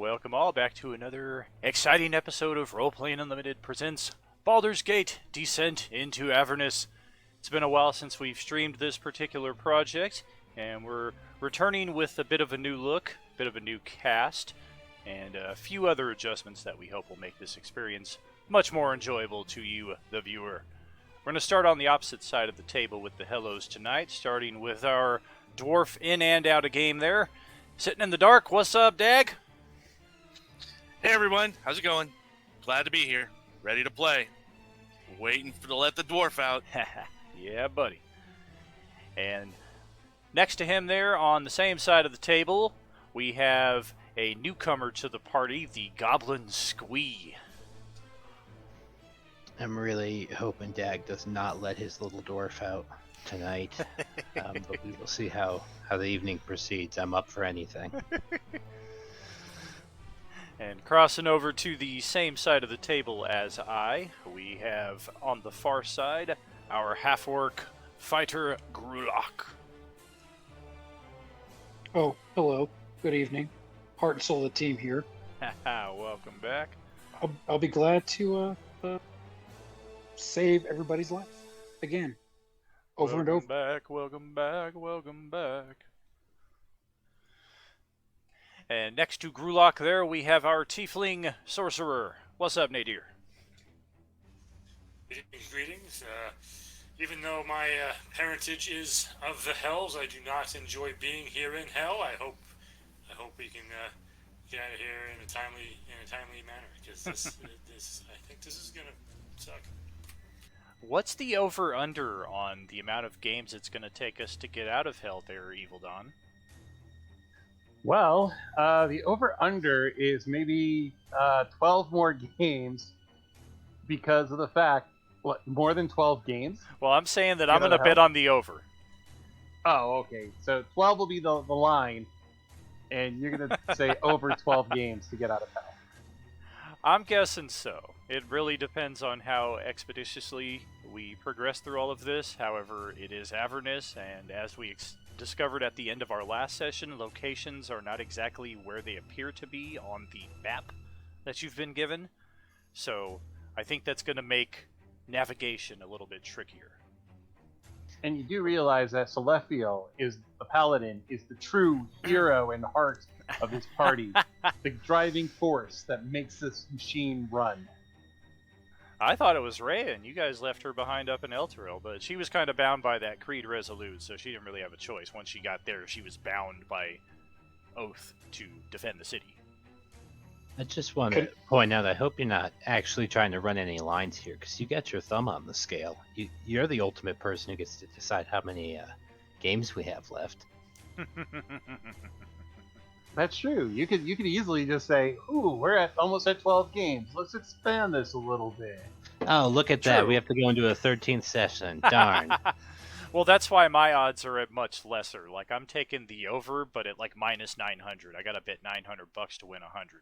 Welcome all back to another exciting episode of Roleplaying Unlimited presents Baldur's Gate Descent into Avernus. It's been a while since we've streamed this particular project, and we're returning with a bit of a new look, a bit of a new cast, and a few other adjustments that we hope will make this experience much more enjoyable to you, the viewer. We're going to start on the opposite side of the table with the hellos tonight, starting with our dwarf in and out of game there. Sitting in the dark, what's up, Dag? Hey everyone, how's it going? Glad to be here, ready to play. Waiting to let the dwarf out. Yeah, buddy. And next to him there, on the same side of the table, we have a newcomer to the party, the Goblin Squee. I'm really hoping Dag does not let his little dwarf out tonight, but we will see how the evening proceeds. I'm up for anything. And crossing over to the same side of the table as we have on the far side our half-orc fighter Grulak. Oh, hello. Good evening. Heart and soul of the team here. Welcome back. I'll be glad to save everybody's life again, over and over. Welcome back. And next to Grulak there, we have our tiefling sorcerer. What's up, Nadir? Greetings. Even though my parentage is of the hells, I do not enjoy being here in hell. I hope we can get out of here in a timely manner, because I think this is gonna suck. What's the over-under on the amount of games it's going to take us to get out of hell there, Evil Dawn? Well, the over-under is maybe 12 more games because of the fact, more than 12 games? Well, I'm saying that I'm going to bet on the over. Oh, okay. So 12 will be the line, and you're going to say over 12 games to get out of hell. I'm guessing so. It really depends on how expeditiously we progress through all of this. However, it is Avernus, and as we discovered at the end of our last session, locations are not exactly where they appear to be on the map that you've been given. So I think that's going to make navigation a little bit trickier. And you do realize that Celestial is the paladin, is the true hero and heart of this party, the driving force that makes this machine run. I thought it was Rhea, and you guys left her behind up in Elturel, but she was kind of bound by that Creed Resolute, so she didn't really have a choice. Once she got there, she was bound by oath to defend the city. I just want to point out, I hope you're not actually trying to run any lines here, because you got your thumb on the scale. You're the ultimate person who gets to decide how many games we have left. That's true. You could easily just say, "Ooh, we're almost at 12 games. Let's expand this a little bit." Oh, look at that. We have to go into a 13th session. Darn. Well, that's why my odds are at much lesser. Like, I'm taking the over, but at like minus 900. I got to bet $900 to win 100.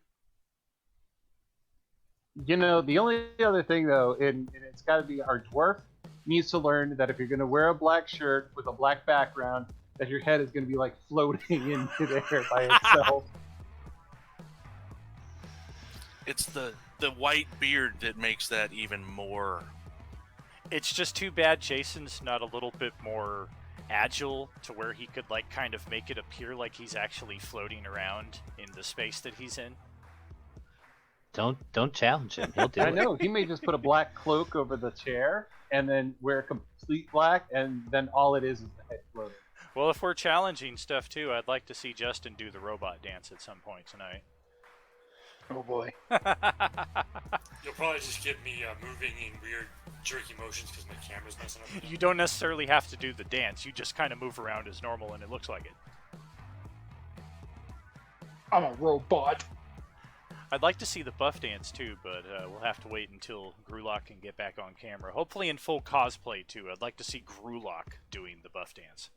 You know, the only other thing, though, and it's got to be our dwarf needs to learn that if you're going to wear a black shirt with a black background, that your head is going to be like floating into the air by itself. It's the white beard that makes that even more. It's just too bad Jason's not a little bit more agile to where he could like kind of make it appear like he's actually floating around in the space that he's in. Don't challenge him. He'll do it. I know. He may just put a black cloak over the chair and then wear complete black, and then all it is the head floating. Well, if we're challenging stuff too, I'd like to see Justin do the robot dance at some point tonight. Oh boy. You'll probably just get me moving in weird jerky motions because my camera's messing up. You don't necessarily have to do the dance. You just kind of move around as normal, and it looks like it. I'm a robot. I'd like to see the buff dance too, but we'll have to wait until Grulak can get back on camera. Hopefully in full cosplay too. I'd like to see Grulak doing the buff dance.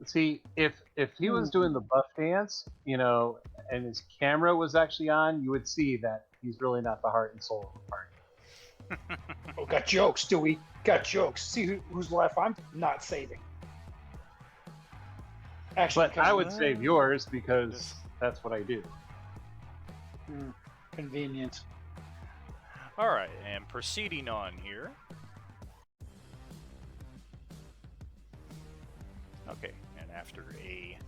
See, if he was doing the buff dance, you know, and his camera was actually on, you would see that he's really not the heart and soul of the party. Oh, got jokes, do we? Got jokes. See whose life I'm not saving. Actually, But I would save yours because that's what I do. Convenient. Alright, and proceeding on here. Okay, and after a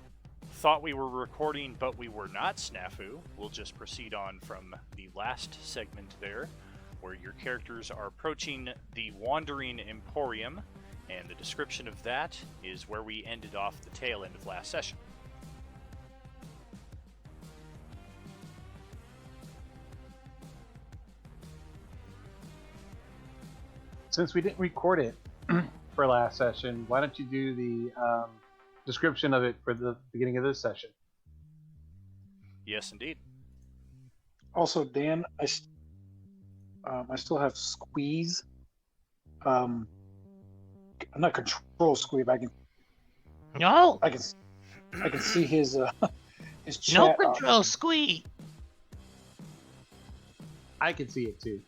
thought we were recording but we were not snafu, we'll just proceed on from the last segment there, where your characters are approaching the Wandering Emporium, and the description of that is where we ended off the tail end of last session. Since we didn't record it for last session, why don't you do the description of it for the beginning of this session? Yes, indeed. Also, Dan, I still have squeeze. I'm not control squeeze, but No, I can see his chat. no control squee. I can see it too.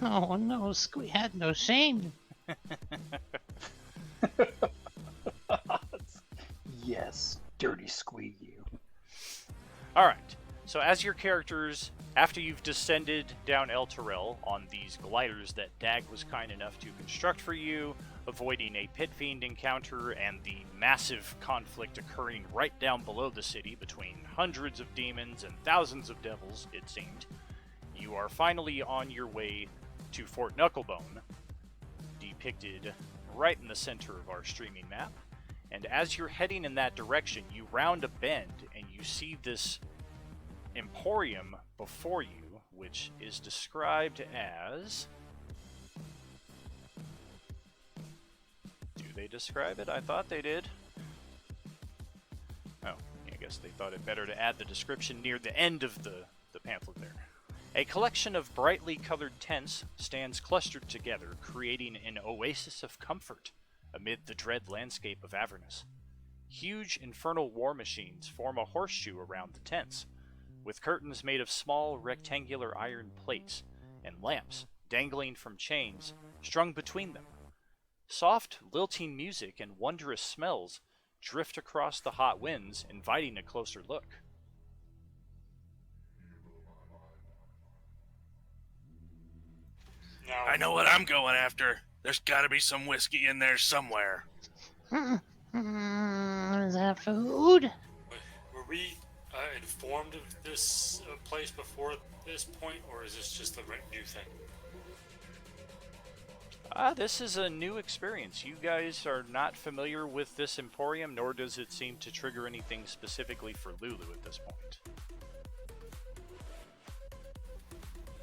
Oh no, Squee had no shame. Yes, dirty squeeze you. Alright, so as your characters, after you've descended down El Terrell on these gliders that Dag was kind enough to construct for you, avoiding a pit fiend encounter and the massive conflict occurring right down below the city between hundreds of demons and thousands of devils, it seemed, you are finally on your way to Fort Knucklebone, depicted right in the center of our streaming map. And as you're heading in that direction, you round a bend and you see this emporium before you, which is described as... Do they describe it? I thought they did. Oh, I guess they thought it better to add the description near the end of the pamphlet there. A collection of brightly colored tents stands clustered together, creating an oasis of comfort amid the dread landscape of Avernus. Huge infernal war machines form a horseshoe around the tents, with curtains made of small rectangular iron plates and lamps dangling from chains strung between them. Soft, lilting music and wondrous smells drift across the hot winds, inviting a closer look. Now, I know what I'm going after. There's got to be some whiskey in there somewhere. Is that food? were we informed of this place before this point, or is this just a new thing? This is a new experience. You guys are not familiar with this emporium, nor does it seem to trigger anything specifically for Lulu at this point.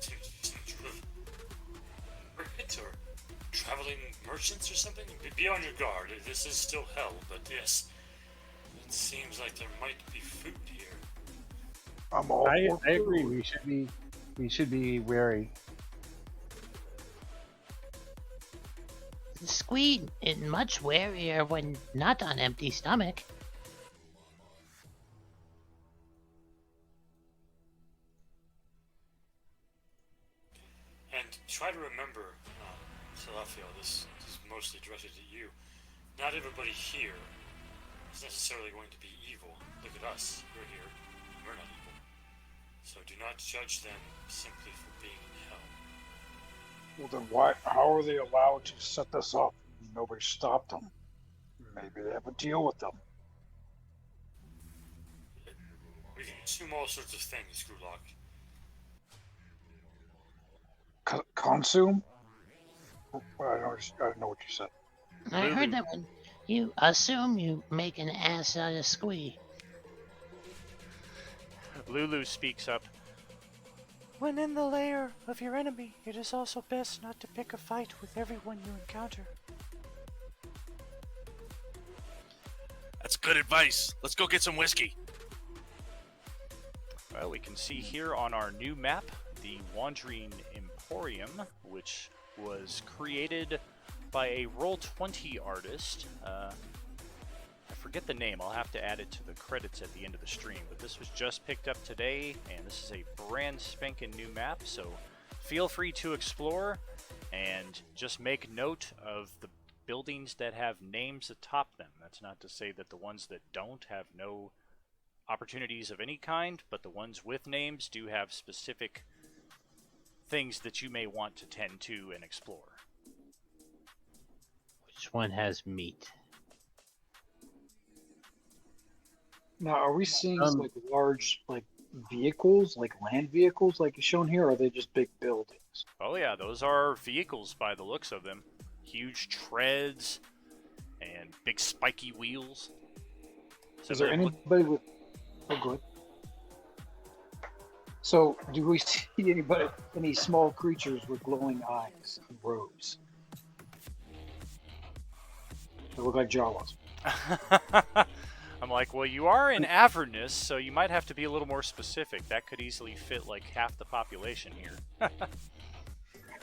Some sort of market or traveling merchants or something? Be on your guard. This is still hell, but yes, it seems like there might be food here. I'm all I for agree. food. We should be wary. Squee is much warier when not on empty stomach. And try to remember, Salafio, this is mostly directed at you. Not everybody here is necessarily going to be evil. Look at us. We're here. We're not evil. So do not judge them simply for being in hell. Well, then why? How are they allowed to set this up? Nobody stopped them. Maybe they have a deal with them. We can assume all sorts of things, Screwlock. Consume? I don't know what you said. I heard that when you assume you make an ass out of Squee. Lulu speaks up. When in the lair of your enemy, it is also best not to pick a fight with everyone you encounter. That's good advice. Let's go get some whiskey. Well, we can see here on our new map, the Wandering Emporium, which was created by a Roll20 artist. I forget the name. I'll have to add it to the credits at the end of the stream. But this was just picked up today, and this is a brand spanking new map. So feel free to explore, and just make note of the buildings that have names atop them. That's not to say that the ones that don't have no opportunities of any kind, but the ones with names do have specific things that you may want to tend to and explore. Which one has meat? Now, are we seeing Um, like large like vehicles, like land vehicles, like is shown here, or are they just big buildings? Oh yeah, those are vehicles by the looks of them. Huge treads and big spiky wheels. Is there anybody with? Oh, good. So, do we see any small creatures with glowing eyes and robes? They look like Jawas. I'm like, well, you are in Avernus, so you might have to be a little more specific. That could easily fit like half the population here.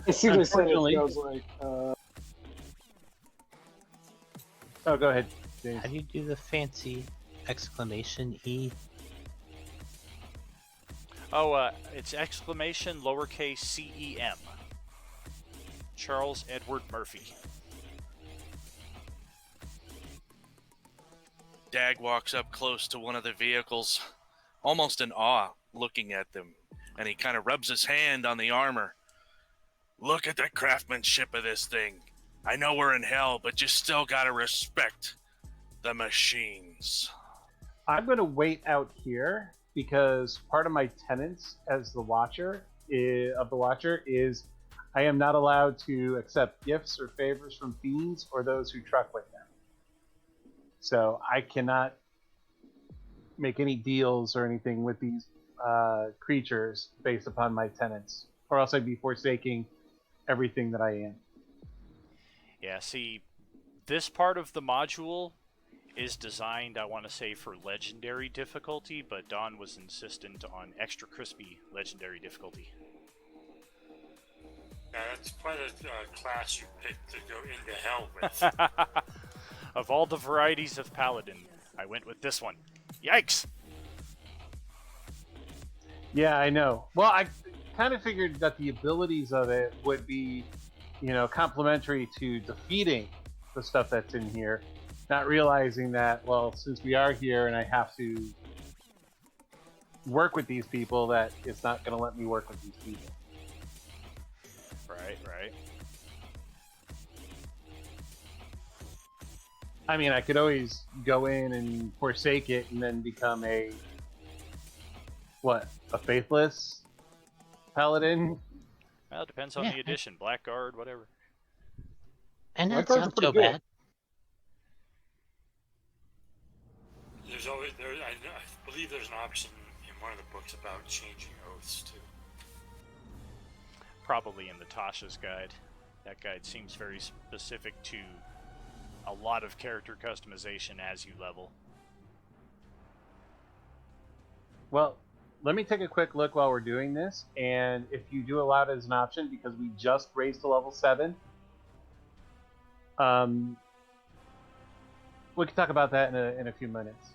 As soon as I said it, I Unfortunately- was like, Oh, go ahead, James. How do you do the fancy exclamation E? Oh, it's exclamation lowercase CEM. Charles Edward Murphy. Dag walks up close to one of the vehicles, almost in awe, looking at them, and he kind of rubs his hand on the armor. Look at the craftsmanship of this thing. I know we're in hell, but you still gotta respect the machines. I'm going to wait out here because part of my tenets as the Watcher of the Watcher is I am not allowed to accept gifts or favors from fiends or those who truck with them. So I cannot make any deals or anything with these creatures based upon my tenets, or else I'd be forsaking everything that I am. Yeah, see, this part of the module is designed, I want to say, for legendary difficulty, but Don was insistent on extra crispy legendary difficulty. Yeah, that's quite a class you picked to go into hell with. Of all the varieties of paladin, I went with this one. Yikes! Yeah, I know. Well, I kind of figured that the abilities of it would be, complementary to defeating the stuff that's in here. Not realizing that, well, since we are here and I have to work with these people, that it's not going to let me work with these people. Right. I mean, I could always go in and forsake it and then become a faithless paladin? Well, it depends on Yeah. the edition. Blackguard, whatever. And My that's cards are not pretty so good. bad. There's always I believe there's an option in one of the books about changing oaths too. Probably in the Tasha's guide. That guide seems very specific to a lot of character customization as you level. Well, let me take a quick look while we're doing this, and if you do allow it as an option, because we just raised to level 7, we can talk about that in a few minutes.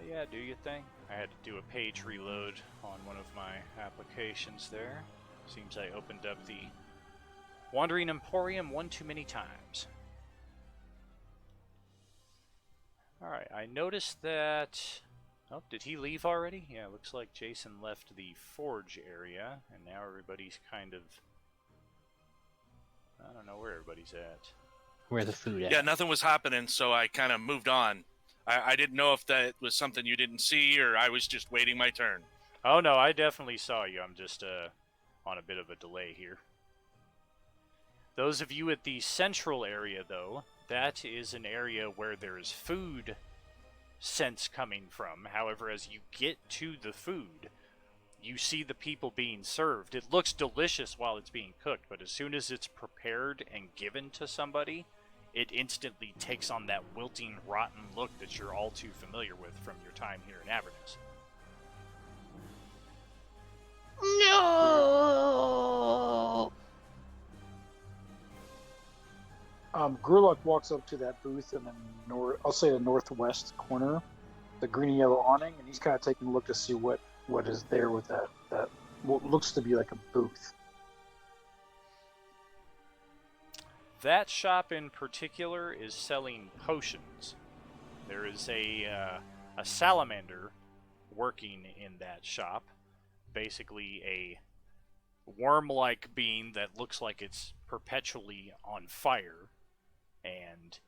Yeah, do your thing. I had to do a page reload on one of my applications there. Seems I opened up the Wandering Emporium one too many times. Alright, I noticed that... Oh, did he leave already? Yeah, looks like Jason left the forge area, and now everybody's kind of... I don't know where everybody's at. Where the food at? Yeah, nothing was happening, so I kind of moved on. I didn't know if that was something you didn't see, or I was just waiting my turn. Oh no, I definitely saw you. I'm just on a bit of a delay here. Those of you at the central area, though, that is an area where there's food scents coming from. However, as you get to the food, you see the people being served. It looks delicious while it's being cooked, but as soon as it's prepared and given to somebody, it instantly takes on that wilting, rotten look that you're all too familiar with from your time here in Avernus. No! Gurlock walks up to that booth in the I'll say the northwest corner, the green and yellow awning, and he's kind of taking a look to see what is there with that what looks to be like a booth. That shop in particular is selling potions. There is a a salamander working in that shop. Basically a worm-like being that looks like it's perpetually on fire, and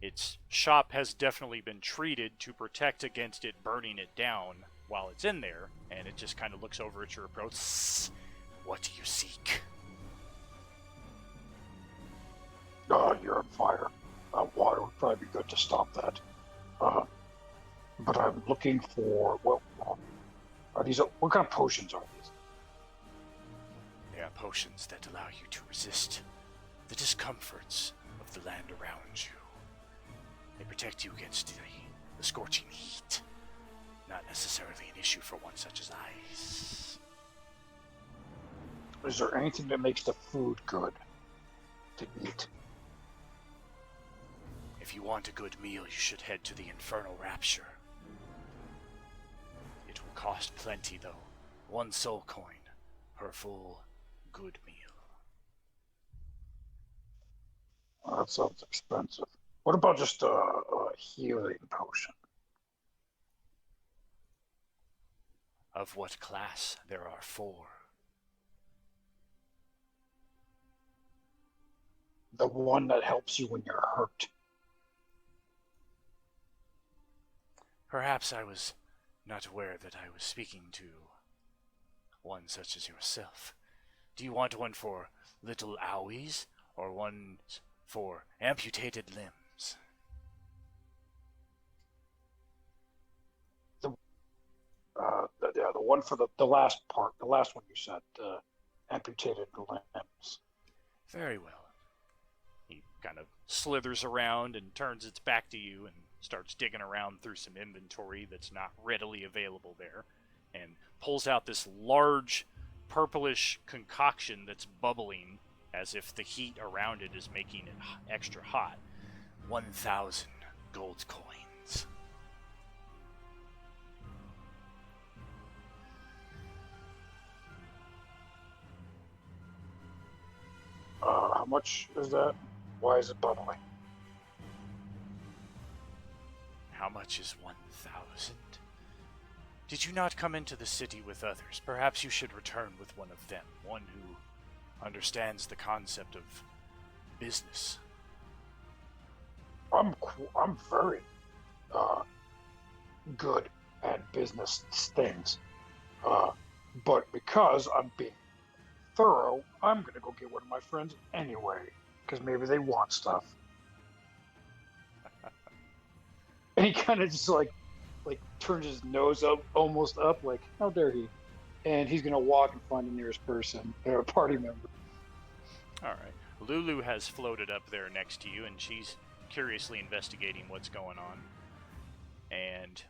its shop has definitely been treated to protect against it burning it down while it's in there, and it just kind of looks over at your approach. What do you seek? You're on fire. Water would probably be good to stop that. But I'm looking for, what kind of potions are these? They are potions that allow you to resist the discomforts of the land around you. They protect you against the scorching heat. Not necessarily an issue for one such as ice. Is there anything that makes the food good to eat? If you want a good meal, you should head to the Infernal Rapture. It will cost plenty, though. 1 soul coin per full good meal. That sounds expensive. What about just a healing potion? Of what class? There are 4. The one that helps you when you're hurt. Perhaps I was not aware that I was speaking to one such as yourself. Do you want one for little owies, or one for amputated limbs? The one for the last part, the last one you said, amputated limbs. Very well. He kind of slithers around and turns its back to you and starts digging around through some inventory that's not readily available there, and pulls out this large purplish concoction that's bubbling as if the heat around it is making it extra hot. 1,000 gold coins. How much is that? Why is it bubbling? How much is 1,000? Did you not come into the city with others? Perhaps you should return with one of them, one who understands the concept of business. I'm very good at business things, but because I'm being thorough, I'm gonna go get one of my friends anyway, because maybe they want stuff. And he kind of just like turns his nose up, almost up, like, how dare he? And he's gonna walk and find the nearest person, or a party member. All right. Lulu has floated up there next to you, and she's curiously investigating what's going on. And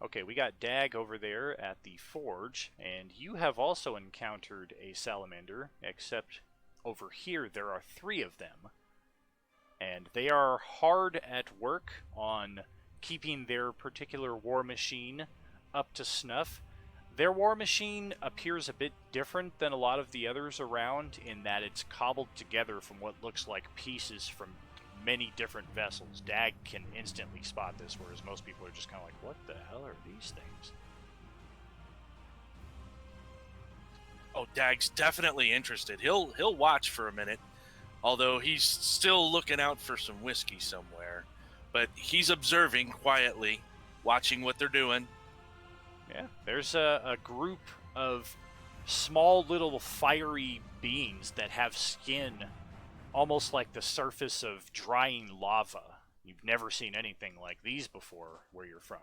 okay, we got Dag over there at the forge, and you have also encountered a salamander, except over here there are 3 of them. And they are hard at work on keeping their particular war machine up to snuff. Their war machine appears a bit different than a lot of the others around in that it's cobbled together from what looks like pieces from many different vessels. Dag can instantly spot this, whereas most people are just kind of like, what the hell are these things? Oh, Dag's definitely interested. He'll watch for a minute, although he's still looking out for some whiskey somewhere. But he's observing quietly, watching what they're doing. Yeah, there's a group of small little fiery beings that have skin almost like the surface of drying lava. You've never seen anything like these before where you're from.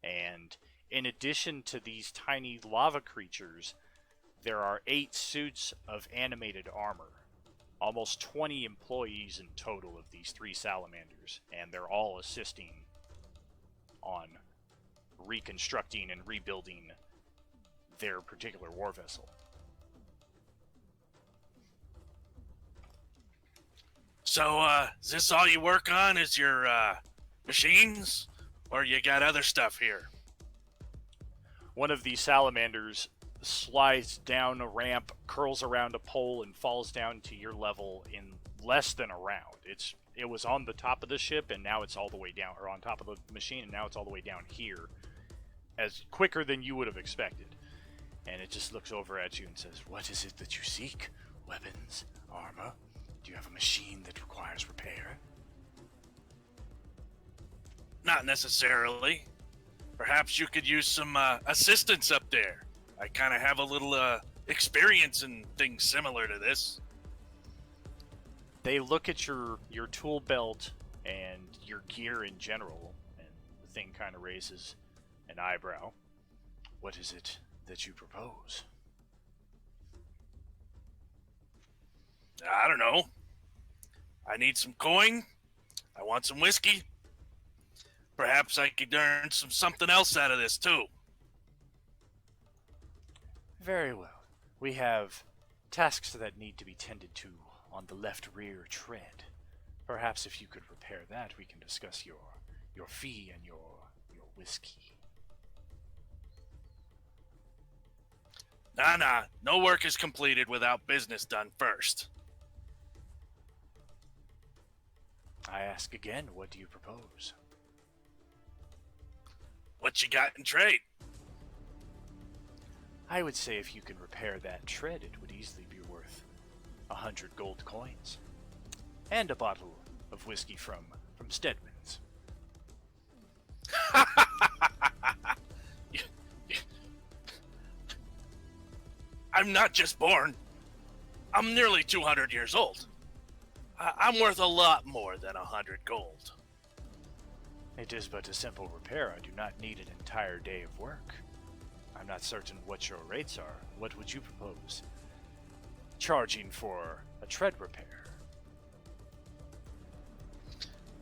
And in addition to these tiny lava creatures, there are 8 suits of animated armor. Almost 20 employees in total of these 3 salamanders, and they're all assisting on reconstructing and rebuilding their particular war vessel. So, is this all you work on? Is your machines? Or you got other stuff here? One of the salamanders slides down a ramp, curls around a pole, and falls down to your level in less than a round. It's it was on the top of the ship, and now it's all the way down, or on top of the machine, and now it's all the way down here, as quicker than you would have expected. And it just looks over at you and says, "What is it that you seek? Weapons? Armor? Do you have a machine that requires repair?" Not necessarily. Perhaps you could use some assistance up there. I kind of have a little experience in things similar to this. They look at your tool belt and your gear in general, and the thing kind of raises an eyebrow. "What is it that you propose?" I don't know. I need some coin. I want some whiskey. Perhaps I could earn something else out of this, too. Very well. We have tasks that need to be tended to on the left rear tread. Perhaps if you could repair that, we can discuss your fee and your whiskey. Nah. No work is completed without business done first. I ask again, what do you propose? What you got in trade? I would say if you can repair that tread, it would easily be worth 100 gold coins. And a bottle of whiskey from Stedman's. I'm not just born. I'm nearly 200 years old. I'm worth a lot more than 100 gold. It is but a simple repair. I do not need an entire day of work. I'm not certain what your rates are. What would you propose? Charging for a tread repair.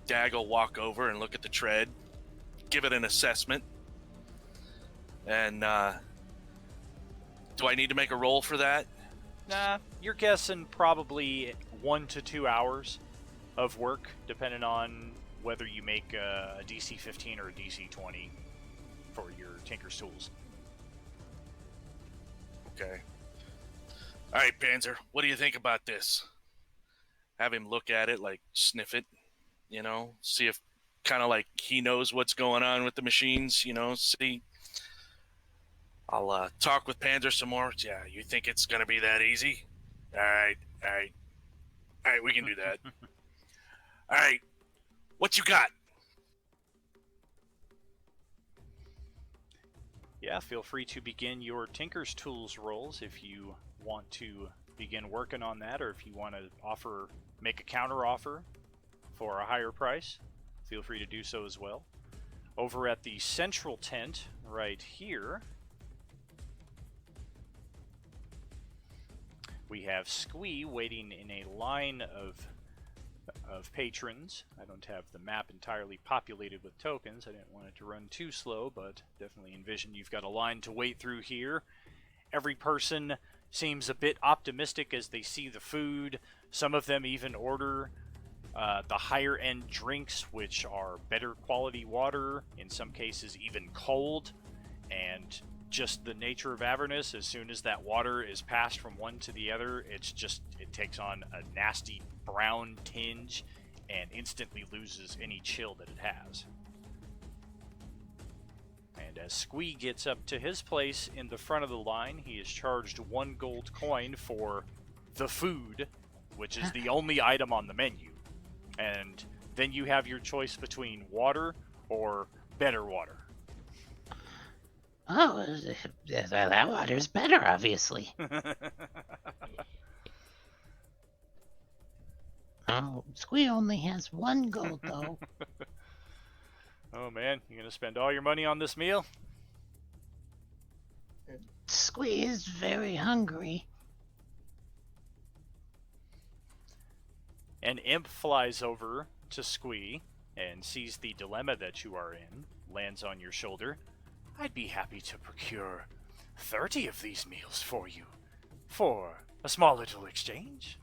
Dag will walk over and look at the tread, give it an assessment, and do I need to make a roll for that? Nah, you're guessing probably 1 to 2 hours of work, depending on whether you make a DC 15 or a DC 20 for your Tinker's Tools. Okay. All right, Panzer, what do you think about this? Have him look at it, like sniff it, see if kind of like he knows what's going on with the machines, see. I'll talk with Panzer some more. Yeah, you think it's going to be that easy? All right, we can do that. All right, what you got? Yeah, feel free to begin your Tinker's Tools rolls if you want to begin working on that, or if you want to make a counter offer for a higher price, feel free to do so as well. Over at the central tent right here, we have Squee waiting in a line of patrons. I don't have the map entirely populated with tokens. I didn't want it to run too slow, but definitely envision you've got a line to wait through here. Every person seems a bit optimistic as they see the food. Some of them even order the higher end drinks, which are better quality water, in some cases even cold. And just the nature of Avernus, as soon as that water is passed from one to the other, it takes on a nasty brown tinge and instantly loses any chill that it has. And as Squee gets up to his place in the front of the line, he is charged 1 gold coin for the food, which is the only item on the menu. And then you have your choice between water or better water. Oh, that water's better, obviously. Oh, Squee only has 1 gold, though. Oh man, you gonna spend all your money on this meal? Squee is very hungry. An imp flies over to Squee and sees the dilemma that you are in, lands on your shoulder. I'd be happy to procure 30 of these meals for you, for a small little exchange.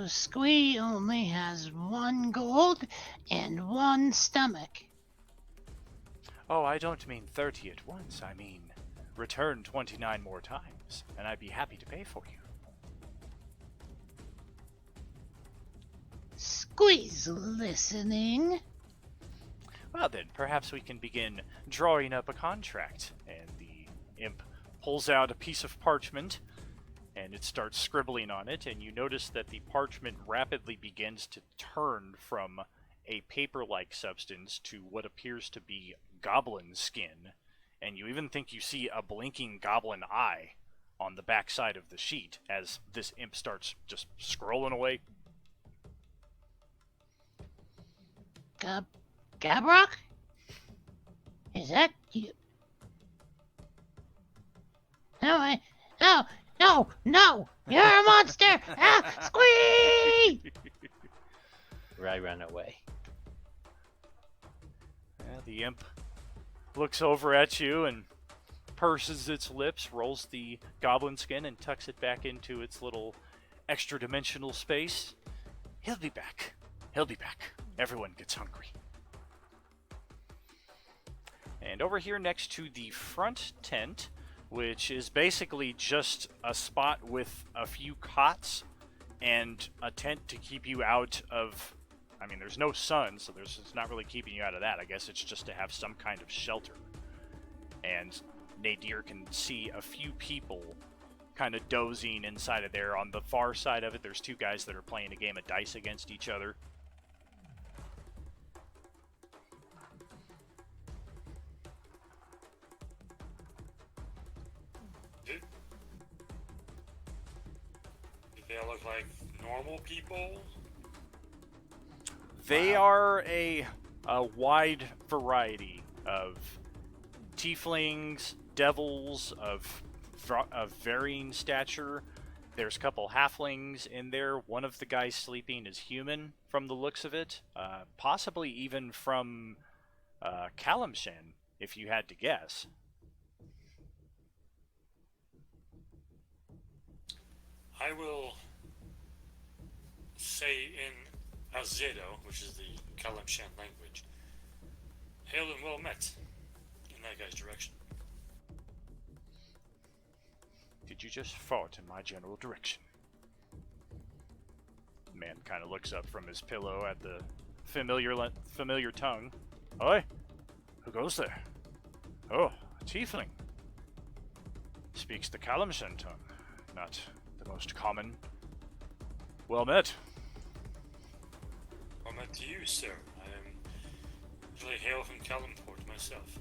Squee only has 1 gold and 1 stomach. Oh, I don't mean 30 at once. I mean return 29 more times, and I'd be happy to pay for you. Squee's listening. Well then, perhaps we can begin drawing up a contract. And the imp pulls out a piece of parchment, and it starts scribbling on it, and you notice that the parchment rapidly begins to turn from a paper-like substance to what appears to be goblin skin, and you even think you see a blinking goblin eye on the back side of the sheet as this imp starts just scrolling away. Gabrok? Is that you? No, no! You're a monster! Squee! I run away. The imp looks over at you and purses its lips, rolls the goblin skin, and tucks it back into its little extra-dimensional space. He'll be back. He'll be back. Everyone gets hungry. And over here next to the front tent, which is basically just a spot with a few cots and a tent to keep you out of... I mean, there's no sun, so it's not really keeping you out of that. I guess it's just to have some kind of shelter. And Nadir can see a few people kind of dozing inside of there. On the far side of it, there's two guys that are playing a game of dice against each other. Do they all look like normal people? They are a wide variety of tieflings, devils of varying stature. There's a couple halflings in there. One of the guys sleeping is human from the looks of it. Possibly even from Kalimshan, if you had to guess. I will say in Azedo, which is the Kalimshan language, hail and well met, in that guy's direction. Did you just fart in my general direction? The man kind of looks up from his pillow at the familiar tongue. Oi! Who goes there? Oh, a tiefling. Speaks the Kalimshan tongue. Not the most common. Well met. Well met to you, sir. I am usually hail from Kalimport myself.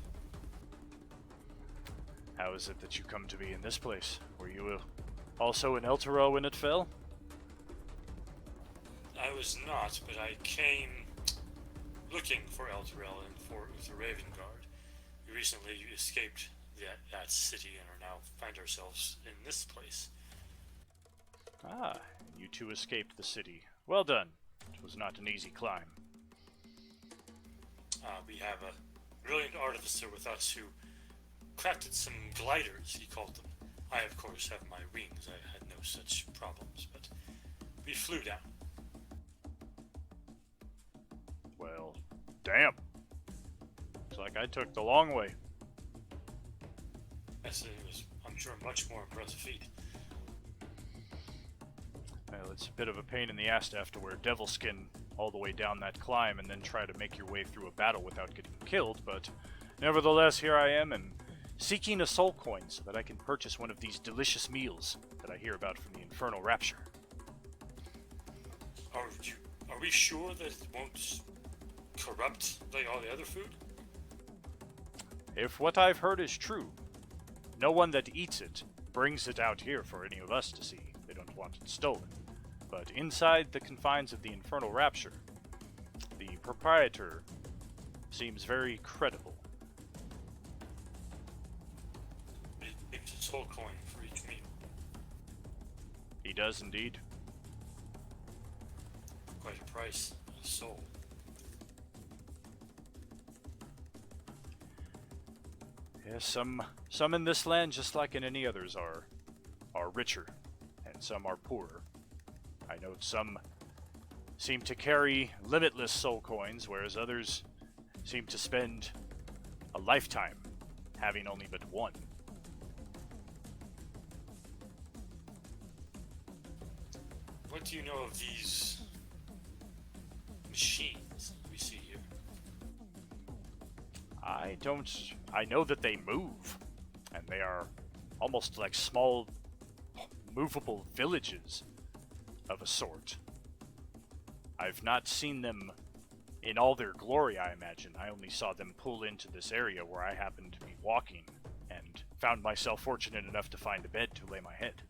How is it that you come to be in this place? Were you also in Eltero when it fell? I was not, but I came looking for Elturel and for the Raven Guard. We recently escaped that city and are now find ourselves in this place. Ah, you two escaped the city. Well done. It was not an easy climb. We have a brilliant artificer with us who crafted some gliders, he called them. I, of course, have my wings. I had no such problems, but we flew down. Well, damn. Looks like I took the long way. Yes, it was, I'm sure, a much more impressive feat. Well, it's a bit of a pain in the ass to have to wear devil skin all the way down that climb and then try to make your way through a battle without getting killed, but nevertheless, here I am and seeking a soul coin so that I can purchase one of these delicious meals that I hear about from the Infernal Rapture. Are we sure that it won't corrupt like all the other food? If what I've heard is true, no one that eats it brings it out here for any of us to see. They don't want it stolen. But inside the confines of the Infernal Rapture, the proprietor seems very credible. It gives a soul coin for each meal. He does indeed. Quite a price, a soul. Yes, some in this land, just like in any others, are richer, and some are poorer. I know some seem to carry limitless soul coins, whereas others seem to spend a lifetime having only but one. What do you know of these machines we see here? I know that they move, and they are almost like small, movable villages of a sort. I've not seen them in all their glory, I imagine. I only saw them pull into this area where I happened to be walking, and found myself fortunate enough to find a bed to lay my head.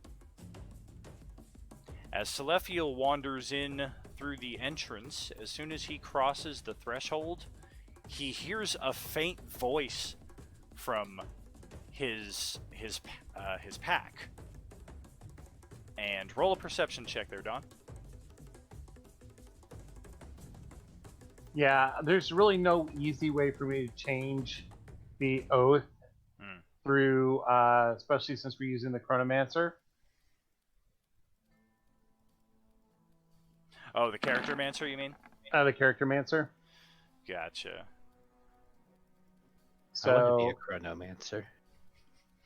As Selephiel wanders in through the entrance, as soon as he crosses the threshold, he hears a faint voice from his pack. And roll a perception check there, Don. Yeah, there's really no easy way for me to change the oath through, especially since we're using the Chronomancer. Oh, the character mancer, you mean? The Charactermancer. Gotcha. So I want to be a chronomancer.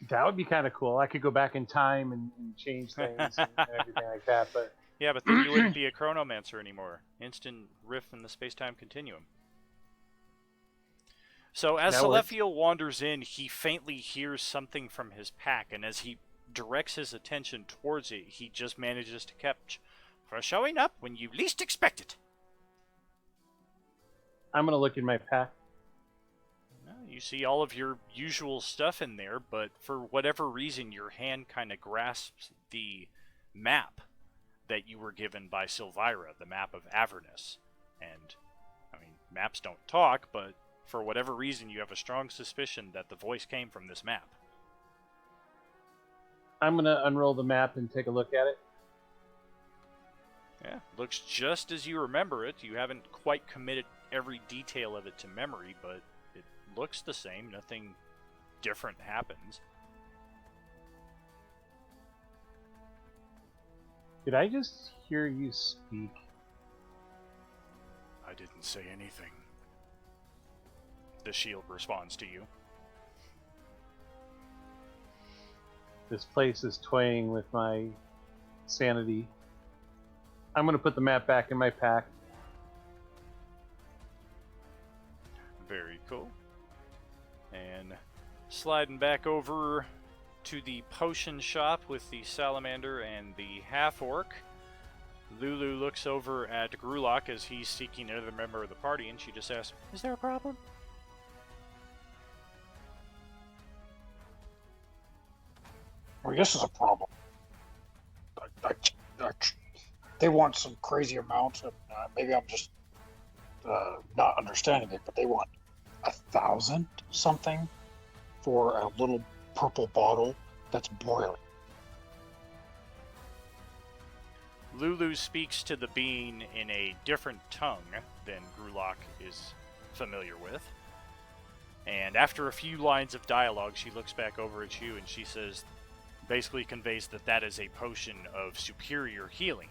that would be kind of cool. I could go back in time and change things and everything like that. But Yeah, but then you wouldn't be a chronomancer anymore. Instant riff in the space-time continuum. So as That works. Selephiel wanders in, he faintly hears something from his pack, and as he directs his attention towards it, he just manages to catch for showing up when you least expect it. I'm gonna look in my pack. You see all of your usual stuff in there, but for whatever reason, your hand kind of grasps the map that you were given by Silvira, the map of Avernus. And, I mean, maps don't talk, but for whatever reason, you have a strong suspicion that the voice came from this map. I'm gonna unroll the map and take a look at it. Yeah, looks just as you remember it. You haven't quite committed every detail of it to memory, but it looks the same. Nothing different happens. Did I just hear you speak? I didn't say anything. The shield responds to you. This place is toying with my sanity. I'm gonna put the map back in my pack. Very cool. And sliding back over to the potion shop with the salamander and the half-orc, Lulu looks over at Grulok as he's seeking another member of the party, and she just asks, "Is there a problem?" Well, this is a problem. They want some crazy amount, and maybe I'm just not understanding it, but they want 1,000 something for a little purple bottle that's boiling. Lulu speaks to the being in a different tongue than Grulok is familiar with. And after a few lines of dialogue, she looks back over at you and she says, basically conveys that that is a potion of superior healing.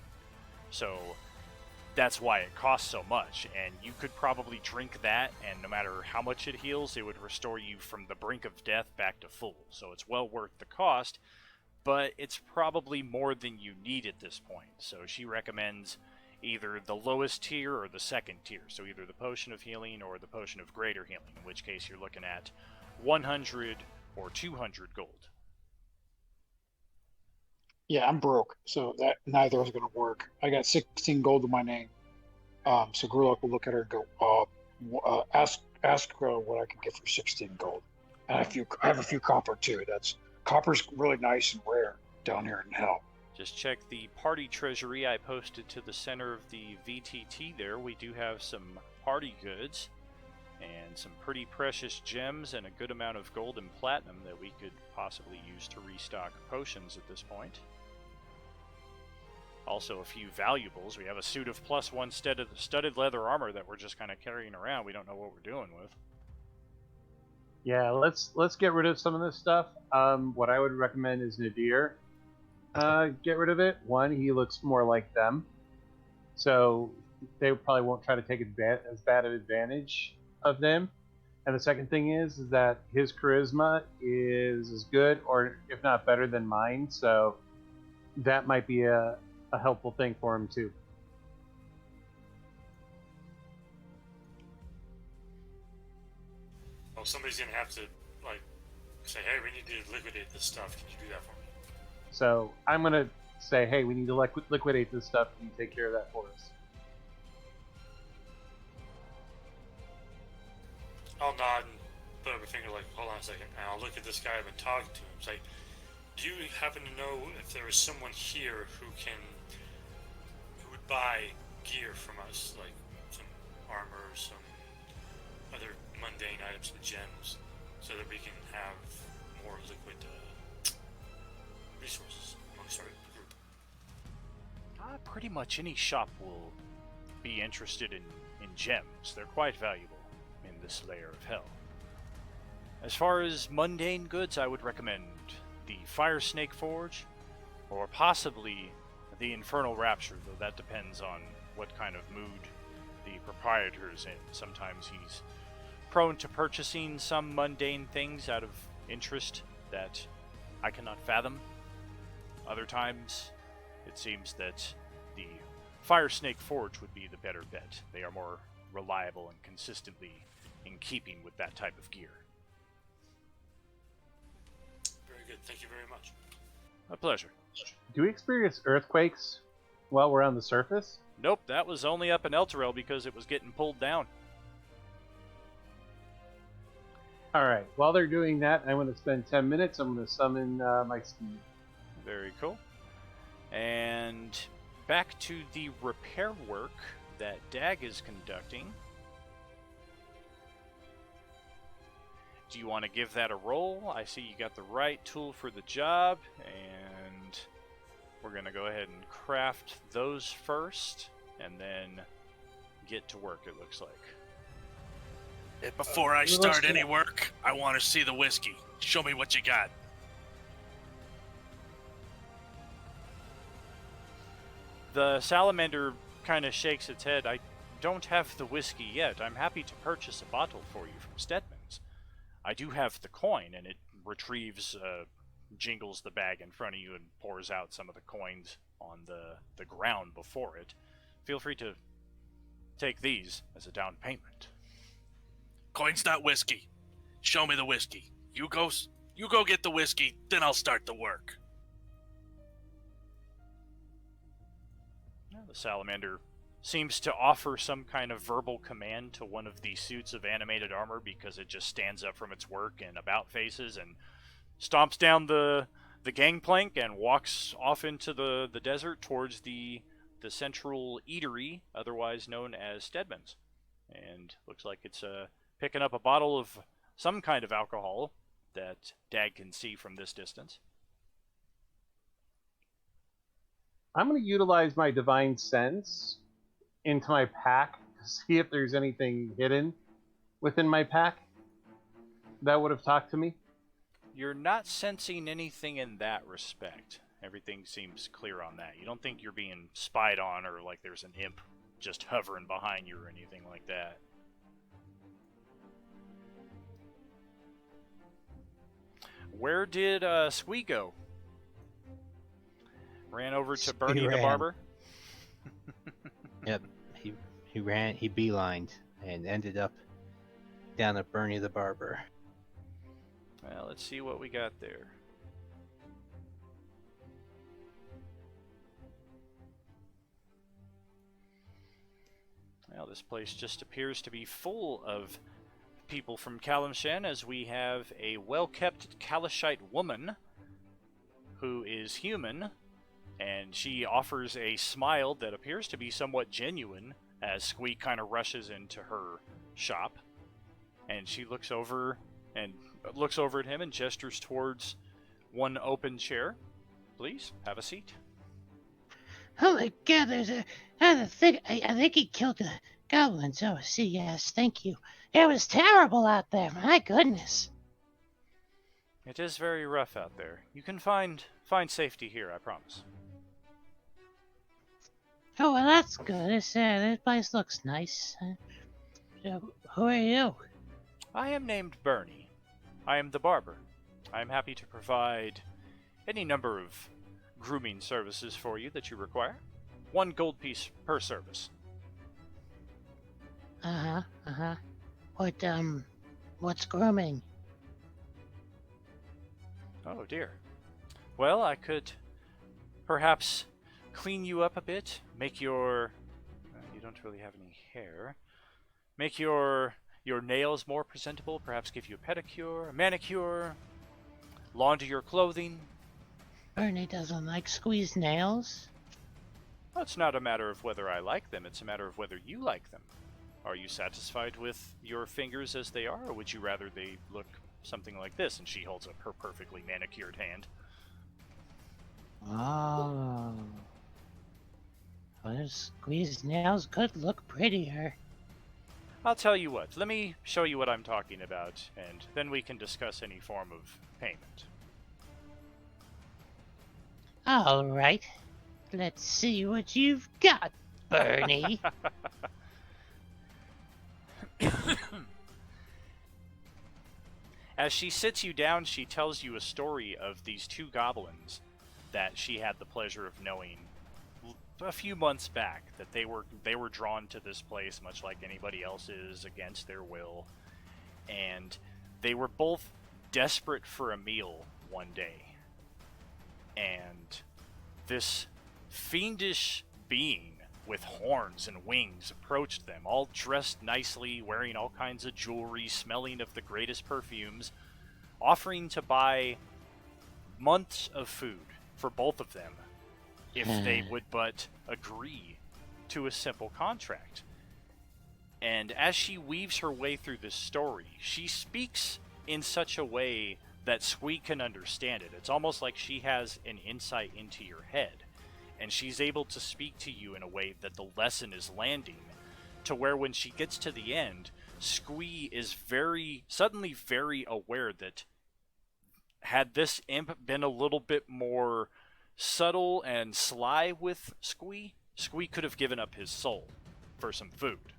So that's why it costs so much, and you could probably drink that, and no matter how much it heals, it would restore you from the brink of death back to full. So it's well worth the cost, but it's probably more than you need at this point. So she recommends either the lowest tier or the second tier. So either the potion of healing or the potion of greater healing, in which case you're looking at 100 or 200 gold. Yeah, I'm broke, so that neither is going to work. I got 16 gold in my name. So Grulok will look at her and go, ask what I can get for 16 gold. And I have a few copper too. Copper's really nice and rare down here in hell. Just check the party treasury I posted to the center of the VTT there. We do have some party goods and some pretty precious gems and a good amount of gold and platinum that we could possibly use to restock potions at this point. Also a few valuables. We have a suit of +1 studded leather armor that we're just kind of carrying around. We don't know what we're doing with. Yeah, let's get rid of some of this stuff. What I would recommend is Nadir. Get rid of it. One, he looks more like them, so they probably won't try to take as bad an advantage of them. And the second thing is that his charisma is as good, or if not better than mine, so that might be a helpful thing for him too. Well, somebody's gonna have to like say, "Hey, we need to liquidate this stuff. Can you do that for me?" So I'm gonna say, hey, we need to liquidate this stuff. Can you take care of that for us? I'll nod and put up a finger like, "Hold on a second," and I'll look at this guy I've been talking to him. Say, "Do you happen to know if there is someone here who would buy gear from us, like some armor, some other mundane items, some gems, so that we can have more liquid resources amongst our group?" Pretty much any shop will be interested in gems. They're quite valuable in this layer of hell. As far as mundane goods, I would recommend the Fire Snake Forge, or possibly the Infernal Rapture, though that depends on what kind of mood the proprietor's in. Sometimes he's prone to purchasing some mundane things out of interest that I cannot fathom. Other times, it seems that the Fire Snake Forge would be the better bet. They are more reliable and consistently in keeping with that type of gear. Very good. Thank you very much. A pleasure. Do we experience earthquakes while we're on the surface? Nope, that was only up in Elturel because it was getting pulled down. All right. While they're doing that, I'm going to spend 10 minutes. I'm going to summon my steed. Very cool. And back to the repair work that Dag is conducting. Do you want to give that a roll? I see you got the right tool for the job, and we're going to go ahead and craft those first, and then get to work, it looks like. Before I start any work, I want to see the whiskey. Show me what you got. The salamander kind of shakes its head. I don't have the whiskey yet. I'm happy to purchase a bottle for you from Stedman's. I do have the coin, and it retrieves, jingles the bag in front of you and pours out some of the coins on the ground before it. Feel free to take these as a down payment. Coin's not whiskey. Show me the whiskey. You go get the whiskey, then I'll start the work. The salamander seems to offer some kind of verbal command to one of the suits of animated armor because it just stands up from its work and about faces and stomps down the gangplank and walks off into the desert towards the central eatery, otherwise known as Stedman's. And looks like it's picking up a bottle of some kind of alcohol that Dag can see from this distance. I'm going to utilize my divine sense into my pack to see if there's anything hidden within my pack that would have talked to me. You're not sensing anything in that respect. Everything seems clear on that. You don't think you're being spied on or like there's an imp just hovering behind you or anything like that. Where did Squee go? Ran over to Bernie the barber? Yep, he ran, he beelined, and ended up down at Bernie the barber. Well, let's see what we got there. Well, this place just appears to be full of people from Kalimshan, as we have a well-kept Kalashite woman who is human, and she offers a smile that appears to be somewhat genuine as Squeak kind of rushes into her shop. And she looks over at him and gestures towards one open chair. Please, have a seat. Oh my god, I think he killed the goblins. Oh, see, yes, thank you. It was terrible out there, my goodness. It is very rough out there. You can find safety here, I promise. Oh, well, that's good. This place looks nice. So, who are you? I am named Bernie. I am the barber. I am happy to provide any number of grooming services for you that you require. 1 gold piece per service. Uh-huh. What's grooming? Oh dear. Well, I could perhaps clean you up a bit, make your... you don't really have any hair. Make your nails more presentable, perhaps give you a pedicure, a manicure, launder your clothing. Bernie doesn't like squeezed nails. Well, it's not a matter of whether I like them, it's a matter of whether you like them. Are you satisfied with your fingers as they are, or would you rather they look something like this? And she holds up her perfectly manicured hand. Oh. Well, squeezed nails could look prettier. I'll tell you what, let me show you what I'm talking about, and then we can discuss any form of payment. All right. Let's see what you've got, Bernie. As she sits you down, she tells you a story of these two goblins that she had the pleasure of knowing a few months back, that they were drawn to this place much like anybody else is against their will, and they were both desperate for a meal one day, and this fiendish being with horns and wings approached them, all dressed nicely, wearing all kinds of jewelry, smelling of the greatest perfumes, offering to buy months of food for both of them if they would but agree to a simple contract. And as she weaves her way through this story, she speaks in such a way that Squeak can understand it. It's almost like she has an insight into your head, and she's able to speak to you in a way that the lesson is landing, to where when she gets to the end, Squee is suddenly very aware that had this imp been a little bit more subtle and sly with Squee could have given up his soul for some food.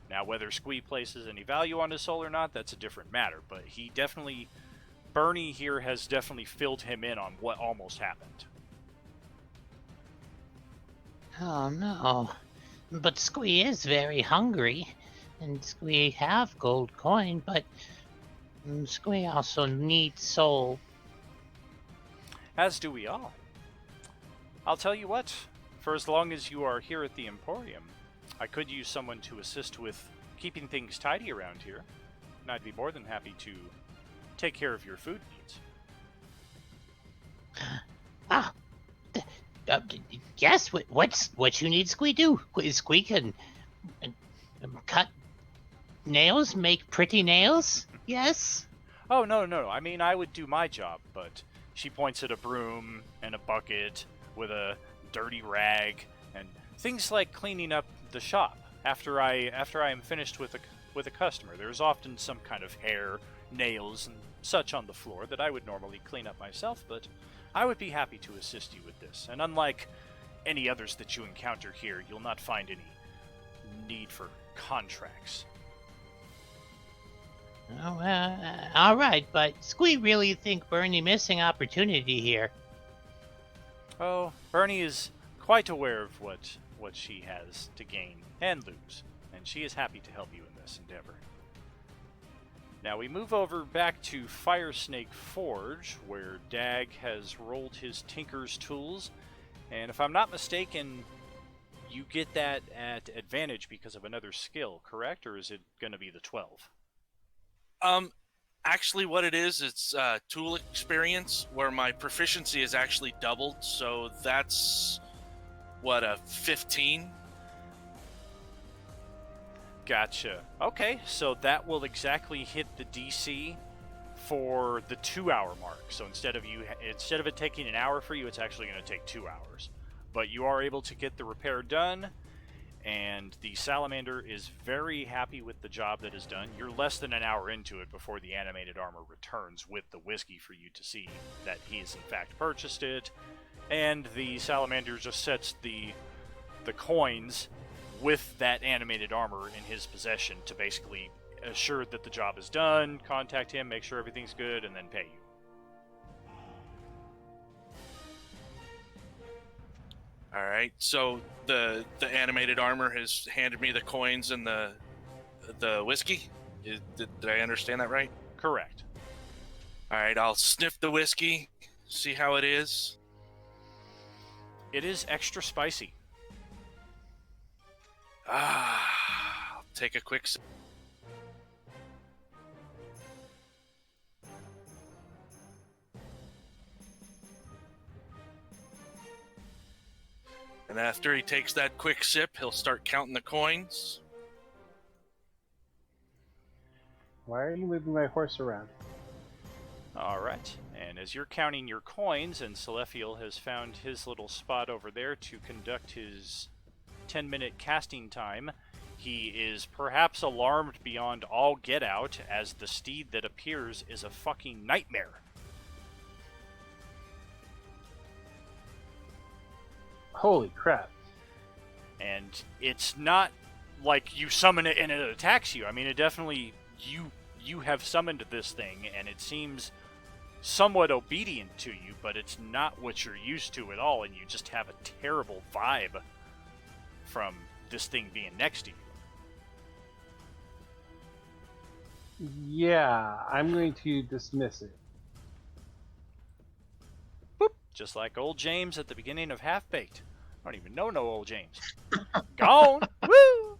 Now, whether Squee places any value on his soul or not, that's a different matter, but Bernie here has definitely filled him in on what almost happened. Oh no. But Squee is very hungry, and Squee have gold coin, but Squee also needs soul. As do we all. I'll tell you what, for as long as you are here at the Emporium, I could use someone to assist with keeping things tidy around here, and I'd be more than happy to take care of your food needs. Yes, what you need Squee do? Squee can cut nails, make pretty nails? Yes? Oh, no. I mean, I would do my job, but she points at a broom and a bucket with a dirty rag and things like cleaning up the shop after I am finished with a customer. There's often some kind of hair, nails, and such on the floor that I would normally clean up myself, but I would be happy to assist you with this. And unlike any others that you encounter here, you'll not find any need for contracts. Oh, all right, but Squee really think Bernie missing opportunity here. Oh, Bernie is quite aware of what she has to gain and lose, and she is happy to help you in this endeavor. Now we move over back to Firesnake Forge, where Dag has rolled his Tinker's tools, and if I'm not mistaken, you get that at advantage because of another skill, correct? Or is it going to be the 12? Actually what it is, it's tool experience, where my proficiency is actually doubled, so that's, a 15? Gotcha. Okay, so that will exactly hit the DC for the 2-hour mark. So instead of it taking an hour for you, it's actually going to take 2 hours. But you are able to get the repair done, and the salamander is very happy with the job that is done. You're less than an hour into it before the animated armor returns with the whiskey for you to see that he has in fact purchased it, and the salamander just sets the coins with that animated armor in his possession to basically assure that the job is done, contact him, make sure everything's good, and then pay you. Alright, so the animated armor has handed me the coins and the whiskey? Did I understand that right? Correct. All right, I'll sniff the whiskey, see how it is. It is extra spicy. I'll take a quick sip. And after he takes that quick sip, he'll start counting the coins. Why are you moving my horse around? All right. And as you're counting your coins, and Selephiel has found his little spot over there to conduct his 10-minute casting time, he is perhaps alarmed beyond all get out as the steed that appears is a fucking nightmare. Holy crap. And it's not like you summon it and it attacks you. I mean, it definitely, you have summoned this thing, and it seems somewhat obedient to you, but it's not what you're used to at all, and you just have a terrible vibe from this thing being next to you. Yeah, I'm going to dismiss it. Boop. Just like old James at the beginning of Half-Baked. I don't even know no old James. Gone! Woo!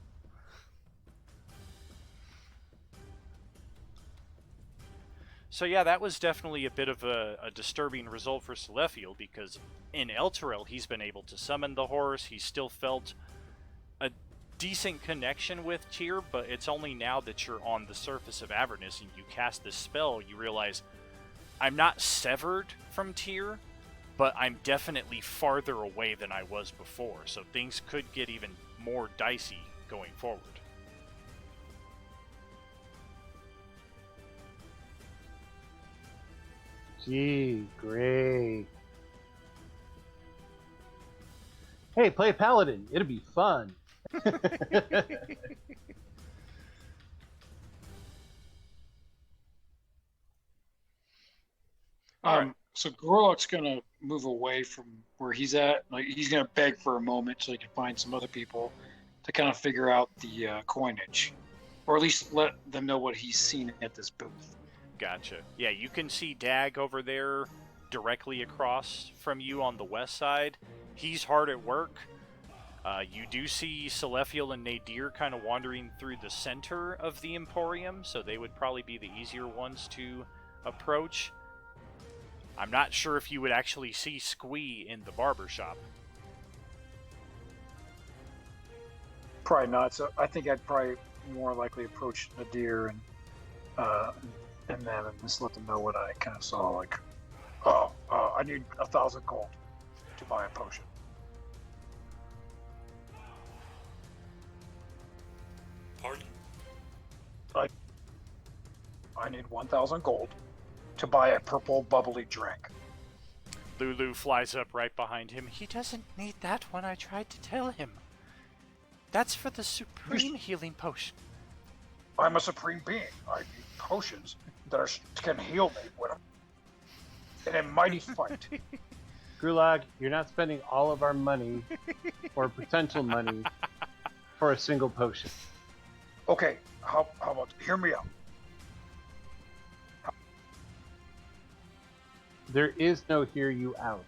So yeah, that was definitely a bit of a disturbing result for Selephiel, because in Elturel he's been able to summon the horse, he's still felt a decent connection with Tyr, but it's only now that you're on the surface of Avernus and you cast this spell, you realize, I'm not severed from Tyr, but I'm definitely farther away than I was before, so things could get even more dicey going forward. Gee, great. Hey, play Paladin. It'll be fun. So Gorlock's gonna move away from where he's at. Like, he's gonna beg for a moment so he can find some other people to kind of figure out the coinage, or at least let them know what he's seen at this booth. Gotcha. Yeah, you can see Dag over there directly across from you on the west side. He's hard at work. You do see Selephiel and Nadir kind of wandering through the center of the Emporium, so they would probably be the easier ones to approach. I'm not sure if you would actually see Squee in the barber shop. Probably not. So I think I'd probably more likely approach Nadir and them and just let them know what I kind of saw. Like, I need 1,000 gold to buy a potion. Pardon? I need 1,000 gold to buy a purple bubbly drink. Lulu flies up right behind him. He doesn't need that one, I tried to tell him. That's for the supreme healing potion. I'm a supreme being. I need potions that can heal me when I'm in a mighty fight. Gulag, you're not spending all of our money, or potential money, for a single potion. Okay, how about, hear me out. There is no hear you out.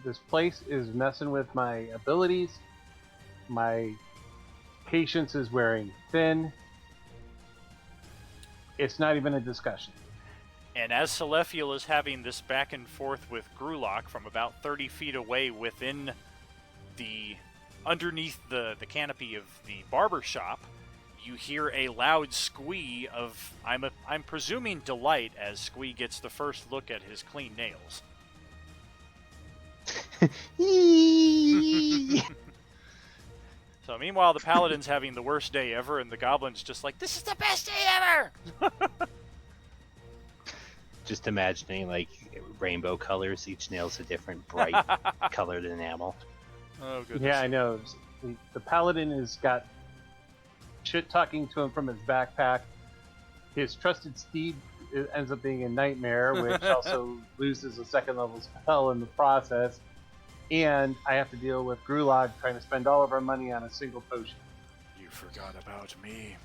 This place is messing with my abilities. My patience is wearing thin. It's not even a discussion. And as Selephiel is having this back and forth with Grulok from about 30 feet away within underneath the canopy of the barber shop, you hear a loud squee of, I'm presuming delight, as Squee gets the first look at his clean nails. So meanwhile, the Paladin's having the worst day ever, and the Goblin's just like, this is the best day ever! Just imagining, like, rainbow colors. Each nail's a different bright colored enamel. Oh, goodness. Yeah, I know. The Paladin has got shit talking to him from his backpack. His trusted steed ends up being a nightmare, which also loses a second level spell in the process. And I have to deal with Grulog trying to spend all of our money on a single potion. You forgot about me.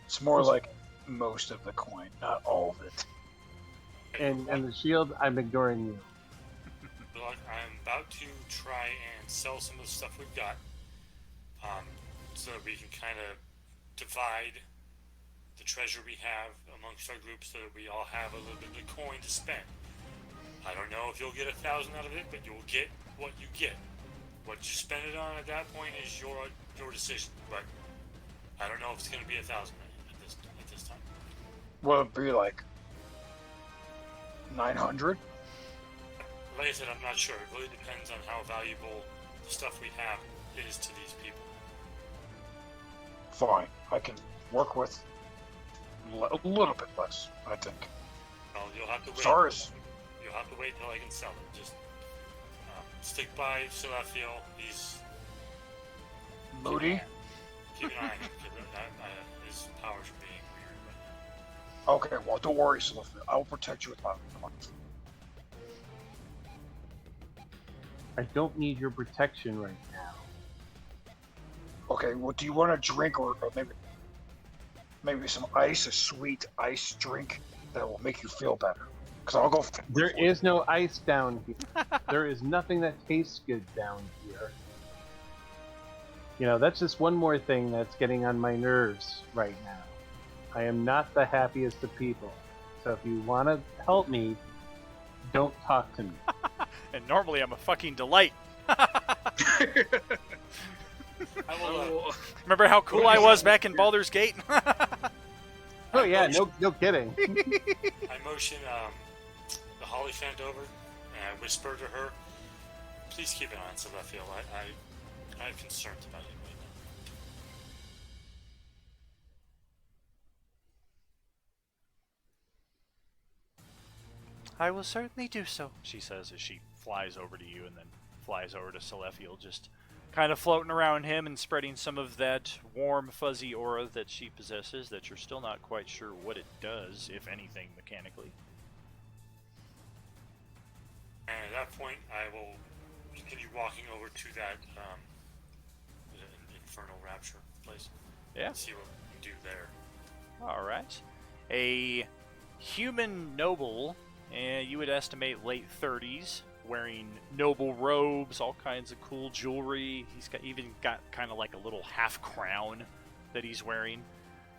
It's more like most of the coin, not all of it. And the shield, I'm ignoring you. Look, I'm about to try and sell some of the stuff we've got, so that we can kind of divide the treasure we have amongst our group, so that we all have a little bit of coin to spend. I don't know if you'll get 1,000 out of it, but you'll get what you get. What you spend it on at that point is your decision. But I don't know if it's going to be 1,000 at this time. Will it be like 900? Like I said, I'm not sure. It really depends on how valuable the stuff we have is to these people. Fine, I can work with a little bit less, I think. Well, you'll have to wait. Sorry. You'll have to wait till I can sell it. Just stick by Silaphiel. He's Moody? keep an eye on him, because his powers are being weird right now. Okay, well, don't worry, Celestia. I will protect you with my life. I don't need your protection right now. Okay, well, do you want a drink or maybe some ice, a sweet ice drink that will make you feel better? Because I'll go. There is no ice down here. There is nothing that tastes good down here. You know, that's just one more thing that's getting on my nerves right now. I am not the happiest of people. So if you want to help me, don't talk to me. And normally I'm a fucking delight. Remember how cool I was back in Baldur's Gate? Oh yeah, no kidding. I motion the Hollyphant over, and I whisper to her, "Please keep an eye on Silaphiel. I have concerns about him right now." I will certainly do so, she says as she flies over to you and then flies over to Silaphiel, just kind of floating around him and spreading some of that warm, fuzzy aura that she possesses that you're still not quite sure what it does, if anything, mechanically. And at that point, I will continue walking over to that Infernal Rapture place. Yeah. See what we can do there. Alright. A human noble, you would estimate late 30s, wearing noble robes, all kinds of cool jewelry. He's even got kind of like a little half crown that he's wearing.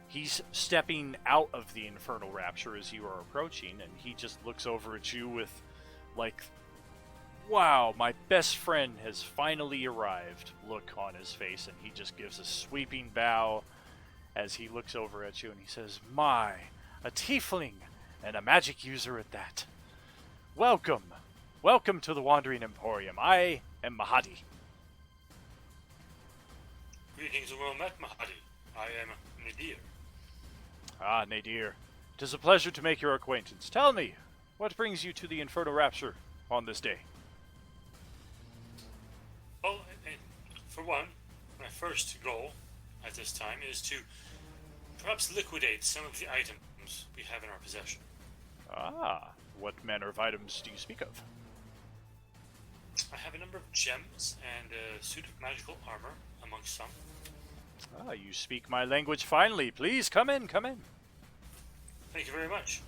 He's stepping out of the Infernal Rapture as you are approaching, and he just looks over at you with, like, wow, my best friend has finally arrived look on his face, and he just gives a sweeping bow as he looks over at you, and he says, my, a tiefling, and a magic user at that. Welcome. Welcome to the Wandering Emporium. I am Mahadi. Greetings and well met, Mahadi. I am Nadir. Ah, Nadir. It is a pleasure to make your acquaintance. Tell me, what brings you to the Infernal Rapture on this day? Well, for one, my first goal at this time is to perhaps liquidate some of the items we have in our possession. Ah, what manner of items do you speak of? I have a number of gems and a suit of magical armor amongst some. Ah, you speak my language finely. Please, come in, come in. Thank you very much.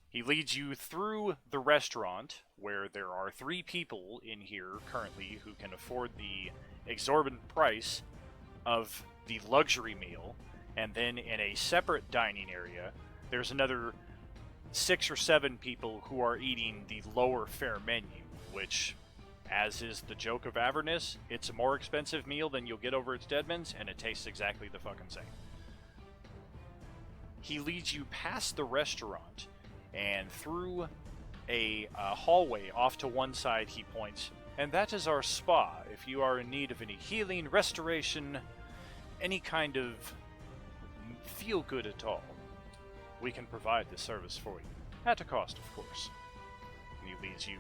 He leads you through the restaurant, where there are 3 people in here currently who can afford the exorbitant price of the luxury meal, and then in a separate dining area, there's another 6 or 7 people who are eating the lower fare menu, which, as is the joke of Avernus, it's a more expensive meal than you'll get over at Steadman's, and it tastes exactly the fucking same. He leads you past the restaurant and through a hallway off to one side, he points, and that is our spa. If you are in need of any healing, restoration, any kind of feel good at all, we can provide this service for you. At a cost, of course. And he leads you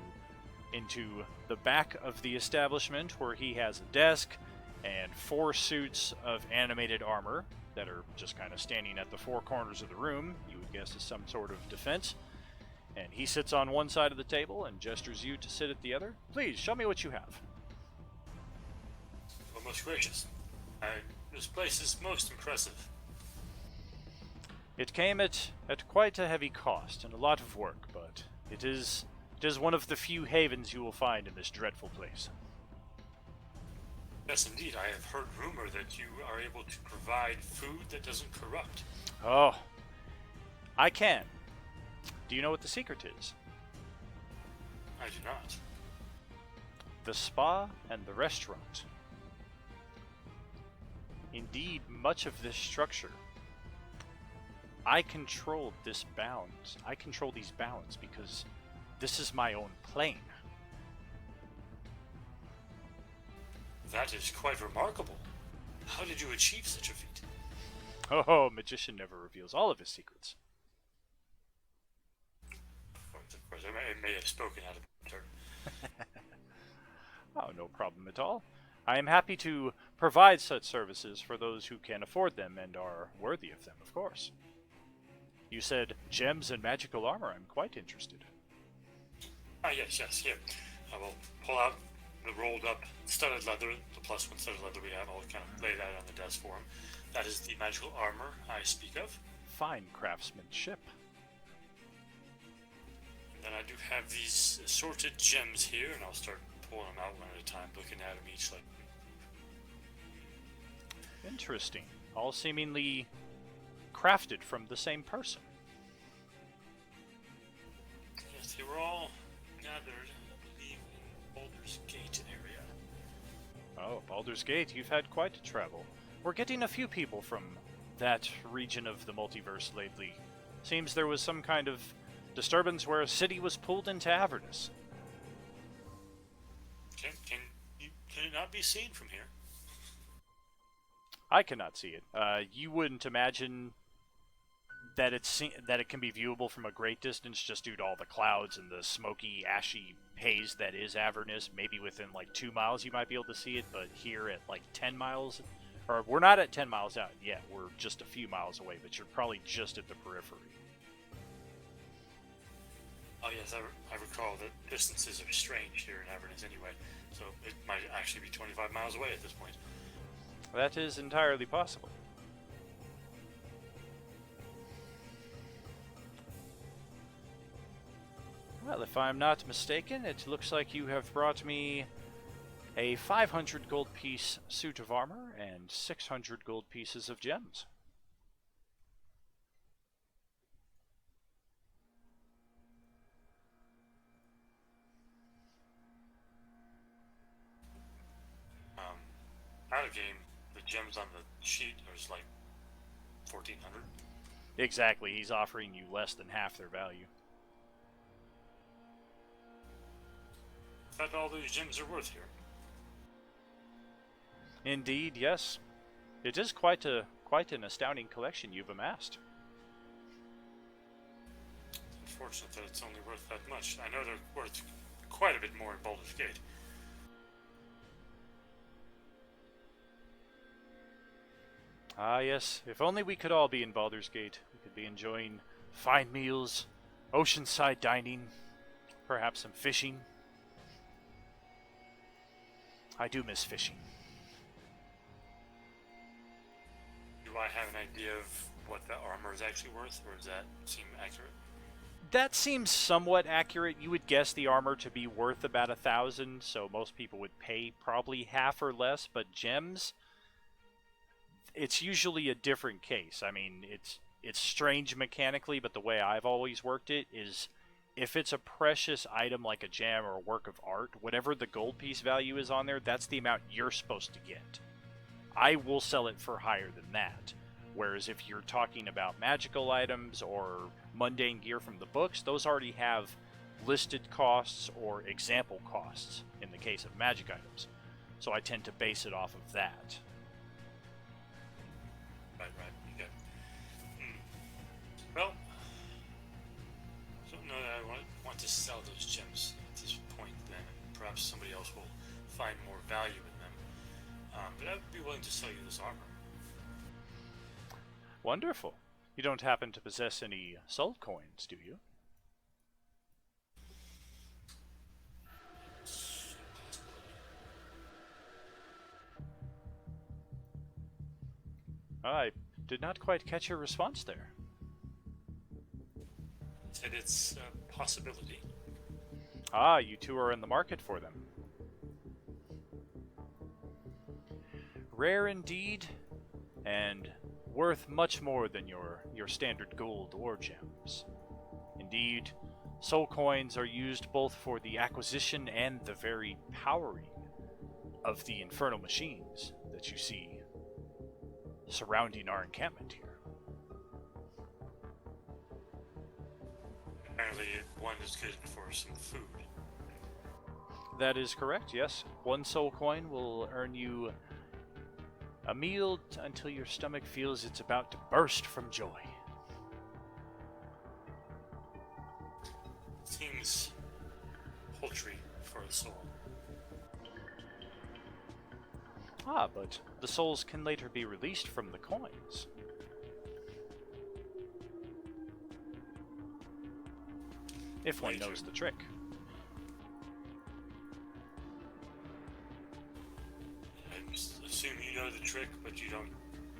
into the back of the establishment where he has a desk and 4 suits of animated armor that are just kind of standing at the 4 corners of the room. You would guess is some sort of defense. And he sits on one side of the table and gestures you to sit at the other. Please, show me what you have. Well, most gracious. I This place is most impressive. It came at quite a heavy cost and a lot of work, but it is one of the few havens you will find in this dreadful place. Yes, indeed. I have heard rumor that you are able to provide food that doesn't corrupt. Oh, I can. Do you know what the secret is? I do not. The spa and the restaurant. Indeed, much of this structure, I control this bounds. I control these bounds because this is my own plane. That is quite remarkable. How did you achieve such a feat? Oh, magician never reveals all of his secrets. Of course, I may have spoken out of turn. Oh, no problem at all. I am happy to provide such services for those who can afford them and are worthy of them, of course. You said gems and magical armor. I'm quite interested. Ah, yes, here. I will pull out the rolled up studded leather, the +1 studded leather we have. I'll kind of lay that on the desk for him. That is the magical armor I speak of. Fine craftsmanship. And then I do have these assorted gems here, and I'll start pulling them out one at a time, looking at them each like... Interesting. All seemingly crafted from the same person. Yes, they were all gathered, I believe, in Baldur's Gate area. Oh, Baldur's Gate, you've had quite a travel. We're getting a few people from that region of the multiverse lately. Seems there was some kind of disturbance where a city was pulled into Avernus. Can it not be seen from here? I cannot see it. You wouldn't imagine that it can be viewable from a great distance just due to all the clouds and the smoky, ashy haze that is Avernus. Maybe within like 2 miles you might be able to see it, but here at like 10 miles, or we're not at 10 miles out yet, we're just a few miles away, but you're probably just at the periphery. Oh yes, I recall that distances are strange here in Avernus anyway, so it might actually be 25 miles away at this point. That is entirely possible. Well, if I'm not mistaken, it looks like you have brought me a 500 gold piece suit of armor and 600 gold pieces of gems. Out of game, the gems on the sheet are like 1,400. Exactly, he's offering you less than half their value. I thought all these gems are worth here. Indeed, yes. It is quite an astounding collection you've amassed. It's unfortunate that it's only worth that much. I know they're worth quite a bit more in Baldur's Gate. Ah, yes. If only we could all be in Baldur's Gate. We could be enjoying fine meals, oceanside dining, perhaps some fishing. I do miss fishing. Do I have an idea of what the armor is actually worth, or does that seem accurate? That seems somewhat accurate. You would guess the armor to be worth about 1,000, so most people would pay probably half or less, but gems, it's usually a different case. I mean, it's strange mechanically, but the way I've always worked it is if it's a precious item like a gem or a work of art, whatever the gold piece value is on there, that's the amount you're supposed to get. I will sell it for higher than that. Whereas if you're talking about magical items or mundane gear from the books, those already have listed costs or example costs in the case of magic items. So I tend to base it off of that. Right, okay. Well, I don't know that I want to sell those gems at this point then. Perhaps somebody else will find more value in them. But I would be willing to sell you this armor. Wonderful. You don't happen to possess any soul coins, do you? I did not quite catch your response there. Said it's a possibility. Ah, you two are in the market for them. Rare indeed, and worth much more than your standard gold or gems. Indeed, soul coins are used both for the acquisition and the very powering of the infernal machines that you see surrounding our encampment here. Apparently, one is good for some food. That is correct, yes. One soul coin will earn you a meal until your stomach feels it's about to burst from joy. Seems paltry for a soul. Ah, but the souls can later be released from the coins. If one knows the trick. I assume you know the trick, but you don't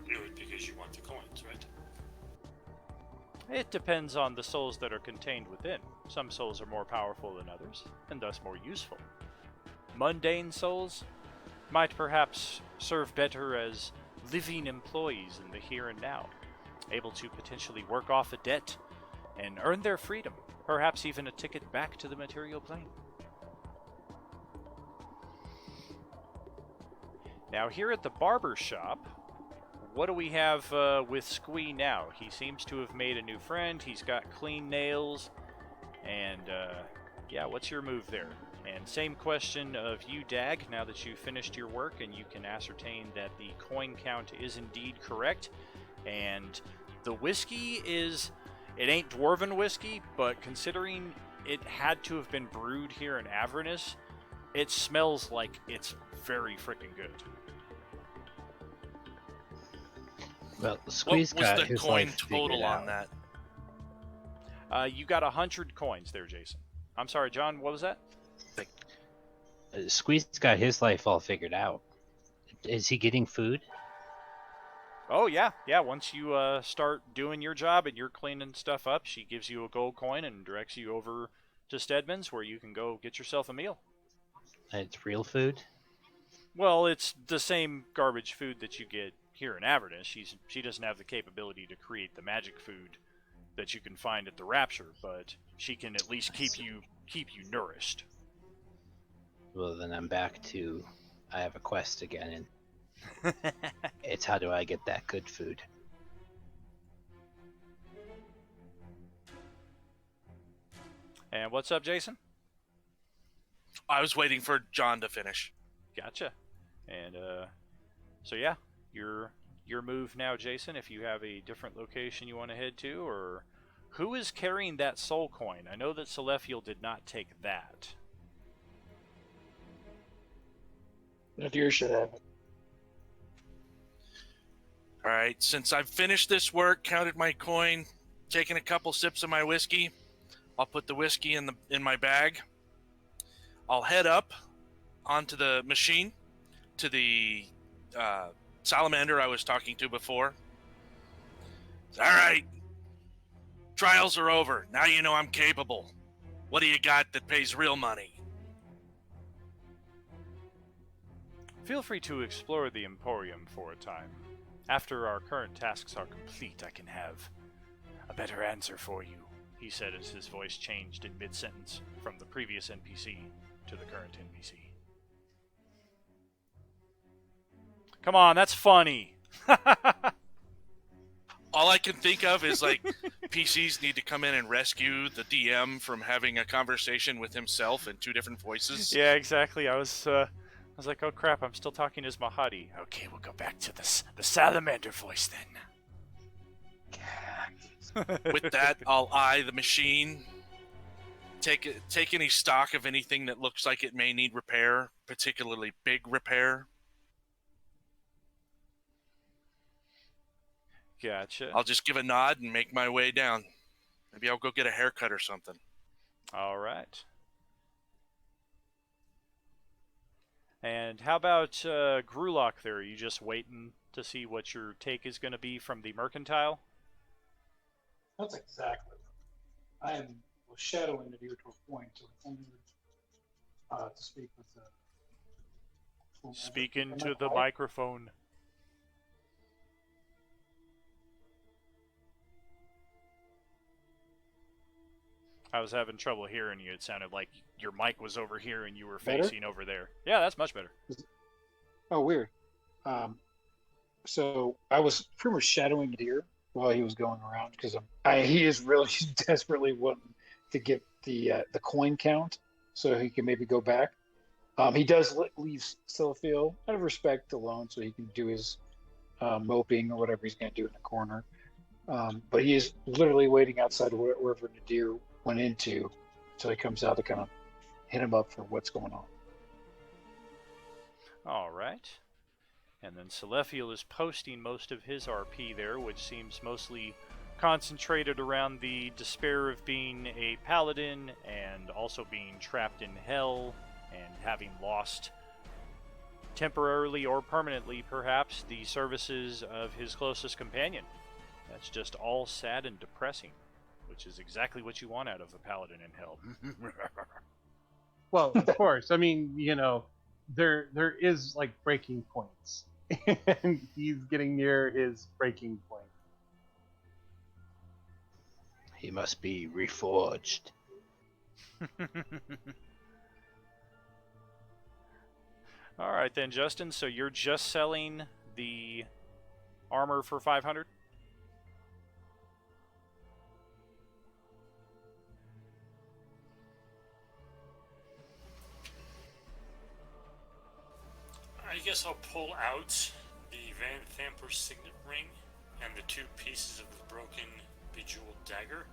do it because you want the coins, right? It depends on the souls that are contained within. Some souls are more powerful than others, and thus more useful. Mundane souls might perhaps serve better as living employees in the here and now, able to potentially work off a debt and earn their freedom, perhaps even a ticket back to the material plane. Now, here at the barber shop, what do we have with Squee now? He seems to have made a new friend. He's got clean nails. And, yeah, what's your move there? And same question of you, Dag, now that you've finished your work and you can ascertain that the coin count is indeed correct. And the whiskey is, it ain't dwarven whiskey, but considering it had to have been brewed here in Avernus, it smells like it's very freaking good. Well, Squeeze What was got the his coin life total figured on out. that? You got 100 coins there, Jason. I'm sorry, John, what was that? Squeeze got his life all figured out. Is he getting food? Oh, yeah. Yeah, once you start doing your job and you're cleaning stuff up, she gives you a gold coin and directs you over to Stedman's where you can go get yourself a meal. It's real food? Well, it's the same garbage food that you get here in Avernus. She doesn't have the capability to create the magic food that you can find at the Rapture, but she can at least keep you nourished. Well, then I'm back to I have a quest again, and it's how do I get that good food? And what's up, Jason? I was waiting for John to finish. Gotcha. And so yeah, your move now, Jason. If you have a different location you want to head to, or who is carrying that soul coin? I know that Celestial did not take that. Nadir should have it. All right, since I've finished this work, counted my coin, taken a couple sips of my whiskey, I'll put the whiskey in my bag. I'll head up onto the machine to the salamander I was talking to before. All right, trials are over. Now you know I'm capable. What do you got that pays real money? Feel free to explore the Emporium for a time. After our current tasks are complete, I can have a better answer for you, he said as his voice changed in mid-sentence from the previous NPC to the current NPC. Come on, that's funny. All I can think of is like PCs need to come in and rescue the DM from having a conversation with himself in two different voices. Yeah, exactly. I was like, oh crap, I'm still talking as Mahadi. Okay, we'll go back to the salamander voice then. With that, I'll eye the machine, take any stock of anything that looks like it may need repair, particularly big repair. Gotcha. I'll just give a nod and make my way down. Maybe I'll go get a haircut or something. All right. And how about Grulok there? Are you just waiting to see what your take is going to be from the mercantile? That's exactly. I am shadowing the deer to a point, so it's only to speak with the. Speak into the microphone. I was having trouble hearing you. It sounded like your mic was over here and you were facing over there. Yeah, that's much better. Oh, weird. So I was pretty much shadowing a deer while he was going around because he is really desperately wanting to get the coin count so he can maybe go back. He does leave Silphil out of respect alone so he can do his moping or whatever he's going to do in the corner. But he is literally waiting outside wherever the deer went into until he comes out to kind of hit him up for what's going on. All right. And then Silphiel is posting most of his RP there, which seems mostly concentrated around the despair of being a paladin and also being trapped in hell and having lost temporarily or permanently, perhaps, the services of his closest companion. That's just all sad and depressing, which is exactly what you want out of a paladin in hell. Well, of course. I mean, there is like breaking points, and he's getting near his breaking point. He must be reforged. All right then, Justin. So you're just selling the armor for 500? I guess I'll pull out the Van Thamper signet ring and the 2 pieces of the broken bejeweled dagger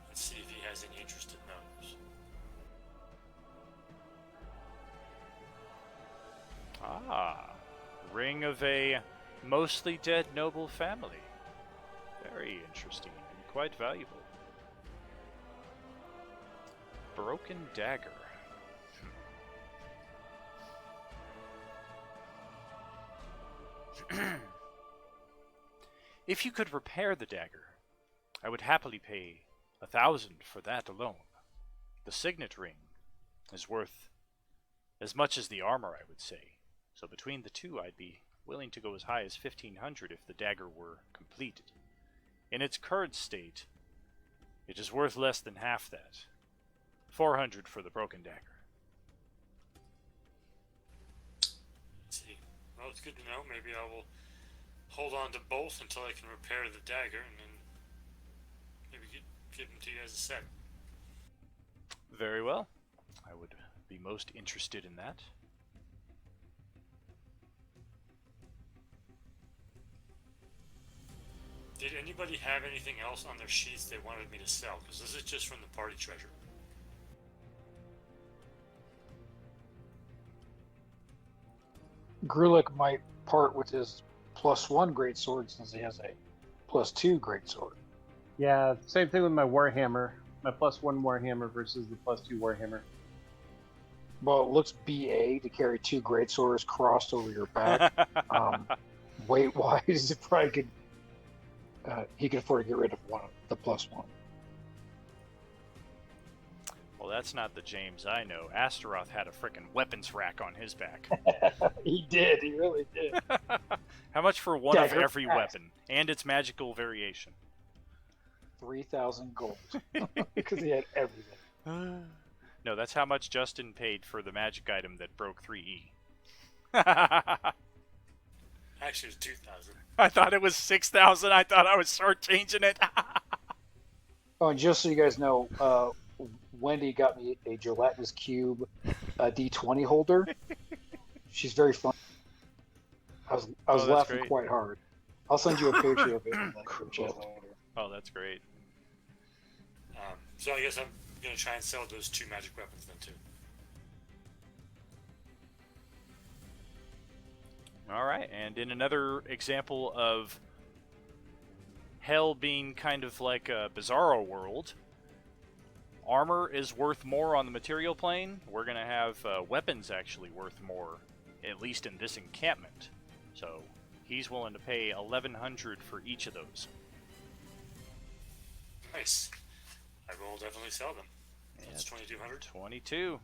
and see if he has any interest in those. Ah, ring of a mostly dead noble family. Very interesting and quite valuable. Broken dagger. If you could repair the dagger, I would happily pay 1,000 for that alone. The signet ring is worth as much as the armor, I would say. So between the two, I'd be willing to go as high as 1,500 if the dagger were completed. In its current state, it is worth less than half that. 400 for the broken dagger. Let's see. Well, it's good to know. Maybe I will hold on to both until I can repair the dagger, and then maybe give them to you as a set. Very well. I would be most interested in that. Did anybody have anything else on their sheets they wanted me to sell? Because this is just from the party treasure. Grulik might part with his +1 greatsword since he has a +2 greatsword. Yeah, same thing with my Warhammer. My +1 Warhammer versus the +2 Warhammer. Well, it looks BA to carry 2 greatswords crossed over your back. Weight-wise, it probably could. He could afford to get rid of one of the +1. Well, that's not the James I know. Astaroth had a frickin' weapons rack on his back. He did. He really did. How much for one of Dagger every axe. weapon and its magical variation? 3,000 gold because he had everything. No, that's how much Justin paid for the magic item that broke 3E. Actually, it was 2,000. I thought it was 6,000. I thought I would start changing it. Oh, and just so you guys know, Wendy got me a gelatinous cube D20 holder. She's very fun. I was laughing great. quite hard. I'll send you a picture of it in the group chat later. Oh, that's great. So I guess I'm going to try and sell those 2 magic weapons then, too. All right, and in another example of hell being kind of like a bizarro world, armor is worth more on the material plane, we're going to have weapons actually worth more, at least in this encampment. So he's willing to pay 1,100 for each of those. Nice. I will definitely sell them. That's 2,200. 22.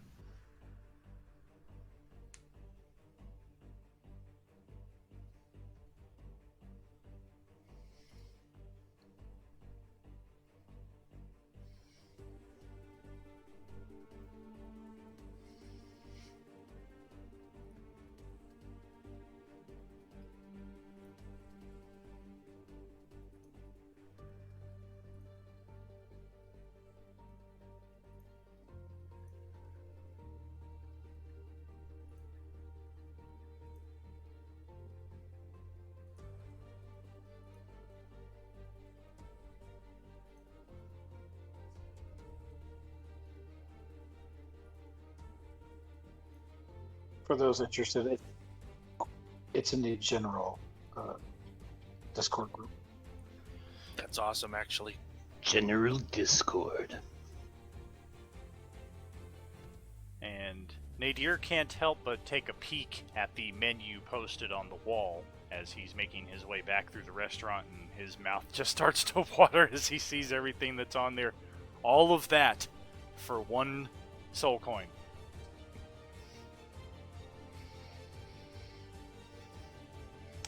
For those interested, it's in the general Discord group. That's awesome, actually. General Discord. And Nadir can't help but take a peek at the menu posted on the wall as he's making his way back through the restaurant, and his mouth just starts to water as he sees everything that's on there. All of that for 1 soul coin.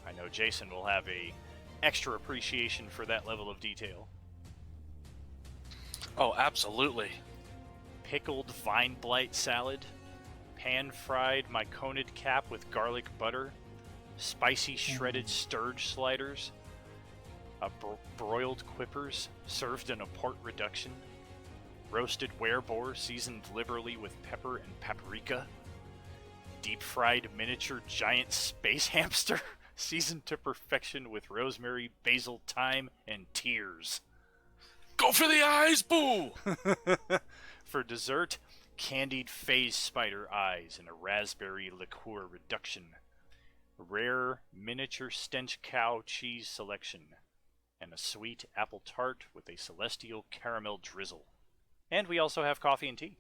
I know Jason will have a extra appreciation for that level of detail. Oh, absolutely. Pickled vine blight salad, pan-fried myconid cap with garlic butter, spicy shredded sturge sliders, broiled quippers served in a port reduction, roasted wereboar seasoned liberally with pepper and paprika, deep-fried miniature giant space hamster seasoned to perfection with rosemary, basil, thyme, and tears. Go for the eyes, boo! For dessert, candied phase spider eyes in a raspberry liqueur reduction, rare miniature stench cow cheese selection, and a sweet apple tart with a celestial caramel drizzle. And we also have coffee and tea.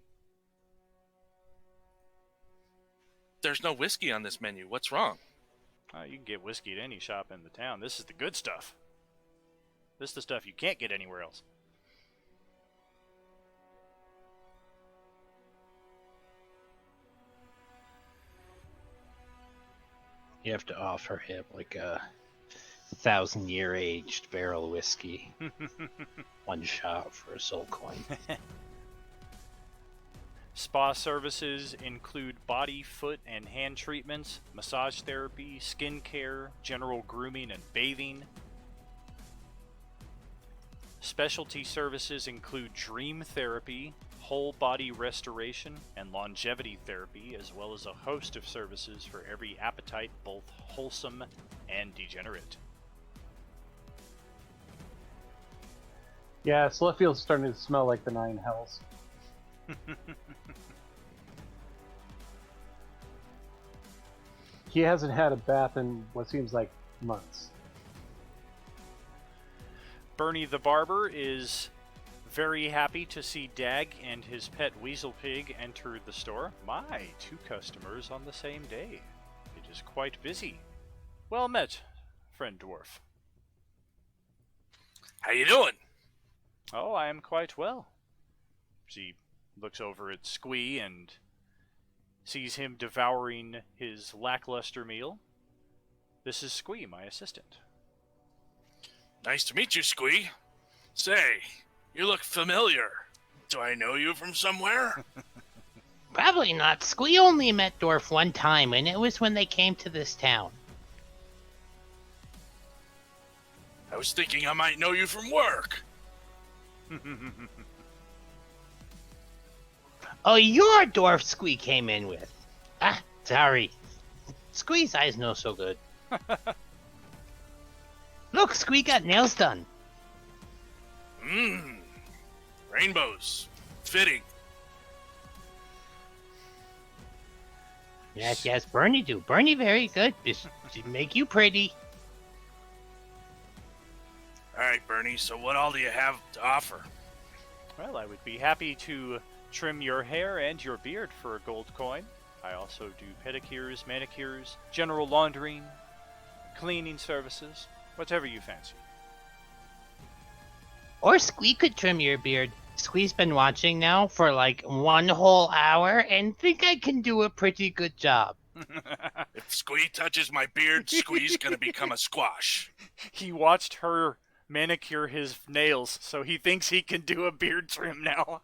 There's no whiskey on this menu. What's wrong? You can get whiskey at any shop in the town. This is the good stuff. This is the stuff you can't get anywhere else. You have to offer him like a 1,000-year aged barrel whiskey. 1 shot for a soul coin. Spa services include body, foot, and hand treatments, massage therapy, skin care, general grooming, and bathing. Specialty services include dream therapy, whole body restoration, and longevity therapy, as well as a host of services for every appetite, both wholesome and degenerate. Yeah, Celestial's starting to smell like the 9 hells. He hasn't had a bath in what seems like months. Bernie the Barber is very happy to see Dag and his pet weasel pig enter the store. My, 2 customers on the same day. It is quite busy. Well met, friend dwarf. How you doing? Oh, I am quite well. She looks over at Squee and sees him devouring his lackluster meal. This is Squee, my assistant. Nice to meet you, Squee. Say, you look familiar. Do I know you from somewhere? Probably not. Squee only met Dwarf one time, and it was when they came to this town. I was thinking I might know you from work. Oh, your Dwarf Squee came in with. Ah, sorry. Squee's eyes know so good. Look, Squee got nails done. Rainbows. Fitting. Yes, Bernie do. Bernie very good. Just make you pretty. All right, Bernie, so what all do you have to offer? Well, I would be happy to trim your hair and your beard for a gold coin. I also do pedicures, manicures, general laundering, cleaning services, whatever you fancy. Or Squee could trim your beard. Squee's been watching now for like 1 whole hour and think I can do a pretty good job. If Squee touches my beard, Squee's gonna become a squash. He watched her manicure his nails, so he thinks he can do a beard trim now.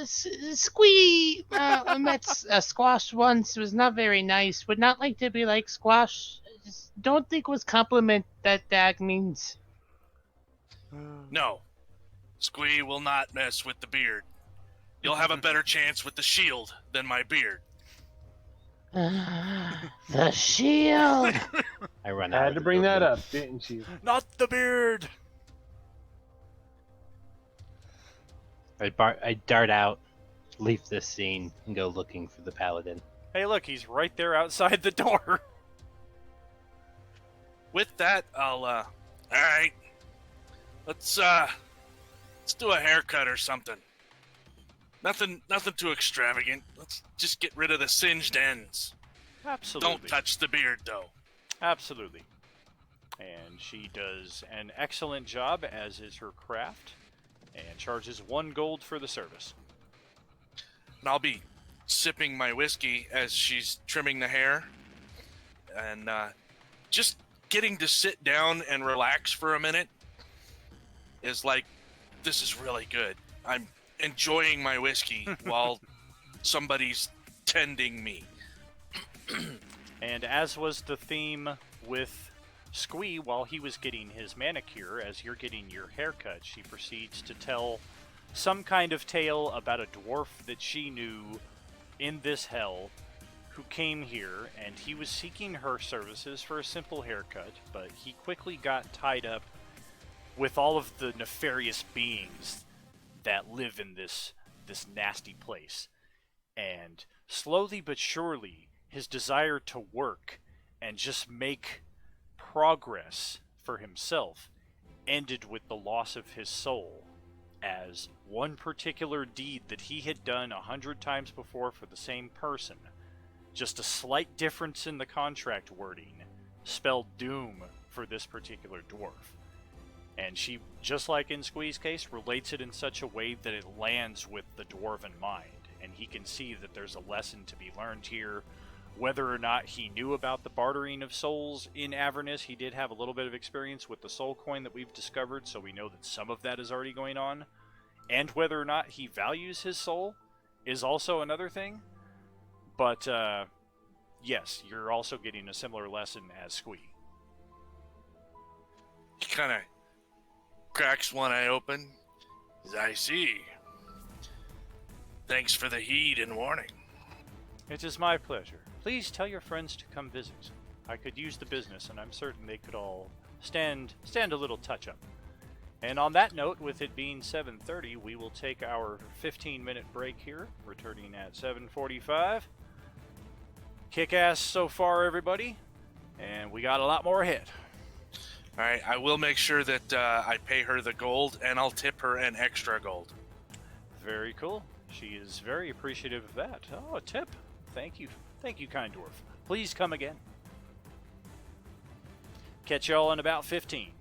Squee met a Squash once. It was not very nice. Would not like to be like Squash. Just don't think was compliment that means. No, Squee will not mess with the beard. You'll have a better chance with the shield than my beard. The shield. I run out. Had of to the bring that building. up, didn't you? Not the beard! I dart out, leave this scene, and go looking for the paladin. Hey, look, he's right there outside the door. With that, I'll all right. Let's do a haircut or something. Nothing too extravagant. Let's just get rid of the singed ends. Absolutely. Don't touch the beard though. Absolutely. And she does an excellent job, as is her craft, and charges 1 gold for the service. And I'll be sipping my whiskey as she's trimming the hair. And just getting to sit down and relax for a minute is like, this is really good. I'm enjoying my whiskey while somebody's tending me. And as was the theme with Squee while he was getting his manicure, as you're getting your haircut, she proceeds to tell some kind of tale about a dwarf that she knew in this hell who came here, and he was seeking her services for a simple haircut, but he quickly got tied up with all of the nefarious beings that live in this nasty place. And slowly but surely, his desire to work and just make progress for himself ended with the loss of his soul, as one particular deed that he had done 100 times before for the same person, just a slight difference in the contract wording, spelled doom for this particular dwarf. And she, just like in Squee's case, relates it in such a way that it lands with the dwarven mind, and he can see that there's a lesson to be learned here. Whether or not he knew about the bartering of souls in Avernus, he did have a little bit of experience with the soul coin that we've discovered, so we know that some of that is already going on. And whether or not he values his soul is also another thing. But, yes, you're also getting a similar lesson as Squee. He kind of cracks one eye open. I see. Thanks for the heed and warning. It is my pleasure. Please tell your friends to come visit. I could use the business, and I'm certain they could all stand a little touch-up. And on that note, with it being 7:30, we will take our 15-minute break here, returning at 7:45. Kick ass so far, everybody, and we got a lot more ahead. All right, I will make sure that I pay her the gold, and I'll tip her an extra gold. Very cool. She is very appreciative of that. Oh, a tip. Thank you. Thank you, kind dwarf. Please come again. Catch y'all in about 15.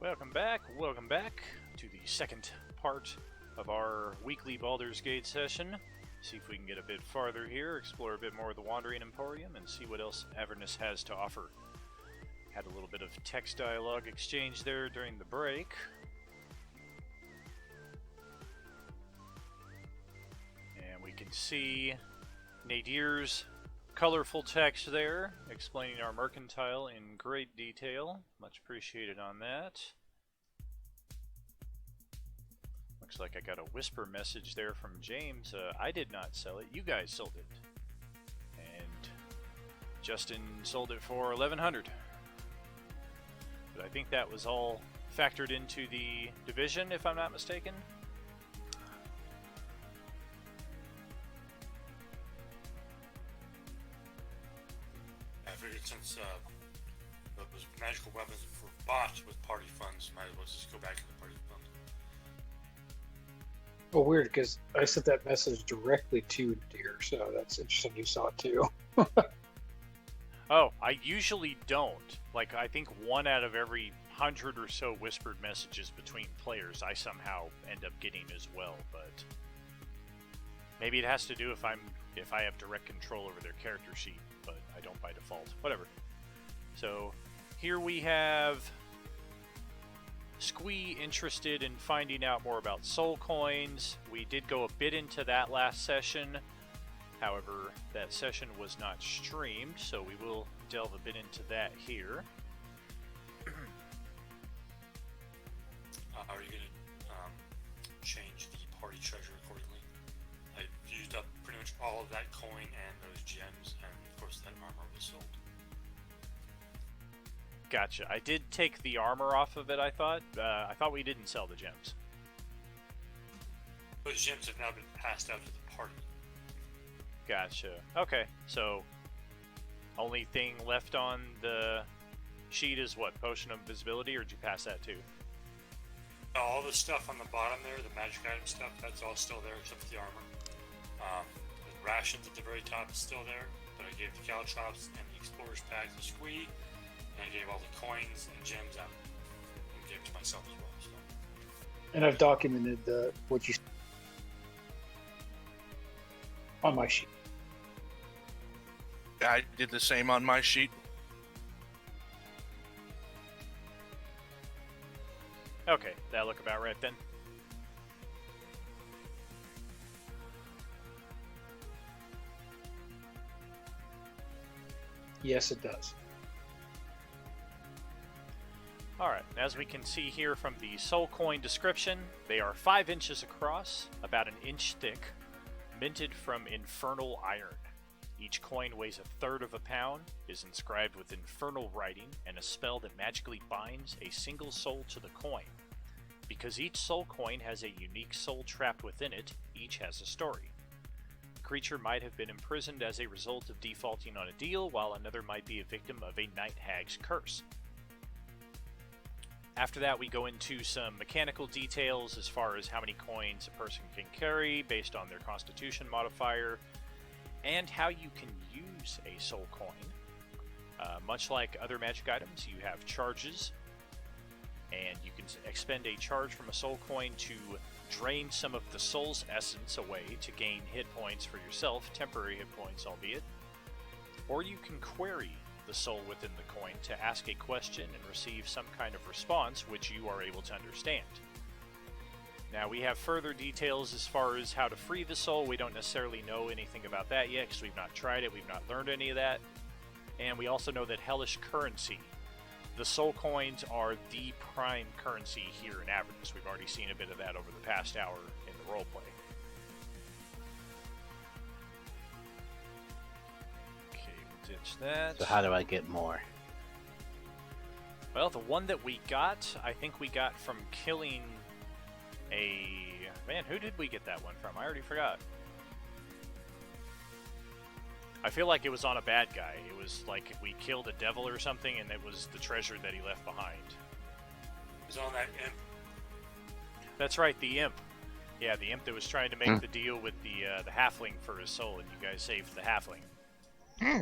Welcome back to the second part of our weekly Baldur's Gate session. See if we can get a bit farther here, explore a bit more of the Wandering Emporium, and see what else Avernus has to offer. Had a little bit of text dialogue exchange there during the break. And we can see Nadir's colorful text there, explaining our mercantile in great detail. Much appreciated on that. Looks like I got a whisper message there from James. I did not sell it. You guys sold it. And Justin sold it for 1,100. But I think that was all factored into the division, if I'm not mistaken. I figured since those magical weapons were bought with party funds, might as well just go back to the party funds. Oh, weird, because I sent that message directly to Nadir, so that's interesting you saw it too. Oh, I usually don't. Like, I think 1 out of every 100 or so whispered messages between players I somehow end up getting as well, but maybe it has to do if I have direct control over their character sheet, but I don't by default. Whatever. So, here we have Squee interested in finding out more about soul coins. We did go a bit into that last session. However, that session was not streamed, so we will delve a bit into that here. Are you going to change the party treasure accordingly? I used up pretty much all of that coin and those gems, and of course that armor was sold. Gotcha. I did take the armor off of it, I thought. I thought we didn't sell the gems. Those gems have now been passed out to the party. Gotcha. Okay, so only thing left on the sheet is what? Potion of Invisibility, or did you pass that too? All the stuff on the bottom there, the magic item stuff, that's all still there except for the armor. The rations at the very top is still there, but I gave the caltrops and the explorer's pack to Squee, and I gave all the coins and gems out and gave to myself as well. So. And I've documented what you on my sheet. I did the same on my sheet. Okay, that'll look about right then. Yes, it does. Alright, as we can see here from the soul coin description, they are 5 inches across, about an inch thick, minted from infernal iron. Each coin weighs 1/3 of a pound, is inscribed with infernal writing, and a spell that magically binds a single soul to the coin. Because each soul coin has a unique soul trapped within it, each has a story. A creature might have been imprisoned as a result of defaulting on a deal, while another might be a victim of a night hag's curse. After that, we go into some mechanical details as far as how many coins a person can carry based on their constitution modifier, and how you can use a soul coin. Much like other magic items, you have charges, and you can expend a charge from a soul coin to drain some of the soul's essence away to gain hit points for yourself, temporary hit points albeit, or you can query the soul within the coin to ask a question and receive some kind of response which you are able to understand. Now, we have further details as far as how to free the soul. We don't necessarily know anything about that yet because we've not tried it, we've not learned any of that. And we also know that hellish currency, the soul coins, are the prime currency here in Avernus. We've already seen a bit of that over the past hour in the roleplay. Okay, we'll ditch that. So how do I get more? Well, the one that we got, I think we got from killing Man, who did we get that one from? I already forgot. I feel like it was on a bad guy. It was like we killed a devil or something, and it was the treasure that he left behind. It was on that imp. That's right, the imp. Yeah, the imp that was trying to make the deal with the halfling for his soul, and you guys saved the halfling.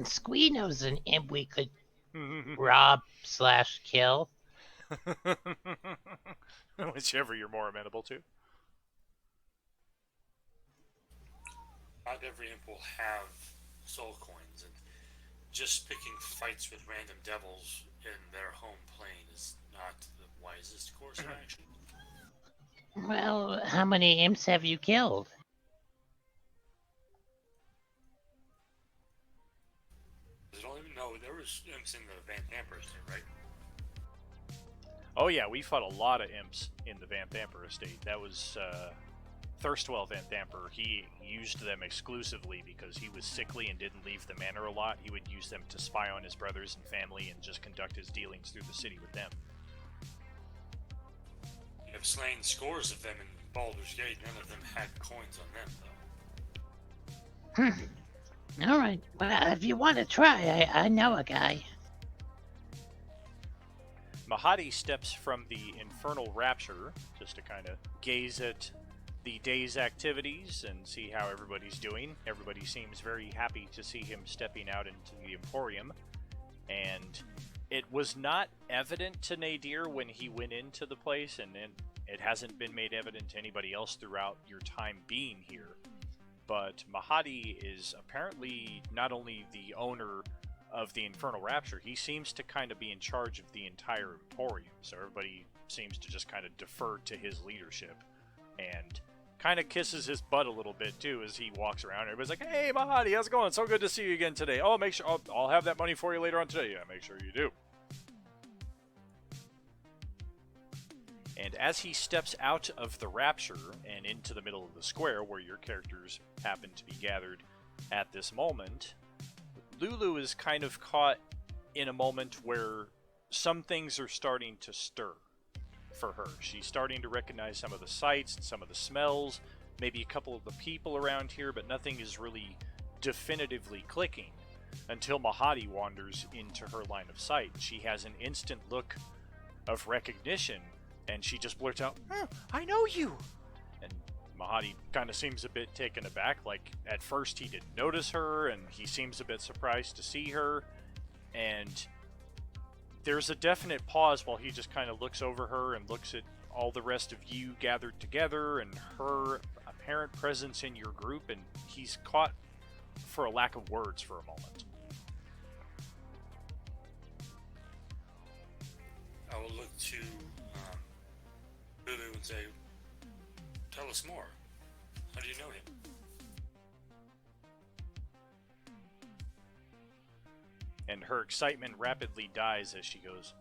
Squee knows an imp we could rob/kill. Whichever you're more amenable to. Not every imp will have soul coins, and just picking fights with random devils in their home plane is not the wisest course of action. Well, how many imps have you killed? I don't even know. There was imps in the Van Amper estate, right? Oh yeah, we fought a lot of imps in the Van Thamper estate. That was Thirstwell Van Thamper. He used them exclusively because he was sickly and didn't leave the manor a lot. He would use them to spy on his brothers and family and just conduct his dealings through the city with them. You have slain scores of them in Baldur's Gate. None of them had coins on them, though. All right. Well, if you want to try, I know a guy. Mahadi steps from the Infernal Rapture just to kind of gaze at the day's activities and see how everybody's doing. Everybody seems very happy to see him stepping out into the Emporium. And it was not evident to Nadir when he went into the place, and it hasn't been made evident to anybody else throughout your time being here. But Mahadi is apparently not only the owner of the Infernal Rapture, he seems to kind of be in charge of the entire Emporium. So everybody seems to just kind of defer to his leadership and kind of kisses his butt a little bit too as he walks around. Everybody's like, "Hey, Mahadi, how's it going? So good to see you again today. Oh, make sure I'll have that money for you later on today. Yeah, make sure you do." And as he steps out of the Rapture and into the middle of the square where your characters happen to be gathered at this moment, Lulu is kind of caught in a moment where some things are starting to stir for her. She's starting to recognize some of the sights and some of the smells, maybe a couple of the people around here, but nothing is really definitively clicking until Mahadi wanders into her line of sight. She has an instant look of recognition, and she just blurts out, "I know you!" And Mahadi kind of seems a bit taken aback. Like, at first he didn't notice her, and he seems a bit surprised to see her. And there's a definite pause while he just kind of looks over her and looks at all the rest of you gathered together and her apparent presence in your group, and he's caught for a lack of words for a moment. I will look to Lulu and say, "Tell us more. How do you know him?" And her excitement rapidly dies as she goes,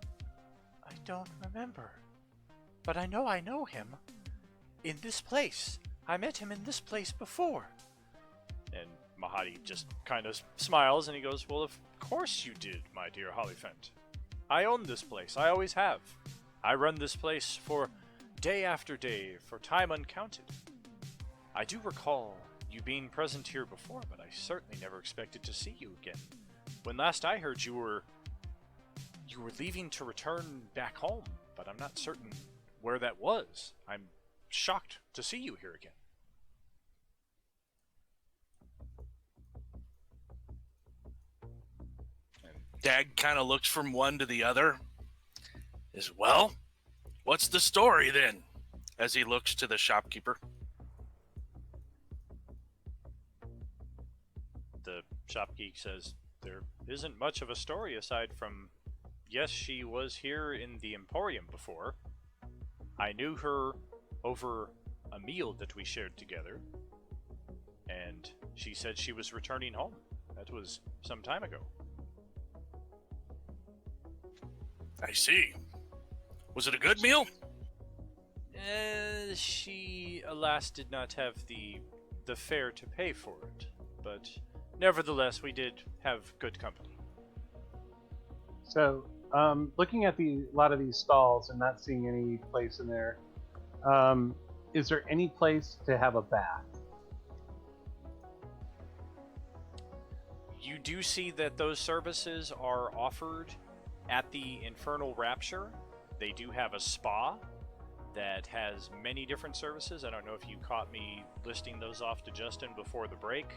"I don't remember, but I know him. In this place. I met him in this place before." And Mahadi just kind of smiles and he goes, "Well, of course you did, my dear Hollyphant. I own this place. I always have. I run this place for day after day, for time uncounted. I do recall you being present here before, but I certainly never expected to see you again. When last I heard you were leaving to return back home, but I'm not certain where that was. I'm shocked to see you here again." Dag kind of looks from one to the other. Well, what's the story then? As he looks to the shopkeeper. The shopkeep says, "There isn't much of a story aside from, yes, she was here in the Emporium before. I knew her over a meal that we shared together, and she said she was returning home. That was some time ago." I see. Was it a good meal? She, alas, did not have the fare to pay for it, but nevertheless, we did have good company. So, looking at a lot of these stalls and not seeing any place in there, is there any place to have a bath? You do see that those services are offered at the Infernal Rapture. They do have a spa that has many different services. I don't know if you caught me listing those off to Justin before the break,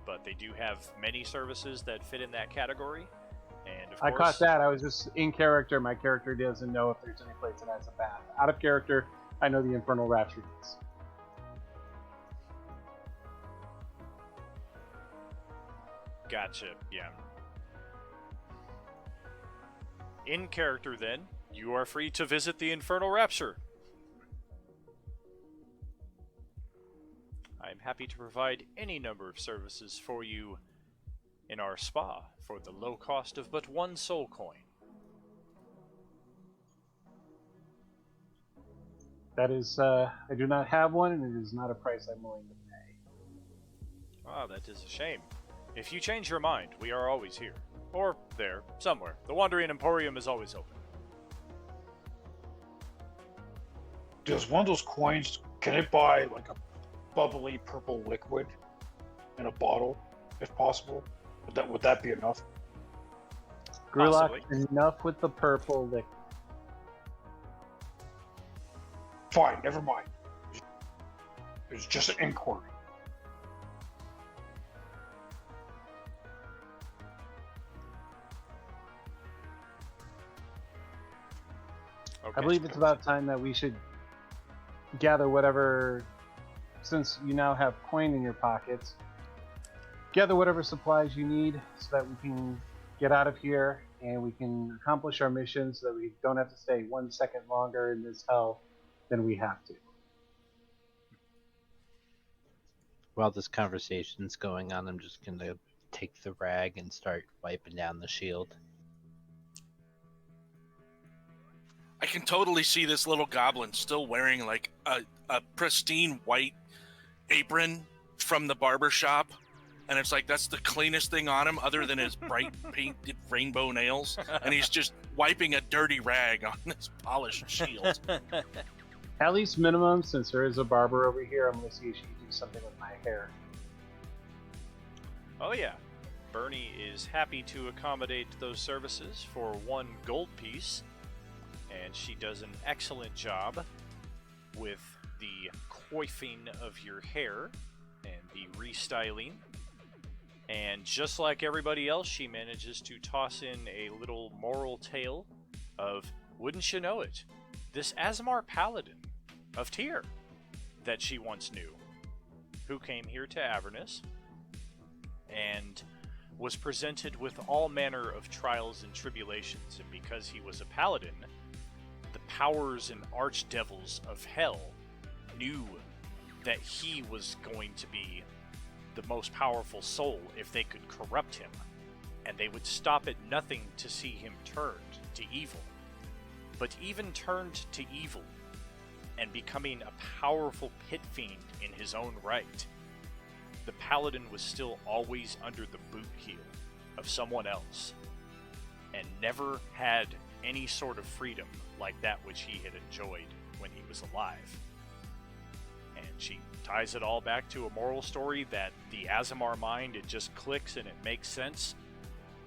but they do have many services that fit in that category. And of I course, caught that. I was just in character. My character doesn't know if there's any place that has a bath. Out of character, I know the Infernal Rapture does. Gotcha, yeah. In character, then, you are free to visit the Infernal Rapture. I'm happy to provide any number of services for you in our spa for the low cost of but 1 soul coin. That is, I do not have one, and it is not a price I'm willing to pay. Ah, that is a shame. If you change your mind, we are always here. Or there, somewhere. The Wandering Emporium is always open. Does one of those coins, can it buy like a bubbly purple liquid in a bottle, if possible? Would that be enough? Gurlock, Possibly. enough with the purple liquid. Fine, never mind. It's just an inquiry. Okay. I believe it's about time that we should gather whatever, since you now have coin in your pockets, gather whatever supplies you need so that we can get out of here and we can accomplish our mission so that we don't have to stay 1 second longer in this hell than we have to. While this conversation's going on, I'm just gonna take the rag and start wiping down the shield. I can totally see this little goblin still wearing like a pristine white apron from the barber shop, and it's like that's the cleanest thing on him other than his bright painted rainbow nails, and he's just wiping a dirty rag on this polished shield. At least minimum, since there is a barber over here, I'm going to see if she can do something with my hair. Oh yeah. Bernie is happy to accommodate those services for 1 gold piece. And she does an excellent job with the coiffing of your hair and the restyling. And just like everybody else, she manages to toss in a little moral tale of, wouldn't you know it, this Azamar Paladin of Tyr that she once knew, who came here to Avernus and was presented with all manner of trials and tribulations, and because he was a paladin, the powers and archdevils of hell knew that he was going to be the most powerful soul if they could corrupt him, and they would stop at nothing to see him turned to evil. But even turned to evil and becoming a powerful pit fiend in his own right, the paladin was still always under the boot heel of someone else, and never had any sort of freedom like that which he had enjoyed when he was alive. And she ties it all back to a moral story that the Azamar mind, it just clicks and it makes sense,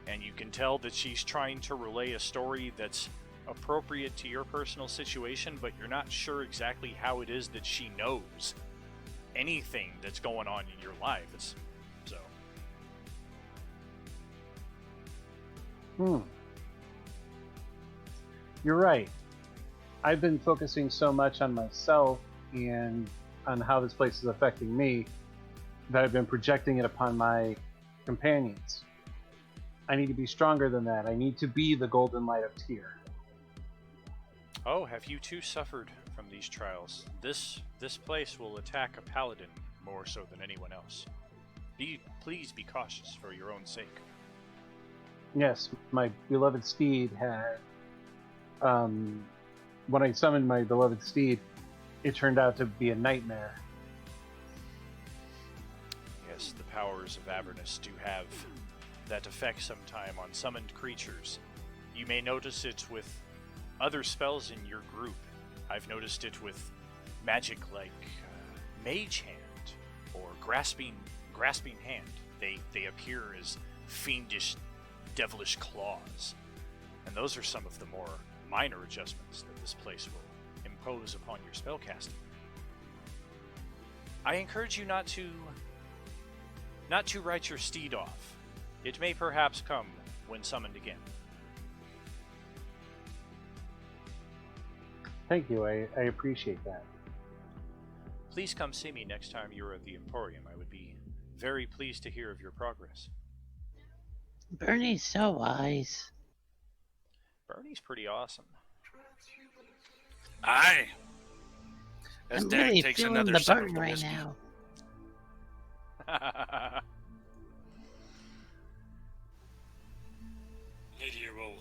and you can tell that she's trying to relay a story that's appropriate to your personal situation, but you're not sure exactly how it is that she knows anything that's going on in your life. You're right. I've been focusing so much on myself and on how this place is affecting me that I've been projecting it upon my companions. I need to be stronger than that. I need to be the golden light of Tyr. Oh, have you too suffered from these trials? This place will attack a paladin more so than anyone else. Please be cautious for your own sake. Yes, my beloved steed had... when I summoned my beloved steed, it turned out to be a nightmare. Yes, the powers of Avernus do have that effect sometime on summoned creatures. You may notice it with other spells in your group. I've noticed it with magic like Mage Hand or Grasping Hand. They appear as fiendish, devilish claws. And those are some of the more minor adjustments that this place will impose upon your spellcasting. I encourage you not to write your steed off. It may perhaps come when summoned again. Thank you. I appreciate that. Please come see me next time you're at the Emporium. I would be very pleased to hear of your progress. Bernie's so wise. Bernie's pretty awesome. Aye. As I'm Dag really takes feeling another the sip burn of the right whiskey. now. Nadir will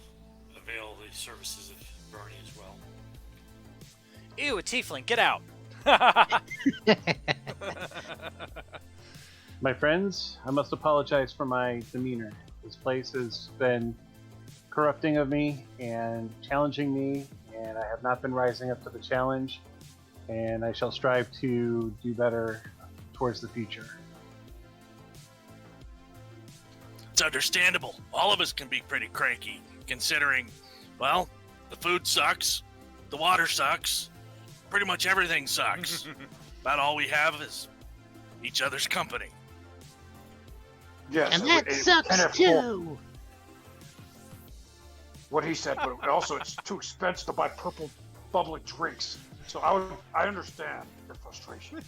avail the services of Bernie as well. Ew, a tiefling, get out! My friends, I must apologize for my demeanor. This place has been corrupting of me and challenging me, and I have not been rising up to the challenge, and I shall strive to do better towards the future. It's understandable. All of us can be pretty cranky, considering, well, the food sucks, the water sucks, pretty much everything sucks. About all we have is each other's company. Yes, And that sucks too. What he said, but also it's too expensive to buy purple bubbly drinks. So I understand your frustration,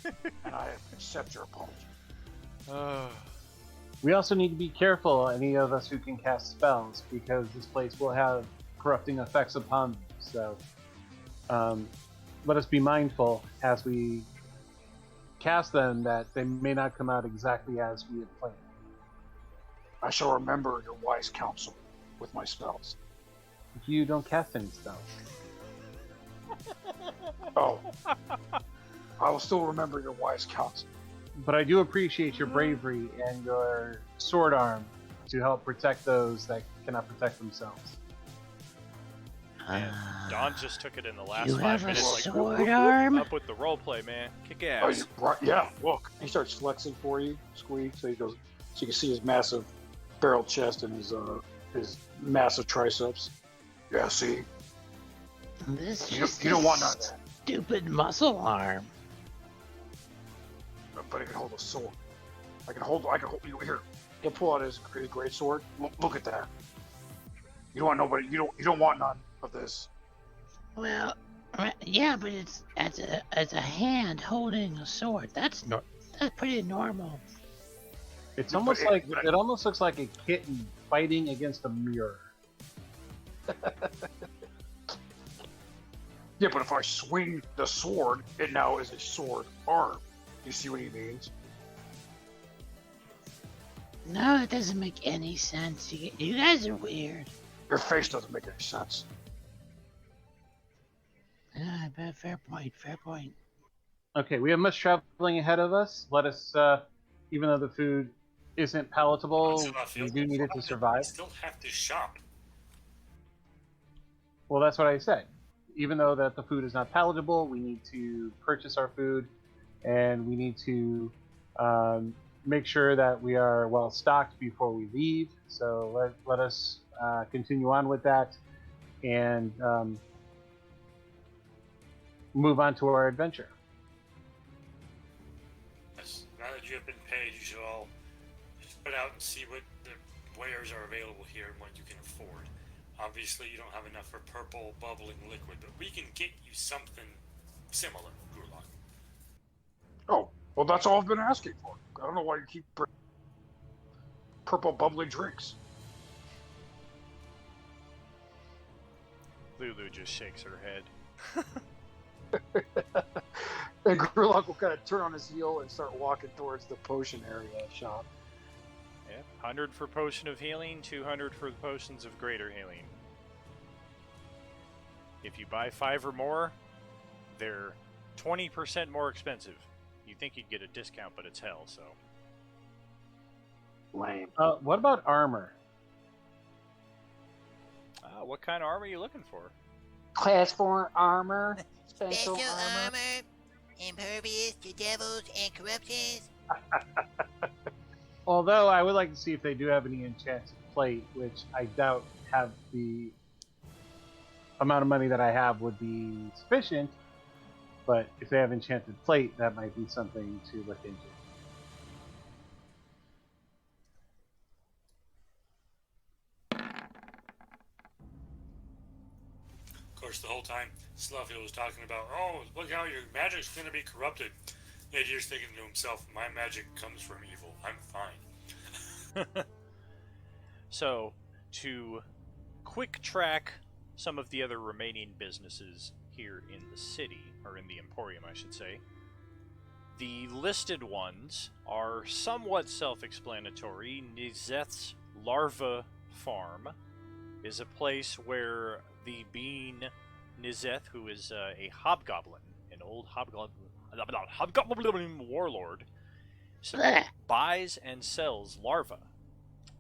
and I accept your apology. We also need to be careful, any of us who can cast spells, because this place will have corrupting effects upon them. So let us be mindful as we cast them that they may not come out exactly as we had planned. I shall remember your wise counsel with my spells. You don't cast any spells. Oh, I will still remember your wise counsel. But I do appreciate your bravery and your sword arm to help protect those that cannot protect themselves. Man, Don just took it in the last You 5 have a minutes. Like, sword arm? up with the roleplay, man. Kick Oh, ass. right, yeah, look. He starts flexing for you, Squeak, so he goes, so you can see his massive barrel chest and his massive triceps. Yeah, see? This You just don't a want none of that. stupid muscle arm. But I can hold a sword. I can hold you here. He'll pull out his great sword. Look at that. You don't want nobody. You don't want none of this. Well, yeah, but it's as a hand holding a sword. That's pretty normal. It's But almost it- like but it almost looks like a kitten fighting against a mirror. Yeah, but if I swing the sword, it now is a sword arm. You see what he means? No, it doesn't make any sense. You guys are weird. Your face doesn't make any sense. Ah, but fair point. Fair point. Okay, we have much traveling ahead of us. Let us, even though the food isn't palatable, Until I feel we do need it to I survive. still have to shop. Well, that's what I said. Even though that the food is not palatable, we need to purchase our food, and we need to make sure that we are well stocked before we leave. So let us continue on with that and move on to our adventure. Yes. Now that you have been paid, you should all just put out and see what the wares are available here and what you can afford. Obviously, you don't have enough for purple bubbling liquid, but we can get you something similar, Gurlock. Oh, well, that's all I've been asking for. I don't know why you keep purple bubbly drinks. Lulu just shakes her head. And Gurlock will kind of turn on his heel and start walking towards the potion area shop. Yeah, 100 for potion of healing, 200 for the potions of greater healing. If you buy 5 or more, they're 20% more expensive. You think you'd get a discount, but it's hell, so. Lame. What about armor? What kind of armor are you looking for? Class 4 armor. Special armor, impervious to devils and corruptions. Although I would like to see if they do have any enchanted plate, which I doubt have the amount of money that I have would be sufficient. But if they have enchanted plate, that might be something to look into. Sluffield was talking about, oh, look how your magic's going to be corrupted. Nadier's thinking to himself, my magic comes from evil. I'm fine. So, to quick track some of the other remaining businesses here in the city, or in the Emporium, I should say, the listed ones are somewhat self-explanatory. Nizeth's Larva Farm is a place where the being Nizeth, who is a hobgoblin, an old hobgoblin warlord, buys and sells larvae.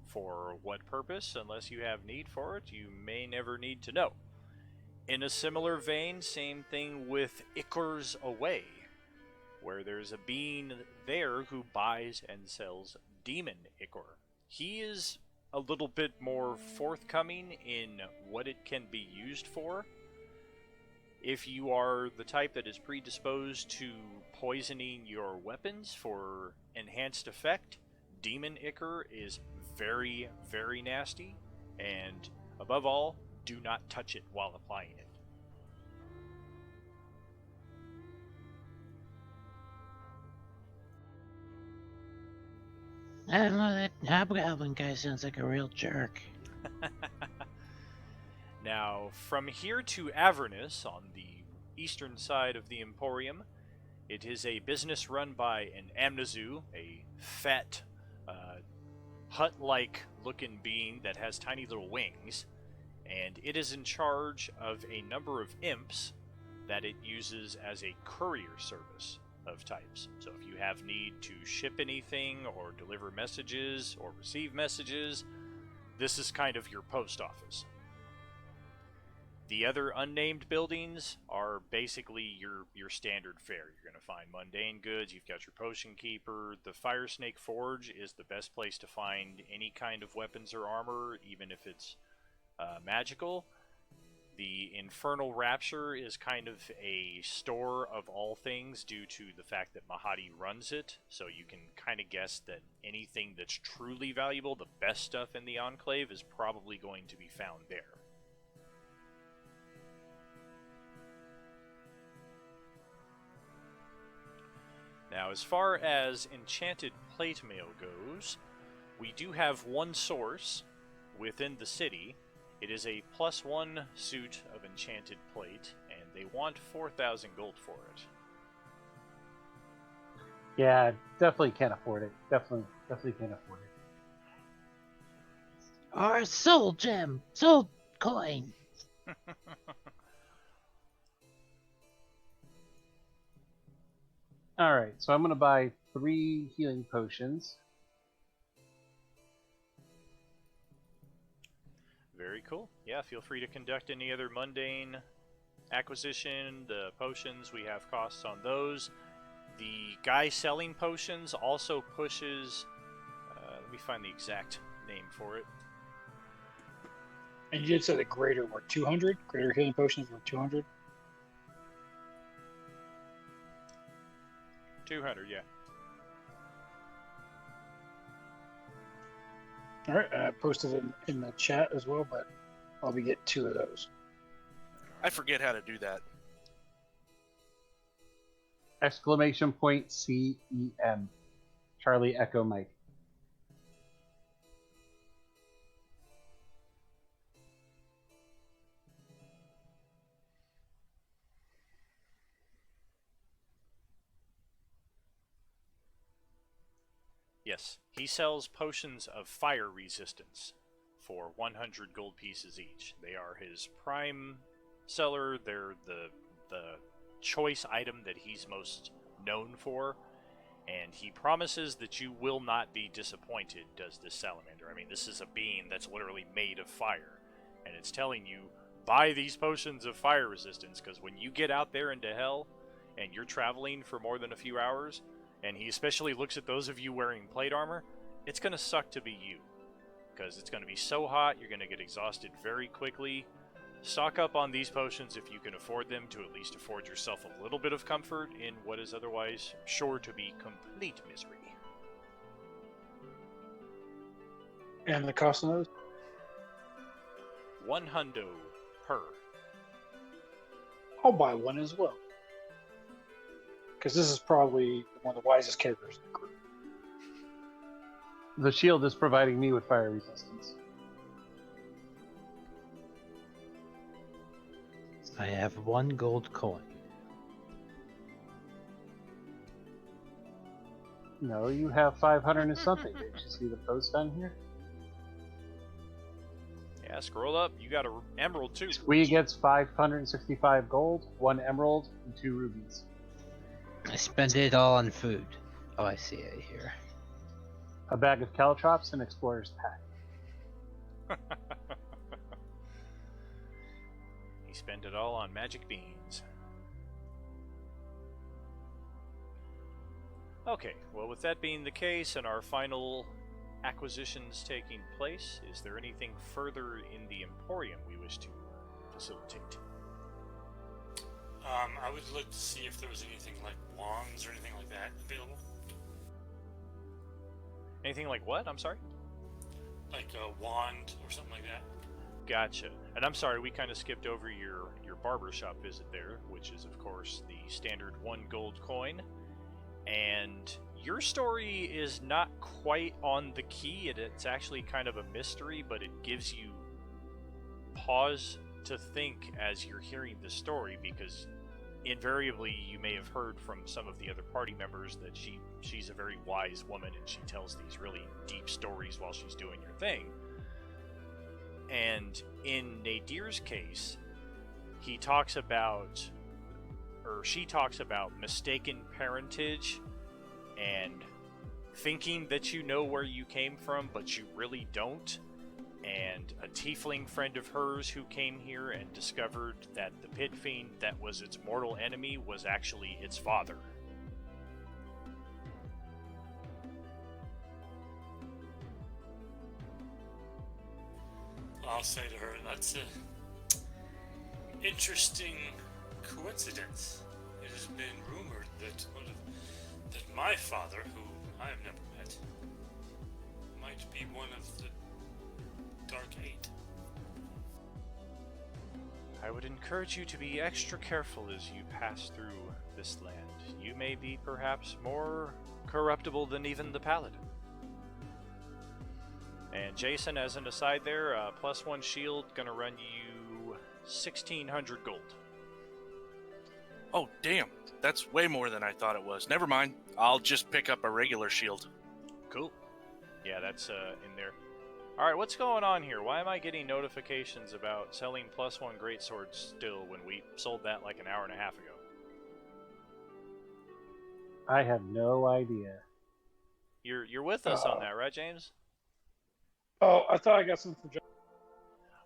For what purpose? Unless you have need for it, you may never need to know. In a similar vein, same thing with Icar's Away, where there's a being there who buys and sells demon ichor. He is a little bit more forthcoming in what it can be used for. If you are the type that is predisposed to poisoning your weapons for enhanced effect, demon ichor is very, very nasty, and above all, do not touch it while applying it. I don't know, that hobgoblin guy sounds like a real jerk. Now, from here to Avernus, on the eastern side of the Emporium, it is a business run by an Amnazu, a fat, hut-like looking being that has tiny little wings, and it is in charge of a number of imps that it uses as a courier service of types. So if you have need to ship anything or deliver messages or receive messages, this is kind of your post office. The other unnamed buildings are basically your standard fare. You're going to find mundane goods, you've got your potion keeper. The Fire Snake Forge is the best place to find any kind of weapons or armor, even if it's magical. The Infernal Rapture is kind of a store of all things due to the fact that Mahadi runs it, so you can kind of guess that anything that's truly valuable, the best stuff in the Enclave, is probably going to be found there. Now, as far as enchanted plate mail goes, we do have one source within the city. It is a +1 suit of enchanted plate, and they want 4,000 gold for it. Yeah, definitely can't afford it. Definitely can't afford it. Or a soul gem, soul coin. All right, so I'm gonna buy 3 healing potions. Very cool. Yeah, feel free to conduct any other mundane acquisition. The potions, we have costs on those. The guy selling potions also pushes... let me find the exact name for it. And you did say the greater were 200? Greater healing potions were 200? 200, yeah. All right, I posted it in the chat as well, but I'll be getting 2 of those. I forget how to do that. !CEM. Charlie Echo Mike. Yes, he sells potions of fire resistance for 100 gold pieces each. They are his prime seller. They're the choice item that he's most known for, and he promises that you will not be disappointed, does this salamander. I mean, this is a being that's literally made of fire, and it's telling you, buy these potions of fire resistance, because when you get out there into hell, and you're traveling for more than a few hours, and he especially looks at those of you wearing plate armor, it's going to suck to be you. Because it's going to be so hot, you're going to get exhausted very quickly. Stock up on these potions if you can afford them, to at least afford yourself a little bit of comfort in what is otherwise sure to be complete misery. And the cost of those? 100 per. I'll buy one as well. Because this is probably one of the wisest characters in the group. The shield is providing me with fire resistance. I have 1 gold coin. No, you have 500 and something. Did you see the post on here? Yeah, scroll up. You got an emerald too. Squee gets 565 gold, 1 emerald, and 2 rubies. I spend it all on food. Oh, I see it here. A bag of caltrops and explorer's pack. You spend it all on magic beans. Okay, well, with that being the case and our final acquisitions taking place, is there anything further in the Emporium we wish to facilitate? I would look to see if there was anything like wands or anything like that available. Anything like what? I'm sorry? Like a wand or something like that. Gotcha. And I'm sorry, we kind of skipped over your barbershop visit there, which is, of course, the standard 1 gold coin. And your story is not quite on the key. It's actually kind of a mystery, but it gives you pause to think as you're hearing the story, because invariably you may have heard from some of the other party members that she's a very wise woman and she tells these really deep stories while she's doing her thing. And in Nadir's case, she talks about mistaken parentage and thinking that you know where you came from, but you really don't. And a tiefling friend of hers who came here and discovered that the pit fiend that was its mortal enemy was actually its father. I'll say to her, that's an interesting coincidence. It has been rumored that my father, who I have never met, might be one of the Dark Eight. I would encourage you to be extra careful as you pass through this land. You may be perhaps more corruptible than even the paladin. And Jason, as an aside there, +1 shield gonna run you 1,600 gold. Oh, damn. That's way more than I thought it was. Never mind. I'll just pick up a regular shield. Cool. Yeah, that's in there. Alright, what's going on here? Why am I getting notifications about selling +1 greatswords still when we sold that like an hour and a half ago? I have no idea. You're with us on that, right, James? Oh, I thought I got something for John.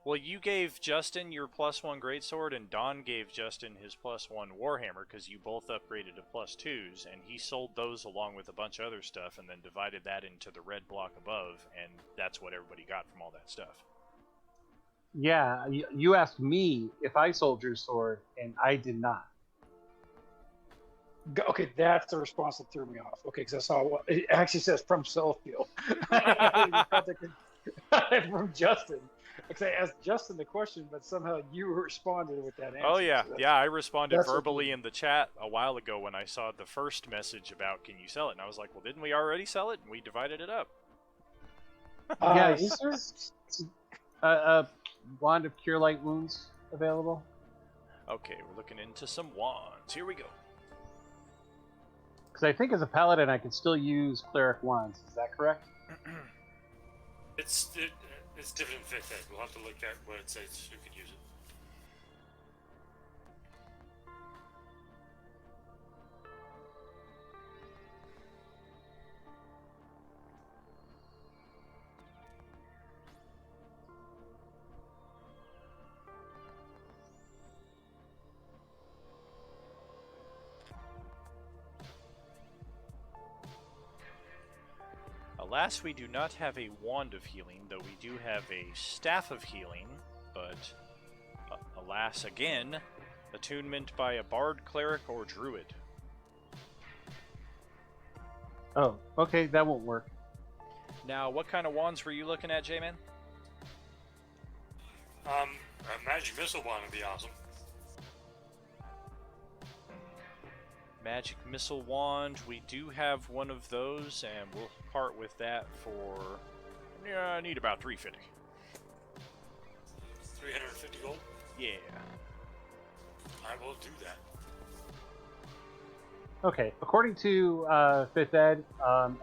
Well, you gave Justin your +1 greatsword, and Don gave Justin his +1 warhammer because you both upgraded to +2s, and he sold those along with a bunch of other stuff, and then divided that into the red block above, and that's what everybody got from all that stuff. Yeah, you asked me if I sold your sword, and I did not. Okay, that's the response that threw me off. Okay, because I saw it actually says from Selffield. From Justin. Because I asked Justin the question, but somehow you responded with that answer. Oh, yeah. So Yeah, I responded that's verbally in the chat a while ago when I saw the first message about can you sell it? And I was like, well, didn't we already sell it? And we divided it up. Yeah, is there a wand of cure light wounds available? Okay, we're looking into some wands. Here we go. Because I think as a paladin I can still use cleric wands. Is that correct? It's different than 5th ed. We'll have to look at what it says who can use it. Alas, we do not have a wand of healing, though we do have a staff of healing, but alas again, attunement by a bard, cleric, or druid. Oh, okay, that won't work. Now, what kind of wands were you looking at, J-Man? A magic missile wand would be awesome. Magic Missile Wand. We do have one of those, and we'll part with that for... Yeah, I need about 350. 350 gold. Yeah. I will do that. Okay, according to 5th Ed,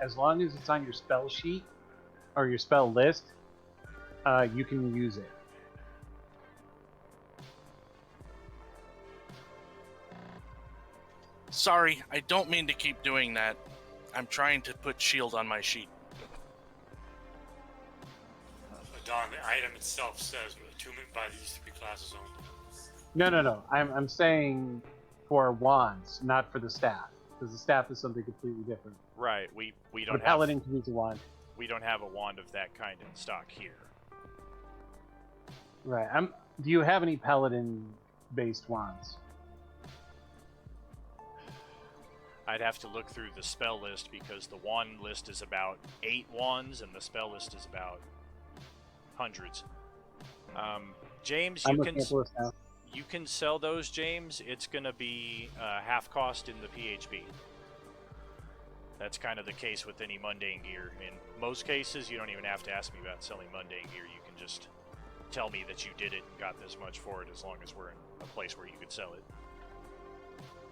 as long as it's on your spell sheet or your spell list, you can use it. Sorry, I don't mean to keep doing that. I'm trying to put shield on my sheet. Don, the item itself says attunement by these 3 classes only. No. I'm saying for wands, not for the staff, because the staff is something completely different. Right, we The don't have... paladin can use a wand. We don't have a wand of that kind in stock here. Right. Do you have any paladin-based wands? I'd have to look through the spell list because the wand list is about 8 wands and the spell list is about hundreds. James, I'm looking at the list now. you can sell those, James. It's going to be half cost in the PHB. That's kind of the case with any mundane gear. In most cases, you don't even have to ask me about selling mundane gear. You can just tell me that you did it and got this much for it, as long as we're in a place where you could sell it.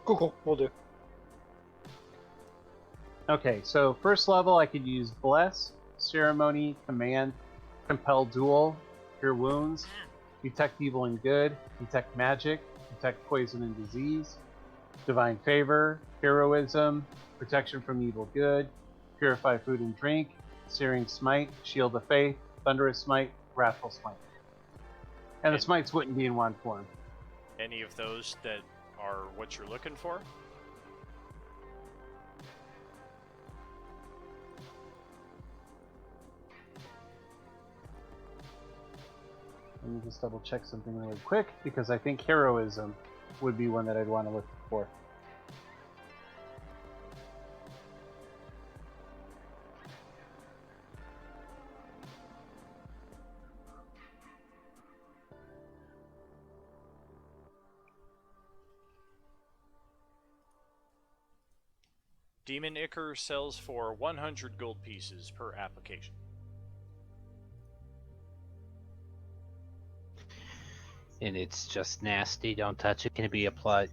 Cool. We'll do. Okay, so first level, I could use Bless, Ceremony, Command, Compel Duel, Cure Wounds, Detect Evil and Good, Detect Magic, Detect Poison and Disease, Divine Favor, Heroism, Protection from Evil Good, Purify Food and Drink, Searing Smite, Shield of Faith, Thunderous Smite, Wrathful Smite. And the smites wouldn't be in wand form. Any of those that are what you're looking for? Let me just double check something really quick, because I think Heroism would be one that I'd want to look for. Demon Ichor sells for 100 gold pieces per application. And it's just nasty. Don't touch it. Can it be applied?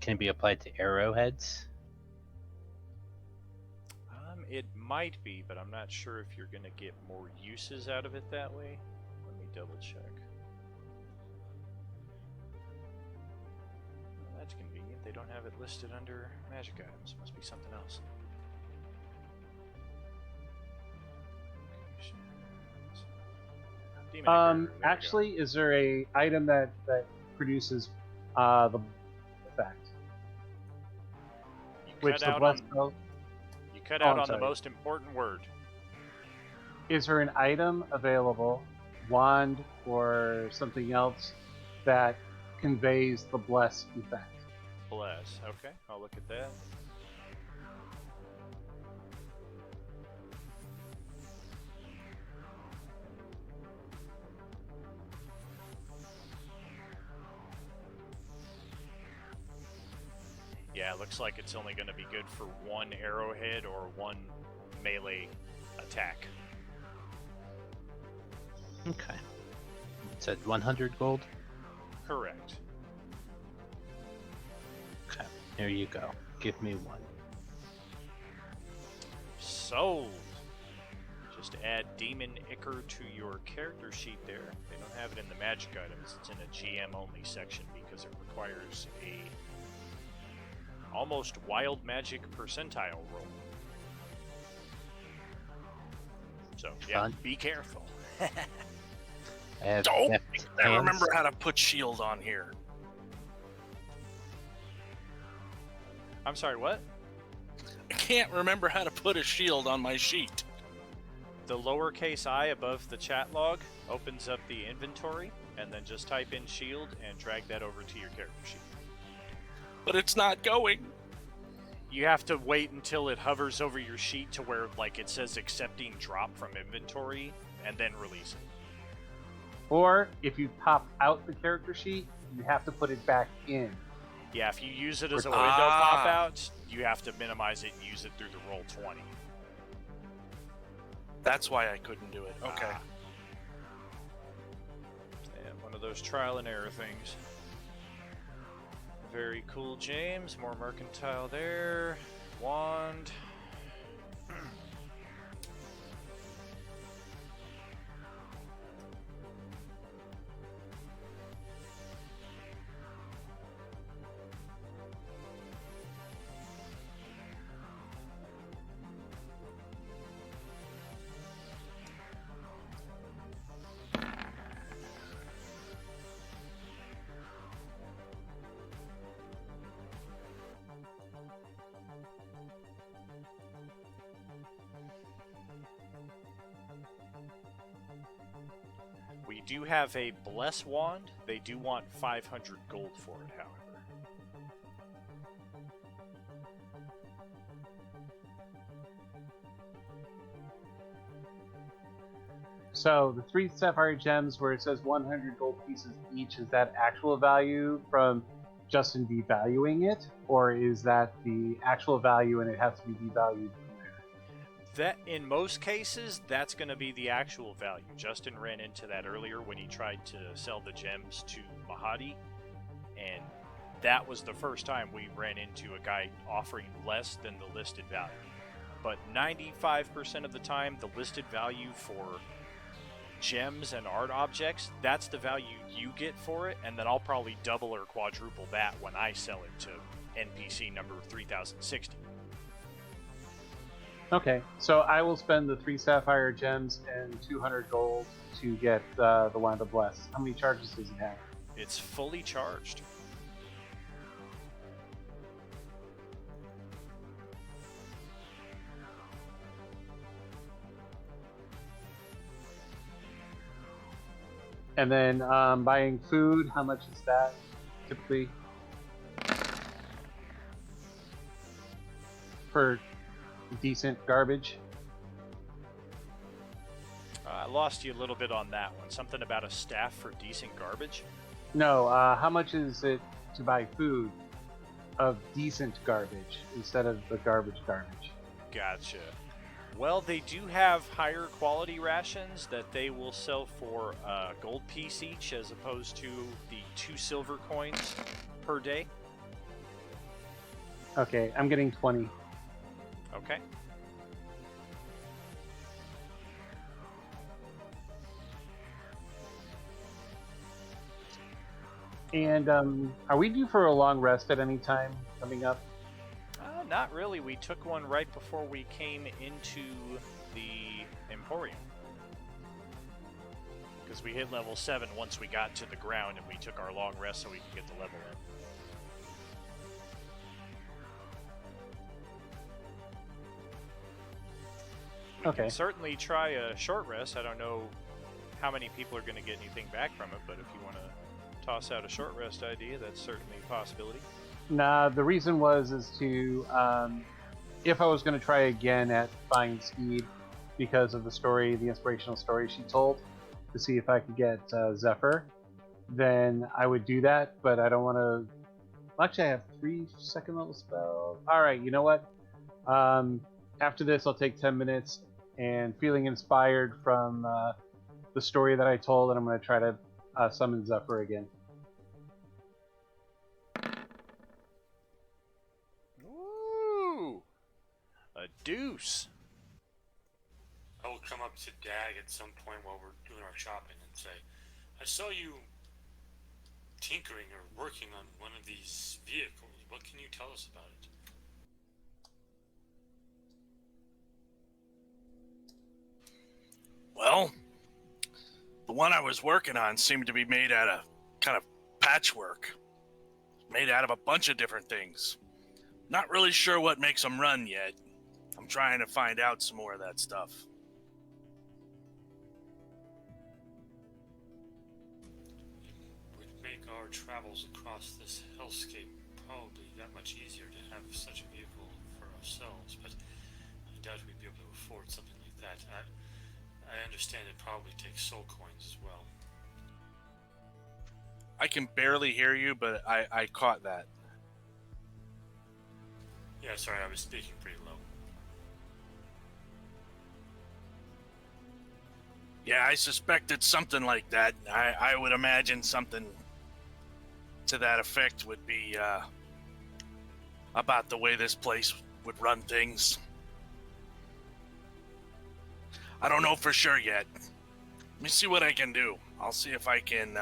Can it be applied to arrowheads? It might be, but I'm not sure if you're going to get more uses out of it that way. Let me double check. Well, that's convenient. They don't have it listed under magic items. Must be something else. Demon Ichor, there we go. Actually, is there a item that produces the effect? You Which cut the out blessed on, spell? you cut Oh, out I'm on sorry. the most important word. Is there an item available, wand or something else, that conveys the bless effect? Bless. Okay, I'll look at that. Yeah, it looks like it's only going to be good for one arrowhead or one melee attack. Okay. It said 100 gold. Correct. Okay. There you go. Give me one. Sold. Just add Demon Ichor to your character sheet there. They don't have it in the magic items. It's in a GM only section because it requires a almost wild magic percentile roll. So yeah, Fun. be careful. I have Don't deft I hands. remember how to put shield on here. I'm sorry, what? I can't remember how to put a shield on my sheet. The lowercase I above the chat log opens up the inventory, and then just type in shield and drag that over to your character sheet. But it's not going. You have to wait until it hovers over your sheet to where like it says accepting drop from inventory, and then release it. Or if you pop out the character sheet, you have to put it back in. Yeah, if you use it as a Or- window Ah. pop-out, you have to minimize it and use it through the roll 20. That's why I couldn't do it. Okay. Ah. And one of those trial and error things. Very cool, James. More mercantile there. Wand. We do have a Bless Wand. They do want 500 gold for it, however. So the 3 sapphire gems where it says 100 gold pieces each, is that actual value from Justin devaluing it? Or is that the actual value and it has to be devalued from there? That, in most cases, that's going to be the actual value. Justin ran into that earlier when he tried to sell the gems to Mahadi, and that was the first time we ran into a guy offering less than the listed value. But 95% of the time, the listed value for gems and art objects, that's the value you get for it, and then I'll probably double or quadruple that when I sell it to NPC number 3060. Okay, so I will spend the 3 sapphire gems and 200 gold to get the Wand of Bless. How many charges does it have? It's fully charged. And then buying food, how much is that typically? For decent garbage? I lost you a little bit on that one. Something about a staff for decent garbage? No, how much is it to buy food of decent garbage instead of the garbage? Gotcha. Well, they do have higher quality rations that they will sell for a gold piece each as opposed to the 2 silver coins per day. Okay, I'm getting 20. Okay. And are we due for a long rest at any time coming up? Not really. We took one right before we came into the Emporium. Because we hit level 7 once we got to the ground, and we took our long rest so we could get the level in. We Okay. can certainly try a short rest. I don't know how many people are going to get anything back from it, but if you want to toss out a short rest idea, that's certainly a possibility. Nah, the reason is to, if I was going to try again at buying speed because of the story, the inspirational story she told, to see if I could get Zephyr, then I would do that, but I don't want to... Actually, I have 3 second level spells. Alright, you know what? After this, I'll take 10 minutes, and feeling inspired from the story that I told, and I'm going to try to summon Zephyr again. Ooh! A deuce! I will come up to Dag at some point while we're doing our shopping and say, I saw you tinkering or working on one of these vehicles. What can you tell us about it? Well, the one I was working on seemed to be made out of kind of patchwork. Made out of a bunch of different things. Not really sure what makes them run yet. I'm trying to find out some more of that stuff. It would make our travels across this hellscape probably that much easier to have such a vehicle for ourselves, but I doubt we'd be able to afford something like that. I understand it probably takes soul coins as well. I can barely hear you, but I caught that. Yeah, sorry, I was speaking pretty low. Yeah, I suspected something like that. I would imagine something to that effect would be about the way this place would run things. I don't know for sure yet. Let me see what I can do. I'll see if I can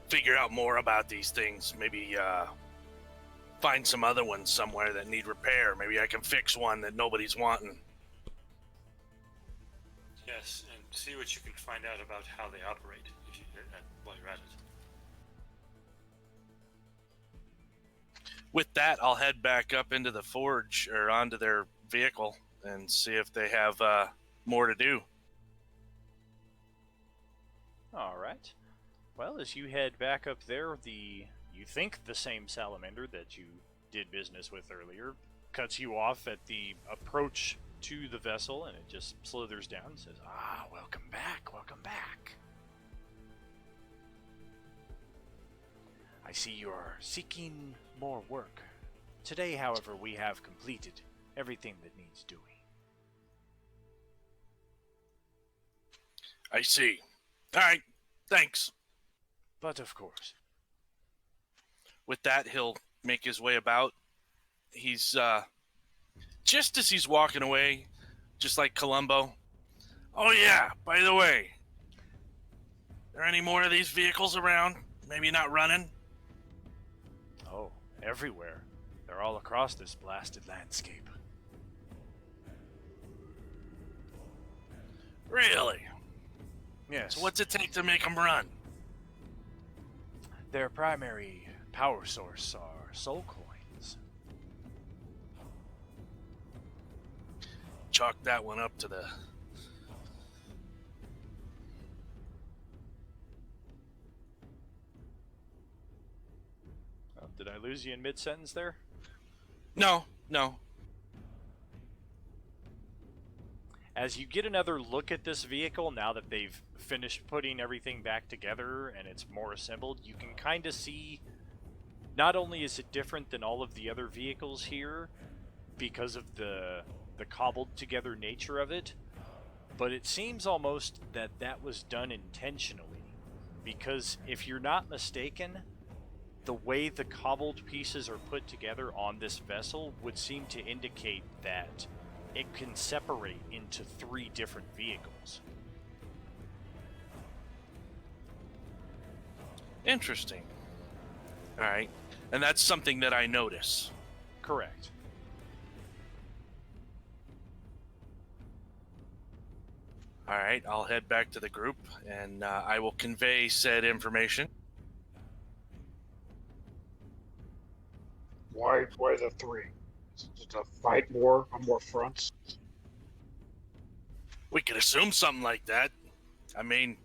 figure out more about these things. Maybe find some other ones somewhere that need repair. Maybe I can fix one that nobody's wanting. Yes, and see what you can find out about how they operate if you, while you're at it. With that, I'll head back up into the forge or onto their vehicle and see if they have more to do. All right. Well, as you head back up there, you think the same salamander that you did business with earlier cuts you off at the approach to the vessel, and it just slithers down and says, "Ah, welcome back, welcome back. I see you are seeking more work. Today, however, we have completed everything that needs doing." I see. All right, thanks. But of course. With that, he'll make his way about. He's just as he's walking away, just like Columbo. Oh yeah, by the way, are there any more of these vehicles around? Maybe not running? Oh, everywhere. They're all across this blasted landscape. Really? Yes. So what's it take to make them run? Their primary power source are soul coins. Chalk that one up to the... Oh, did I lose you in mid-sentence there? No. As you get another look at this vehicle, now that they've finished putting everything back together and it's more assembled, you can kind of see not only is it different than all of the other vehicles here because of the cobbled together nature of it, but it seems almost that that was done intentionally, because if you're not mistaken, the way the cobbled pieces are put together on this vessel would seem to indicate that it can separate into 3 different vehicles. Interesting. All right. And that's something that I notice. Correct. All right, I'll head back to the group, and I will convey said information. Why the 3? Is it just to fight more on more fronts? We could assume something like that. I mean,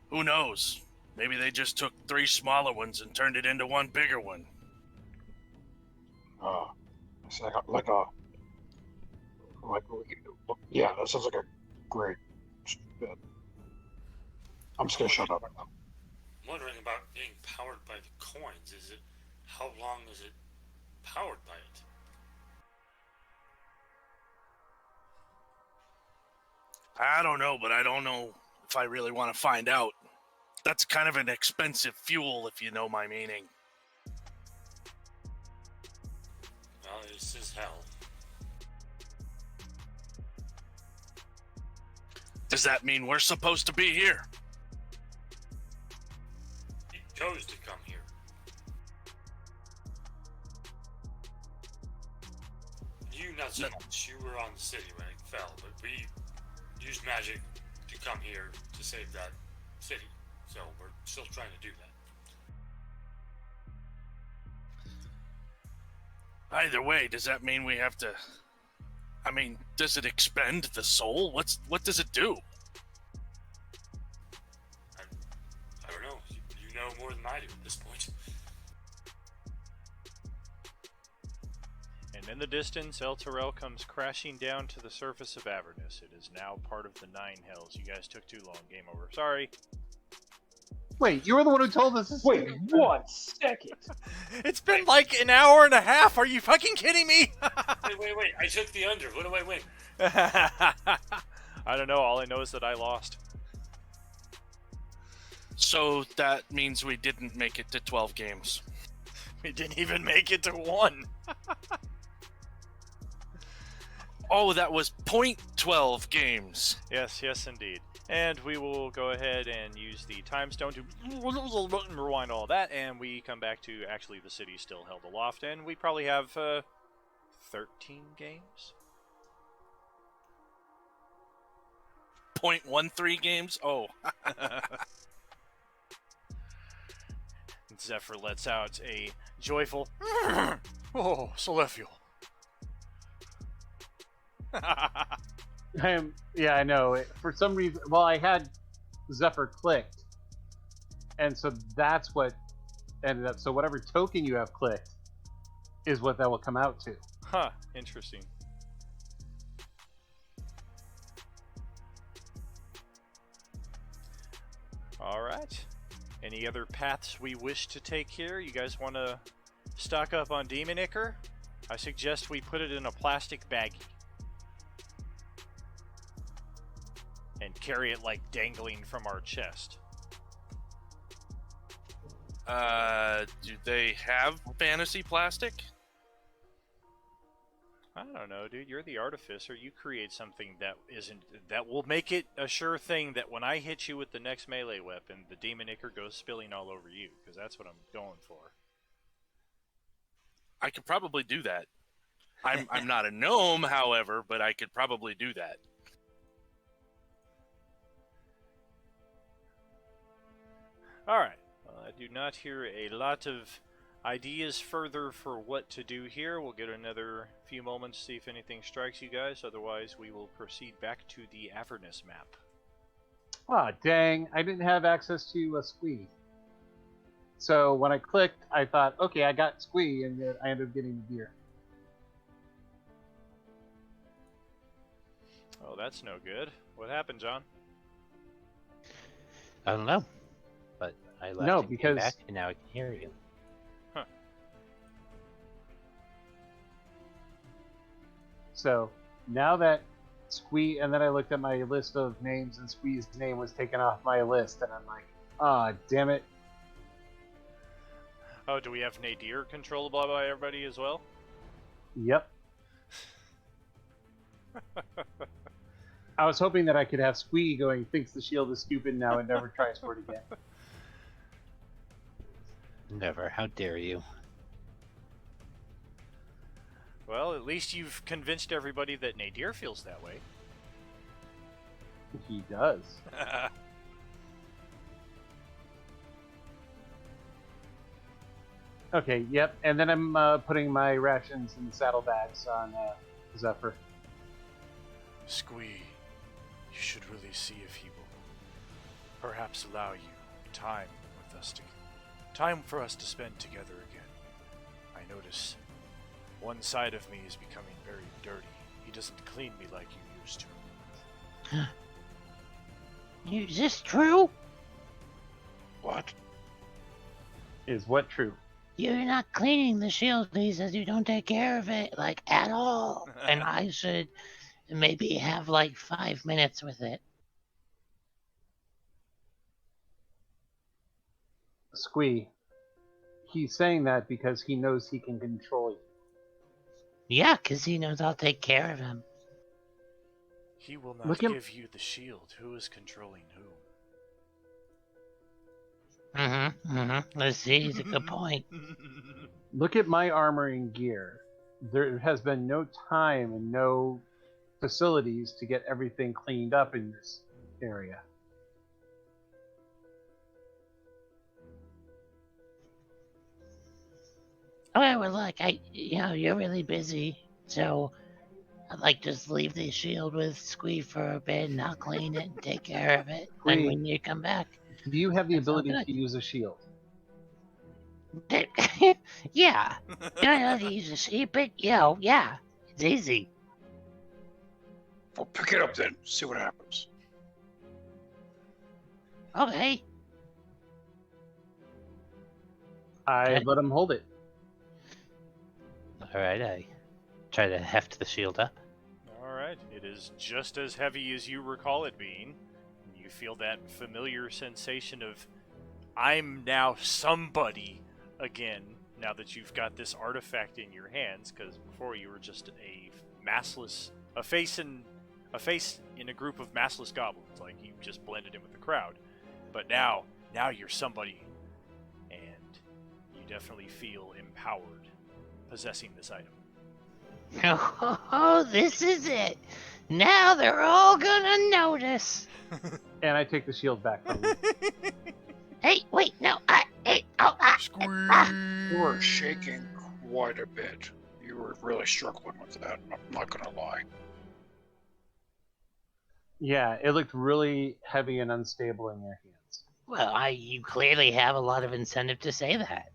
who knows? Maybe they just took 3 smaller ones and turned it into 1 bigger one. It's yeah, that sounds like a great. I'm just gonna shut up. I'm wondering about being powered by the coins. How long is it powered by it? I don't know, but I don't know if I really want to find out. That's kind of an expensive fuel, if you know my meaning. Well, this is hell. Does that mean we're supposed to be here? He chose to come here. You not so much. You were on the city when it fell, but we used magic to come here to save that city. So we're still trying to do that. Either way, does that mean we have to... I mean, does it expend the soul? What does it do? I don't know. You know more than I do at this point. And in the distance, El Terrell comes crashing down to the surface of Avernus. It is now part of the 9 Hells. You guys took too long. Game over. Sorry. Wait, you were the one who told us this. Wait 1 second. It's been like an hour and a half. Are you fucking kidding me? Wait. I took the under. What do I win? I don't know. All I know is that I lost. So that means we didn't make it to 12 games. We didn't even make it to 1. Oh, that was .12 games. Yes, indeed. And we will go ahead and use the time stone to rewind all that, and we come back to actually the city still held aloft, and we probably have 13 games. .13 games? Oh. Zephyr lets out a joyful oh, Celestial. Yeah, I know. For some reason, well, I had Zephyr clicked, and so that's what ended up. So whatever token you have clicked is what that will come out to. Huh, interesting. All right. Any other paths we wish to take here? You guys want to stock up on Demon Ichor? I suggest we put it in a plastic baggie. And carry it like dangling from our chest. Do they have fantasy plastic? I don't know, dude. You're the artificer. You create something that will make it a sure thing that when I hit you with the next melee weapon, the Demon Ichor goes spilling all over you, because that's what I'm going for. I could probably do that. I'm not a gnome, however, but I could probably do that. Alright. Well, I do not hear a lot of ideas further for what to do here. We'll get another few moments to see if anything strikes you guys. Otherwise, we will proceed back to the Avernus map. Oh, dang. I didn't have access to a squee. So when I clicked, I thought, okay, I got squee, and then I ended up getting the gear. Oh, that's no good. What happened, John? I don't know, but I left No, and came because- back, and now I can hear you. So now that Squee, and then I looked at my list of names, and Squee's name was taken off my list, and I'm like, ah, damn it. Oh, do we have Nadir controllable by everybody as well? Yep. I was hoping that I could have Squee going, thinks the shield is stupid now and never tries for it again. Never. How dare you? Well, at least you've convinced everybody that Nadir feels that way. He does. Okay, yep. And then I'm putting my rations in the saddlebags on Zephyr. Squee, you should really see if he will perhaps allow you time for us to spend together again. I notice one side of me is becoming very dirty. He doesn't clean me like you used to. Is this true? What? Is what true? You're not cleaning the shield. He says you don't take care of it, like, at all. And I should maybe have, like, 5 minutes with it. Squee. He's saying that because he knows he can control you. Yeah, 'cause he knows I'll take care of him. He will not Look at- give you the shield. Who is controlling who? Let's see, it's a good point. Look at my armor and gear. There has been no time and no facilities to get everything cleaned up in this area. Okay, well, look, you're really busy, so I'd like just leave the shield with Squee for a bit, and I'll clean it and take care of it. And Squee. when you come back, Do you have the That's all ability good. to use a shield? yeah, you don't have to use a sheep, but yeah, it's easy. Well, pick it up then. See what happens. Okay. I Okay. let him hold it. All right, I try to heft the shield up. Alright, it is just as heavy as you recall it being. You feel that familiar sensation of, I'm now somebody again, now that you've got this artifact in your hands, because before you were just a face in a group of massless goblins, like you just blended in with the crowd. But now you're somebody, and you definitely feel empowered possessing this item. Oh, this is it. Now they're all gonna notice. And I take the shield back from him. Hey, wait, no, You were shaking quite a bit. You were really struggling with that, I'm not gonna lie. Yeah, it looked really heavy and unstable in your hands. Well, you clearly have a lot of incentive to say that.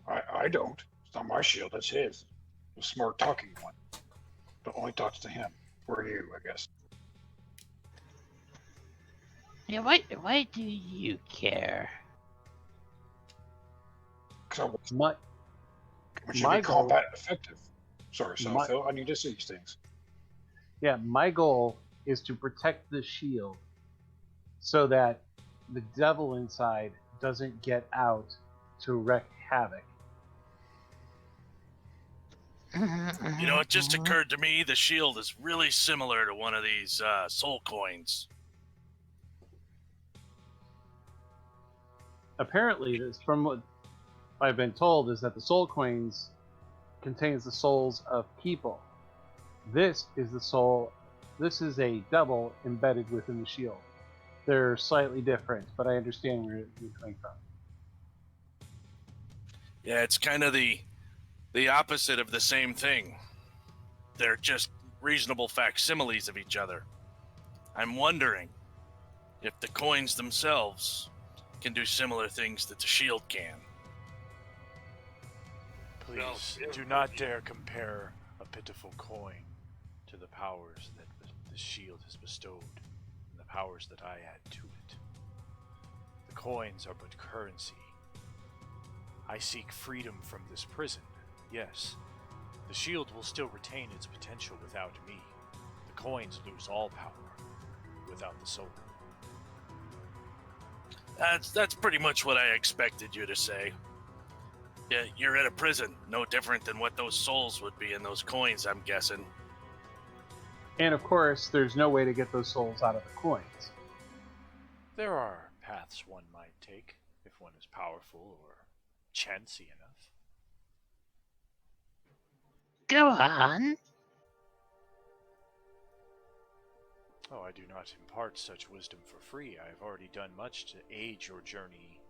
I don't. It's not my shield, it's his. The smart talking one. But only talks to him. Or you, I guess. Yeah, why do you care? Because My, I should my be goal- combat effective. Sorry, My- Phil, I need to see these things. yeah, my goal is to protect the shield so that the devil inside doesn't get out to wreak havoc. You know, it just occurred to me the shield is really similar to one of these soul coins. Apparently, from what I've been told, is that the soul coins contains the souls of people. This is the soul. This is a devil embedded within the shield. They're slightly different, but I understand where you're coming from. Yeah, it's kind of the opposite of the same thing. They're just reasonable facsimiles of each other. I'm wondering if the coins themselves can do similar things that the shield can. Please, do not dare compare a pitiful coin to the powers that the shield has bestowed, and the powers that I add to it. The coins are but currency. I seek freedom from this prison, yes. The shield will still retain its potential without me. The coins lose all power without the soul. That's pretty much what I expected you to say. Yeah, you're in a prison, no different than what those souls would be in those coins, I'm guessing. And of course, there's no way to get those souls out of the coins. There are paths one might take, if one is powerful or chancy enough. Go on. Oh, I do not impart such wisdom for free. I have already done much to aid your journey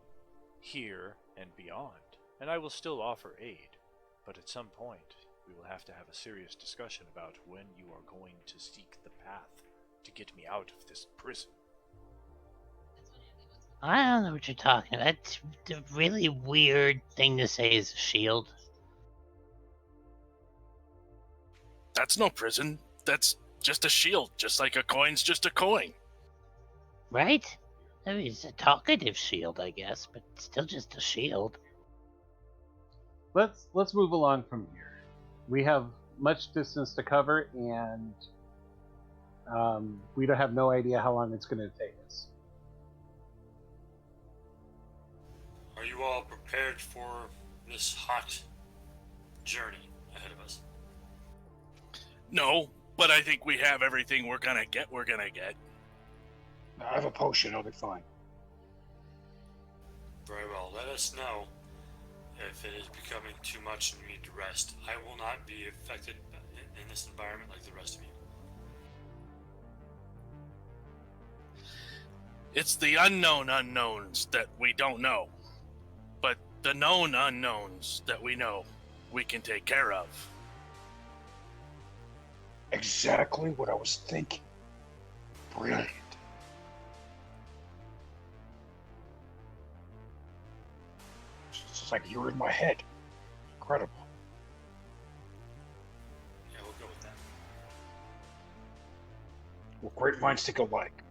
here and beyond, and I will still offer aid. But at some point, we will have to have a serious discussion about when you are going to seek the path to get me out of this prison. I don't know what you're talking about. That's a really weird thing to say is a shield. That's no prison. That's just a shield, just like a coin's just a coin. Right? I mean, it's a talkative shield, I guess, but still just a shield. Let's move along from here. We have much distance to cover, and we don't have no idea how long it's going to take us. Are you all prepared for this hot journey ahead of us? No, but I think we have everything we're gonna get. I have a potion, I'll be fine. Very well. Let us know if it is becoming too much and you need to rest. I will not be affected in this environment like the rest of you. It's the unknown unknowns that we don't know. But the known unknowns that we know, we can take care of. Exactly what I was thinking. Brilliant. It's like you were in my head. Incredible. Yeah, we'll go with that. Well, great minds think alike.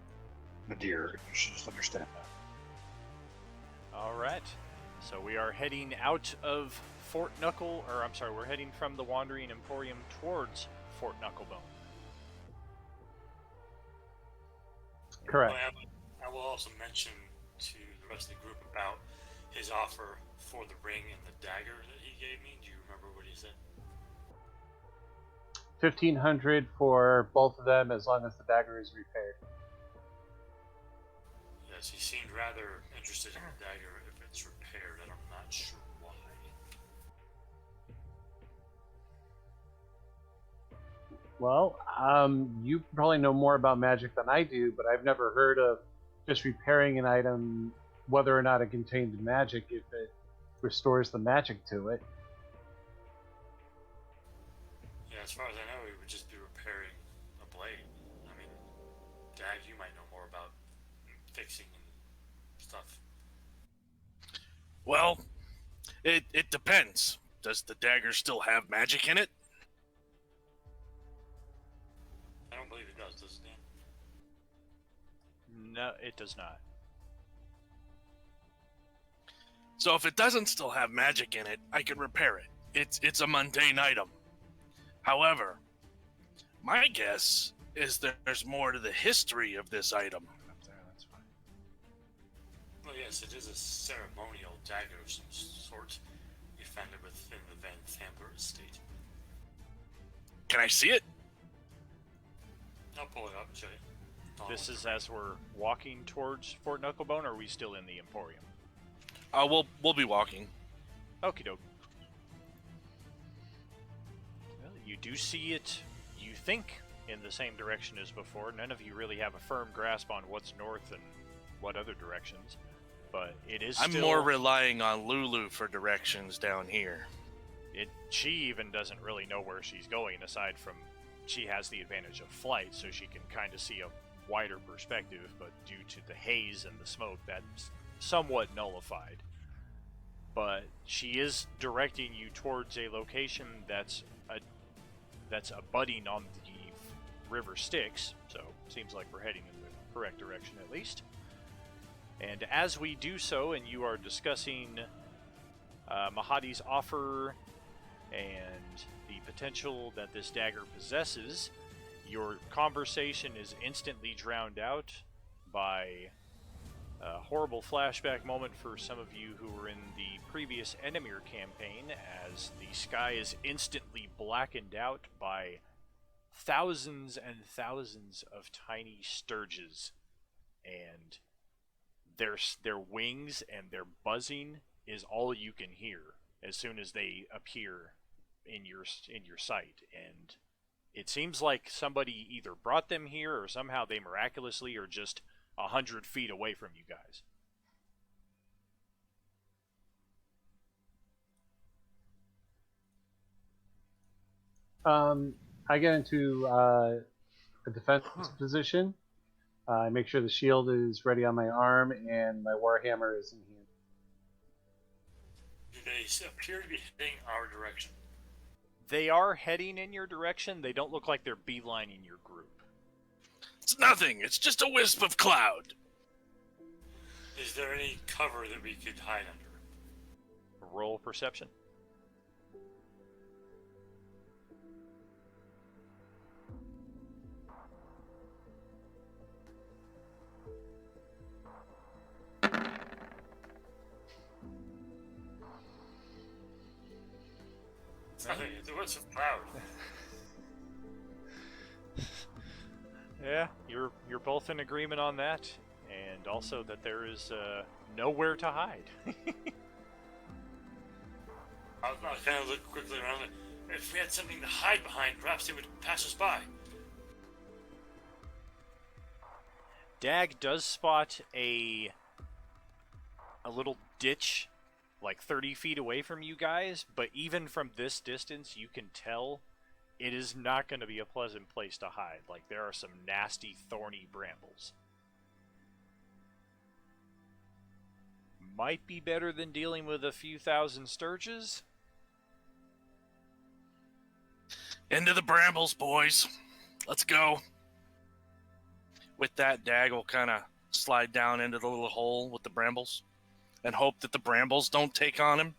Nadir, you should just understand that. Alright, So we are heading out of Fort Knuckle, or I'm sorry, we're heading from the Wandering Emporium towards Fort Knucklebone. Correct. I will also mention to the rest of the group about his offer for the ring and the dagger that he gave me. Do you remember what he said? 1,500 for both of them, as long as the dagger is repaired. Yes, he seemed rather interested in the dagger if it's repaired, and I'm not sure why. Well, you probably know more about magic than I do, but I've never heard of just repairing an item, whether or not it contains magic, if it restores the magic to it. Yeah, as far as I know, he would just be repairing a blade. I mean, Dag, you might know more about fixing and stuff. Well, it depends. Does the dagger still have magic in it? I don't believe it does it, Dan? No, it does not. So if it doesn't still have magic in it, I could repair it. It's a mundane item. However, my guess is that there's more to the history of this item. Well, yes, it is a ceremonial dagger of some sort. We found it within the Van Thamber estate. Can I see it? I'll pull it up and show you. This is as we're walking towards Fort Knucklebone, or are we still in the Emporium? We'll be walking. Okie doke. Well, you do see it, you think, in the same direction as before. None of you really have a firm grasp on what's north and what other directions, but it is I'm still... more relying on Lulu for directions down here. She even doesn't really know where she's going, aside from she has the advantage of flight, so she can kind of see a wider perspective, but due to the haze and the smoke, that's somewhat nullified. But she is directing you towards a location that's abutting on the river Styx, so seems like we're heading in the correct direction at least. And as we do so, and you are discussing Mahadi's offer and the potential that this dagger possesses, your conversation is instantly drowned out by a horrible flashback moment for some of you who were in the previous Enemir campaign, as the sky is instantly blackened out by thousands and thousands of tiny sturges, and their wings and their buzzing is all you can hear as soon as they appear in your sight. And it seems like somebody either brought them here or somehow they miraculously are just 100 feet away from you guys. I get into a defense position. I make sure the shield is ready on my arm and my warhammer is in hand. Do they appear to be heading our direction? They are heading in your direction. They don't look like they're beelining your group. It's nothing. It's just a wisp of cloud. Is there any cover that we could hide under? Roll perception. It's nothing. It's a wisp of cloud. Yeah, you're both in agreement on that, and also that there is nowhere to hide. I'll kind of look quickly around. If we had something to hide behind, perhaps they would pass us by. Dag does spot a little ditch like 30 feet away from you guys, but even from this distance you can tell it is not going to be a pleasant place to hide. Like, there are some nasty, thorny brambles. Might be better than dealing with a few thousand sturges. Into the brambles, boys. Let's go. With that, Dag will kind of slide down into the little hole with the brambles and hope that the brambles don't take on him?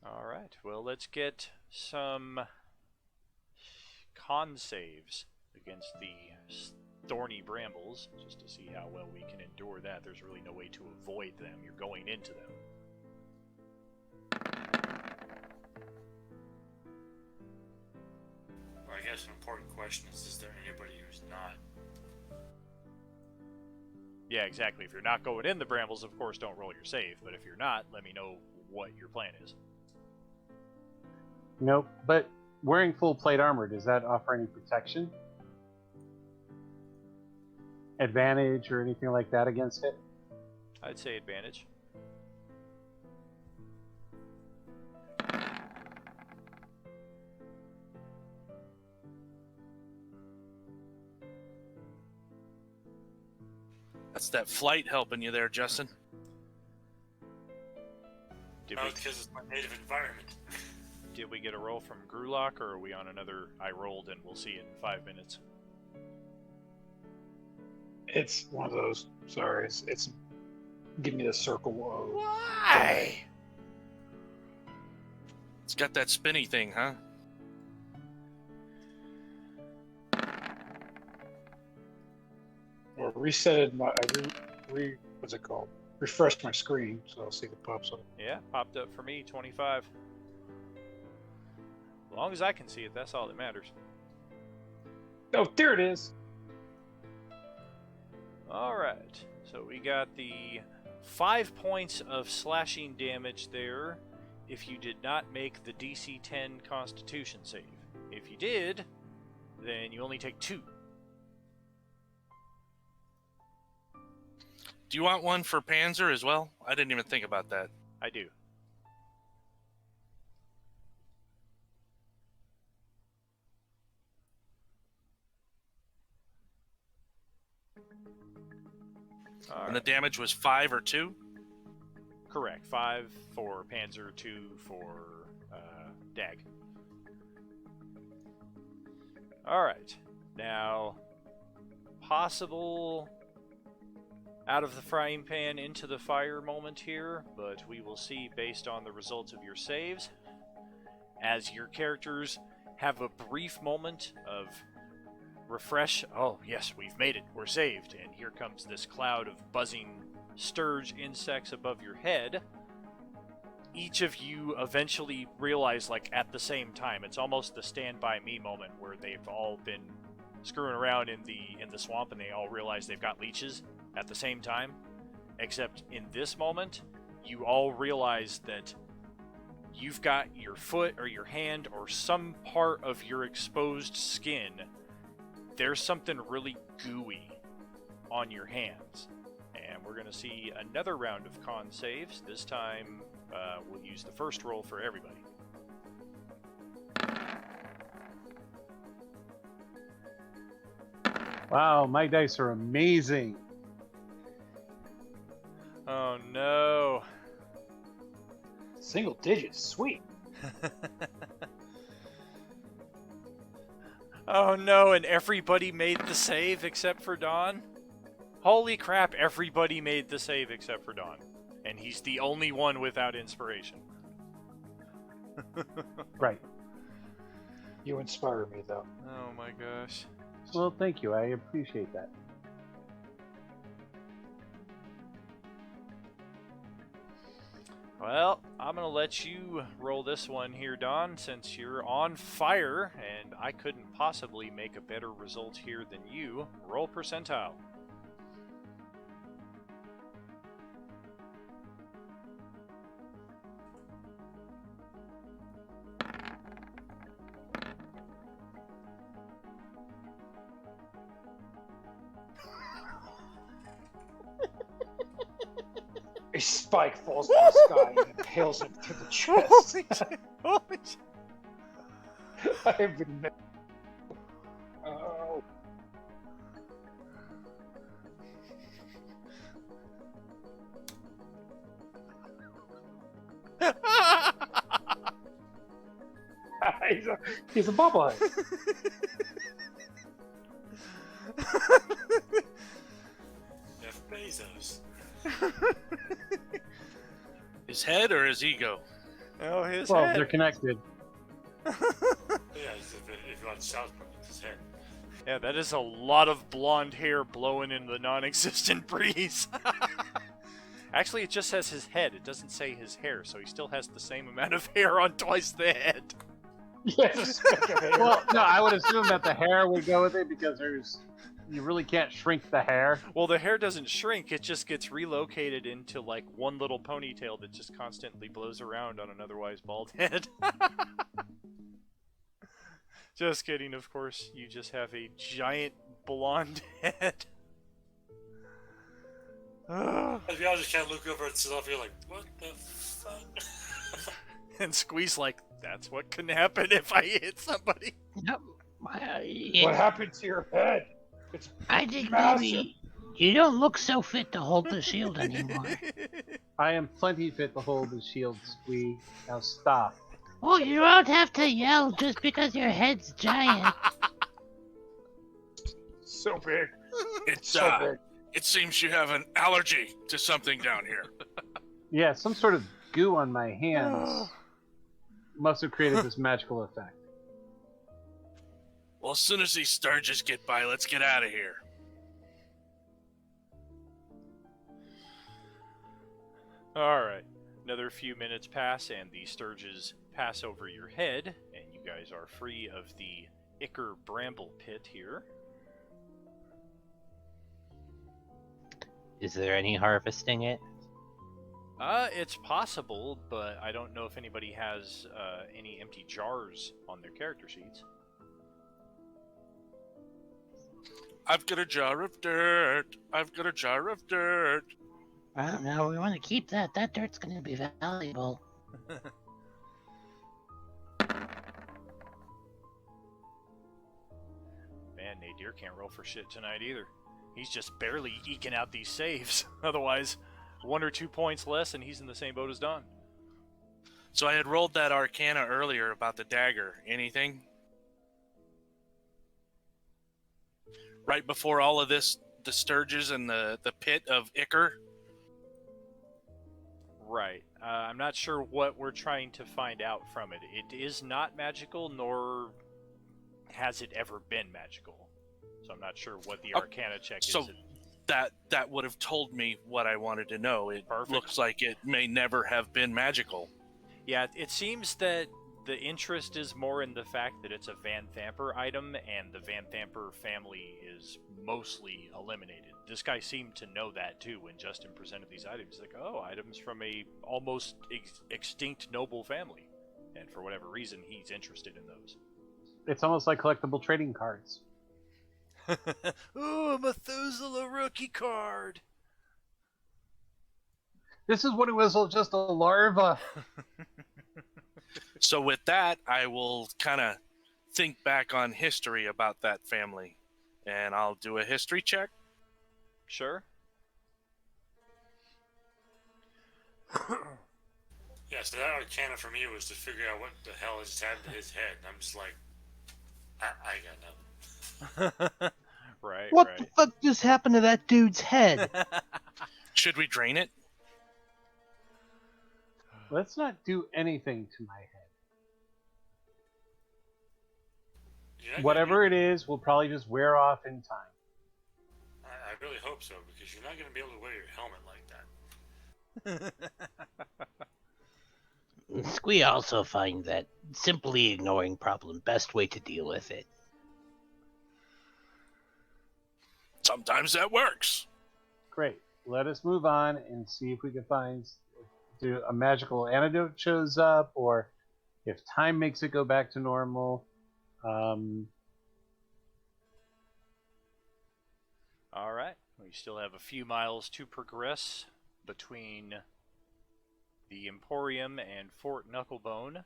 All right. Well, let's get some con saves against the thorny brambles, just to see how well we can endure that. There's really no way to avoid them. You're going into them. Well, I guess an important question is there anybody who's not? Yeah, exactly. If you're not going in the brambles, of course, don't roll your save. But if you're not, let me know what your plan is. Nope. But wearing full plate armor, does that offer any protection? Advantage or anything like that against it? I'd say advantage. That's that flight helping you there, Justin. Did No, we, because it's my native environment. did we get a roll from Grulok, or are we on another I rolled and we'll see in 5 minutes? It's one of those. Sorry, it's give me the circle. Why? It's got that spinny thing, huh? Or resetted my. What's it called? Refreshed my screen, so I'll see the pops up. Yeah, popped up for me, 25. As long as I can see it, that's all that matters. Oh, there it is. Alright, so we got the 5 points of slashing damage there if you did not make the DC 10 Constitution save. If you did, then you only take 2. Do you want one for Panzer as well? I didn't even think about that. I do. And the damage was 5 or 2? Correct. 5 for Panzer, 2 for Dag. Alright. Now, possible out of the frying pan into the fire moment here, but we will see based on the results of your saves. As your characters have a brief moment of refresh. Oh, yes, we've made it. We're saved. And here comes this cloud of buzzing sturge insects above your head. Each of you eventually realize, like, at the same time. It's almost the Stand By Me moment where they've all been screwing around in the swamp and they all realize they've got leeches at the same time. Except in this moment, you all realize that you've got your foot or your hand or some part of your exposed skin. There's something really gooey on your hands. And we're going to see another round of con saves. This time, we'll use the first roll for everybody. Wow, my dice are amazing. Oh no. Single digits, sweet. Oh no, and everybody made the save except for Don? Holy crap, everybody made the save except for Don. And he's the only one without inspiration. Right. You inspire me, though. Oh my gosh. Well, thank you. I appreciate that. Well, I'm going to let you roll this one here, Don, since you're on fire, and I couldn't possibly make a better result here than you. Roll percentile. A spike falls from the sky and impales him through the chest. Holy shit! Holy shit! I have been. Oh. he's a bobblehead. His head or his ego? Oh, his Well, head. they're connected. Yeah, if you want south, it's his head. Yeah, that is a lot of blonde hair blowing in the non-existent breeze. Actually, it just says his head. It doesn't say his hair, so he still has the same amount of hair on twice the head. Yes, a speck of hair. Well, no, I would assume that the hair would go with it because you really can't shrink the hair. Well, the hair doesn't shrink. It just gets relocated into, like, one little ponytail that just constantly blows around on an otherwise bald head. Just kidding, of course. You just have a giant blonde head. If y'all just kind of look over at Sylvia like, what the fuck? And Squeeze like, that's what can happen if I hit somebody. No, What yeah, happened to your head? It's I think massive. maybe you don't look so fit to hold the shield anymore. I am plenty fit to hold the shield, Squee. Now stop. Oh, you don't have to yell just because your head's giant. so big. It's So big. It seems you have an allergy to something down here. Yeah, some sort of goo on my hands must have created this magical effect. Well, as soon as these Sturges get by, let's get out of here. Alright. Another few minutes pass, and the Sturges pass over your head, and you guys are free of the Icker Bramble Pit here. Is there any harvesting it? It's possible, but I don't know if anybody has any empty jars on their character sheets. I've got a jar of dirt. I've got a jar of dirt. I don't know, we want to keep that. That dirt's gonna be valuable. Man, Nadir can't roll for shit tonight either. He's just barely eking out these saves. Otherwise, 1 or 2 points less and he's in the same boat as Don. So I had rolled that Arcana earlier about the dagger. Anything? Right before all of this, the Sturges and the pit of Icker. Right. I'm not sure what we're trying to find out from it. It is not magical, nor has it ever been magical. So I'm not sure what the Arcana check so is. that would have told me what I wanted to know. It Perfect. looks like it may never have been magical. Yeah, it seems that the interest is more in the fact that it's a Van Thamper item, and the Van Thamper family is mostly eliminated. This guy seemed to know that too when Justin presented these items. He's like, oh, items from a almost extinct noble family. And for whatever reason, he's interested in those. It's almost like collectible trading cards. Ooh, Methuselah rookie card! This is when it was just a larva. So with that, I will kind of think back on history about that family. And I'll do a history check. Sure. Yeah, so that Arcana for me was to figure out what the hell has happened to his head. And I'm just like, I got nothing. Right, What right. the fuck just happened to that dude's head? Should we drain it? Let's not do anything to my head. You're not Whatever gonna it is will probably just wear off in time. I really hope so, because you're not going to be able to wear your helmet like that. Squee also find that simply ignoring problem best way to deal with it. Sometimes that works. Great. Let us move on and see if we can find do a magical antidote shows up, or if time makes it go back to normal. Alright, we still have a few miles to progress between the Emporium and Fort Knucklebone.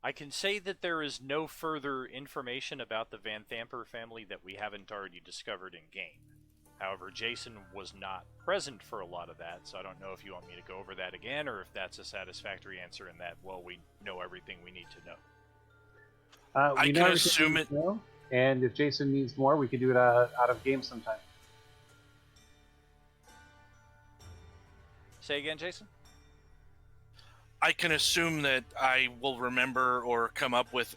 I can say that there is no further information about the Van Thamper family that we haven't already discovered in game. However, Jason was not present for a lot of that, so I don't know if you want me to go over that again, or if that's a satisfactory answer in that, well, we know everything we need to know. I We can know everything assume we it- know, and if Jason needs more, we can do it out of game sometime. Say again, Jason? I can assume that I will remember or come up with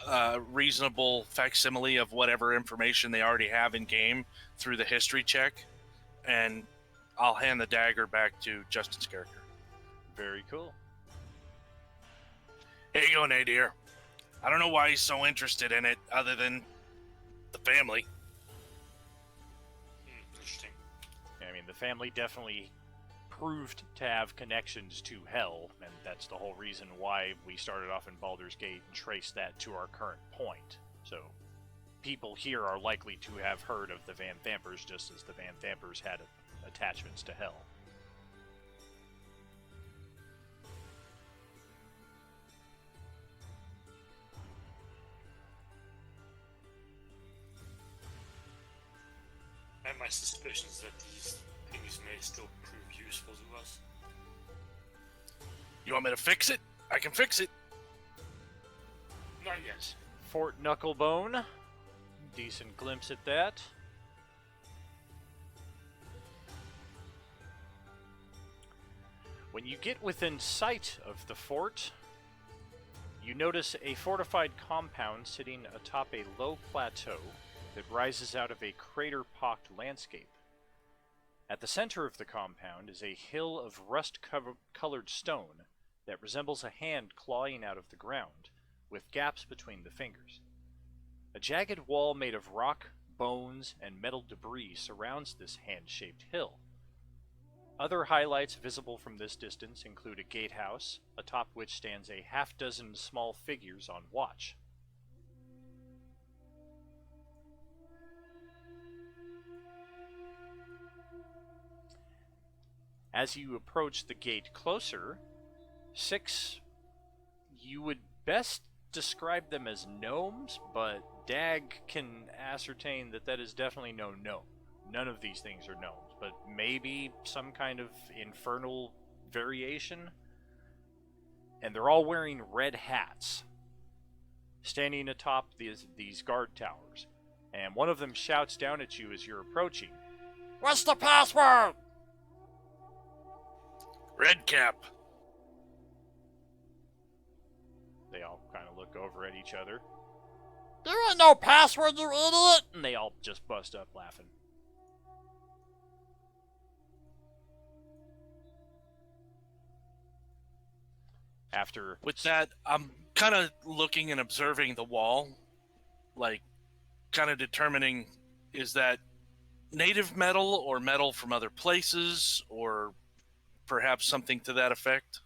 a reasonable facsimile of whatever information they already have in game through the history check, and I'll hand the dagger back to Justin's character. Very cool. Here you go, Nadir. I don't know why he's so interested in it, other than the family. Interesting. I mean, the family definitely proved to have connections to Hell, and that's the whole reason why we started off in Baldur's Gate and traced that to our current point. So, people here are likely to have heard of the Van Vampers just as the Van Vampers had attachments to Hell. I have my suspicions that these things may still prove useful to us. You want me to fix it? I can fix it. Not yet. Fort Knucklebone. Decent glimpse at that. When you get within sight of the fort, you notice a fortified compound sitting atop a low plateau that rises out of a crater-pocked landscape. At the center of the compound is a hill of rust-colored stone that resembles a hand clawing out of the ground, with gaps between the fingers. A jagged wall made of rock, bones, and metal debris surrounds this hand-shaped hill. Other highlights visible from this distance include a gatehouse, atop which stands a half-dozen small figures on watch. As you approach the gate closer, 6, you would best describe them as gnomes, but Dag can ascertain that that is definitely no gnome. None of these things are gnomes, but maybe some kind of infernal variation. And they're all wearing red hats, standing atop these guard towers. And one of them shouts down at you as you're approaching. "What's the password?" Red Cap. They all kind of look over at each other. "There ain't no password, you idiot!" And they all just bust up laughing. After... With that, I'm kind of looking and observing the wall, like, kind of determining, is that native metal or metal from other places, or perhaps something to that effect?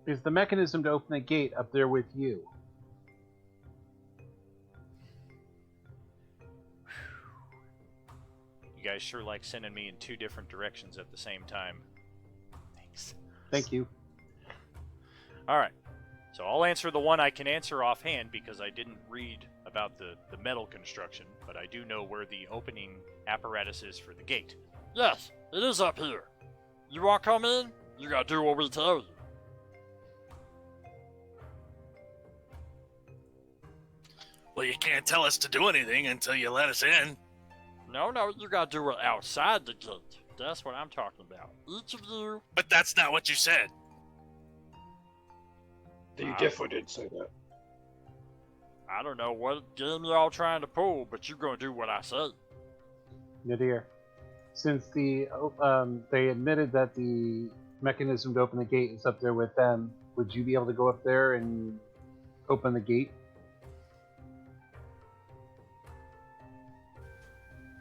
Is the mechanism to open the gate up there with you? You guys sure like sending me in 2 different directions at the same time. Thanks. Thank you. Alright. So I'll answer the one I can answer offhand because I didn't read about the metal construction, but I do know where the opening apparatus is for the gate. Yes, it is up here. You want to come in? You gotta do what we tell you. Well, you can't tell us to do anything until you let us in. No, you gotta do it outside the gate. That's what I'm talking about. Each of you... But that's not what you said. You definitely did say that. I don't know what game y'all trying to pull, but you're gonna do what I say. Nadir, since they admitted that the mechanism to open the gate is up there with them, would you be able to go up there and open the gate?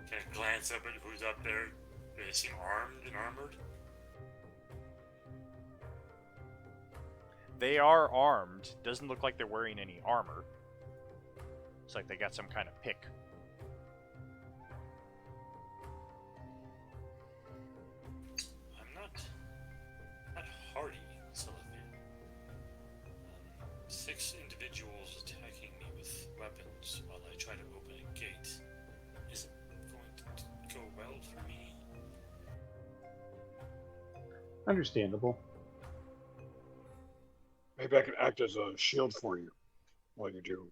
Can I glance up at who's up there? Do they seem armed and armored? They are armed. Doesn't look like they're wearing any armor. Looks like they got some kind of pick. I'm not hardy, Sullivan. 6 individuals attacking me with weapons while I try to open a gate isn't going to go well for me. Understandable. Maybe I can act as a shield for you while you do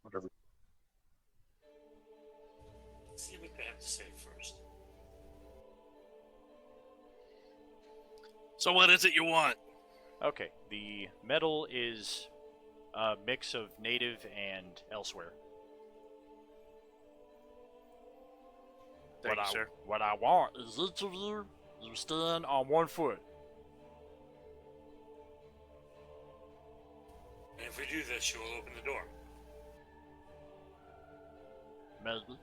whatever. Let's see what they have to say first. So what is it you want? Okay, the metal is a mix of native and elsewhere. Thank you, sir. What I want is each of you stand on 1 foot. And if we do this, you will open the door. Maybe.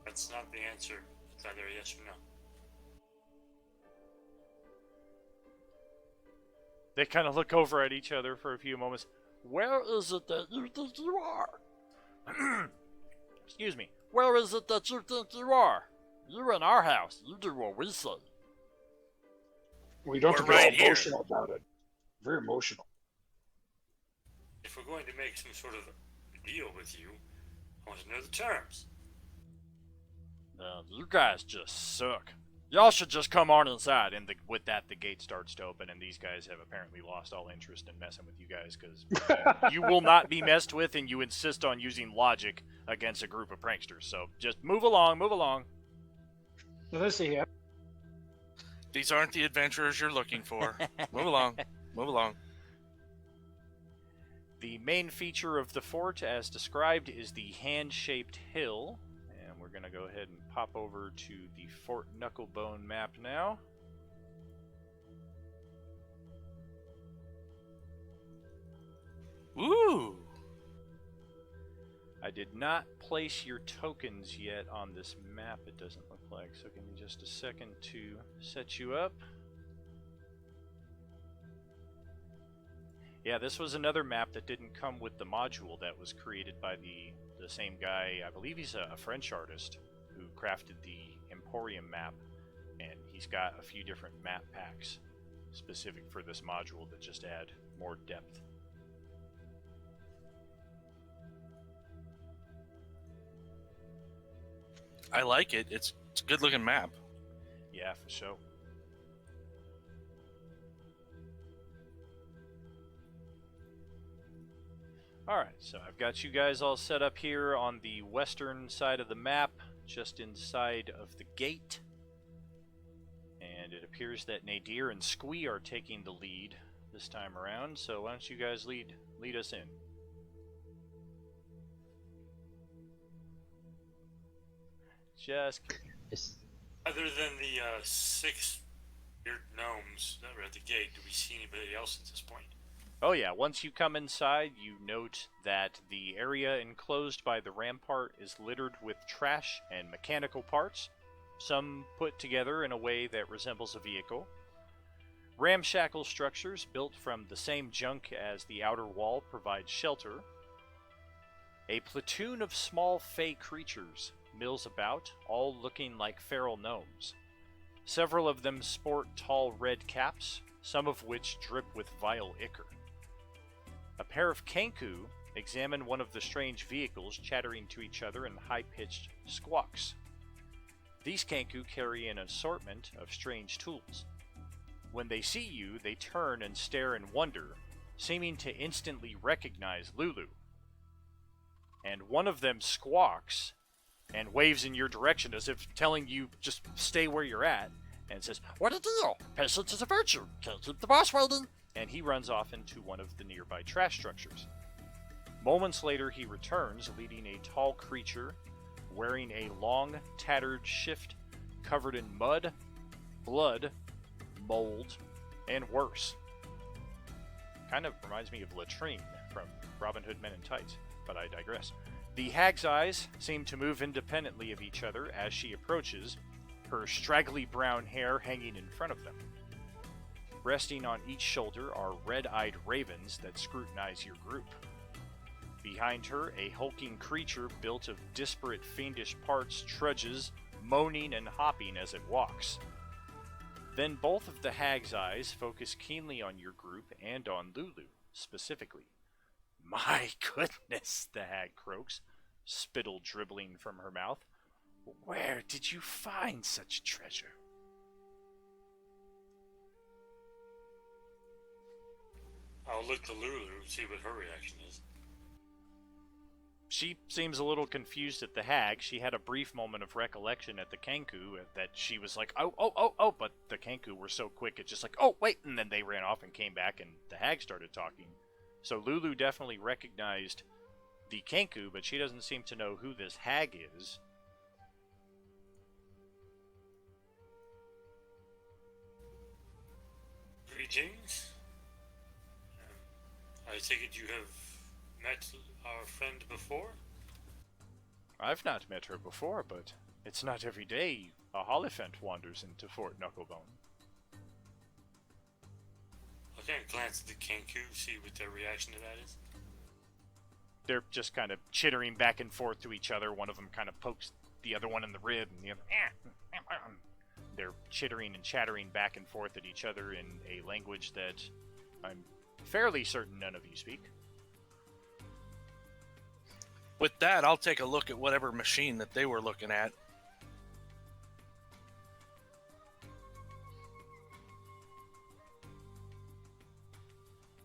That's not the answer. It's either a yes or no. They kind of look over at each other for a few moments. Where is it that you think you are? Excuse me. Where is it that you think you are? You're in our house. You do what we say. Well, you don't have to We're be right all here. emotional about it. Very emotional. If we're going to make some sort of deal with you, I want to know the terms. You guys just suck. Y'all should just come on inside. And with that, the gate starts to open, and these guys have apparently lost all interest in messing with you guys because you will not be messed with, and you insist on using logic against a group of pranksters. So just move along, move along. Now, let's see here. These aren't the adventurers you're looking for. Move along. Move along. The main feature of the fort, as described, is the hand-shaped hill. And we're going to go ahead and pop over to the Fort Knucklebone map now. Ooh. I did not place your tokens yet on this map, it doesn't look like. So give me just a second to set you up. Yeah, this was another map that didn't come with the module that was created by the same guy. I believe he's a French artist who crafted the Emporium map, and he's got a few different map packs specific for this module that just add more depth. I like it. It's a good looking map. Yeah, for sure. Alright, so I've got you guys all set up here on the western side of the map, just inside of the gate. And it appears that Nadir and Squee are taking the lead this time around, so why don't you guys lead us in? Just kidding. Other than the 6 weird gnomes that were at the gate, do we see anybody else at this point? Oh yeah, once you come inside, you note that the area enclosed by the rampart is littered with trash and mechanical parts, some put together in a way that resembles a vehicle. Ramshackle structures built from the same junk as the outer wall provide shelter. A platoon of small fey creatures mills about, all looking like feral gnomes. Several of them sport tall red caps, some of which drip with vile ichor. A pair of Kenku examine one of the strange vehicles, chattering to each other in high-pitched squawks. These Kenku carry an assortment of strange tools. When they see you, they turn and stare in wonder, seeming to instantly recognize Lulu. And one of them squawks and waves in your direction as if telling you just stay where you're at, and says, What a deal! Patience is a virtue. Can't keep the boss waiting. and he runs off into one of the nearby trash structures. Moments later, he returns, leading a tall creature wearing a long, tattered shift covered in mud, blood, mold, and worse. Kind of reminds me of Latrine from Robin Hood Men in Tights, but I digress. The hag's eyes seem to move independently of each other as she approaches, her straggly brown hair hanging in front of them. Resting on each shoulder are red-eyed ravens that scrutinize your group. Behind her, a hulking creature built of disparate fiendish parts trudges, moaning and hopping as it walks. Then both of the hag's eyes focus keenly on your group and on Lulu, specifically. My goodness, the hag croaks, spittle dribbling from her mouth. Where did you find such treasure? I'll look to Lulu, see what her reaction is. She seems a little confused at the hag. She had a brief moment of recollection at the Kenku that she was like, oh, but the Kenku were so quick, it's just like, oh, wait, and then they ran off and came back, and the hag started talking. So Lulu definitely recognized the Kenku, but she doesn't seem to know who this hag is. Greetings. I take it you have met our friend before? I've not met her before, but it's not every day a Holophant wanders into Fort Knucklebone. I'll kind of glance at the Kenku, see what their reaction to that is. They're just kind of chittering back and forth to each other. One of them kind of pokes the other one in the rib, and the other... They're chittering and chattering back and forth at each other in a language that I'm fairly certain none of you speak. With that, I'll take a look at whatever machine that they were looking at.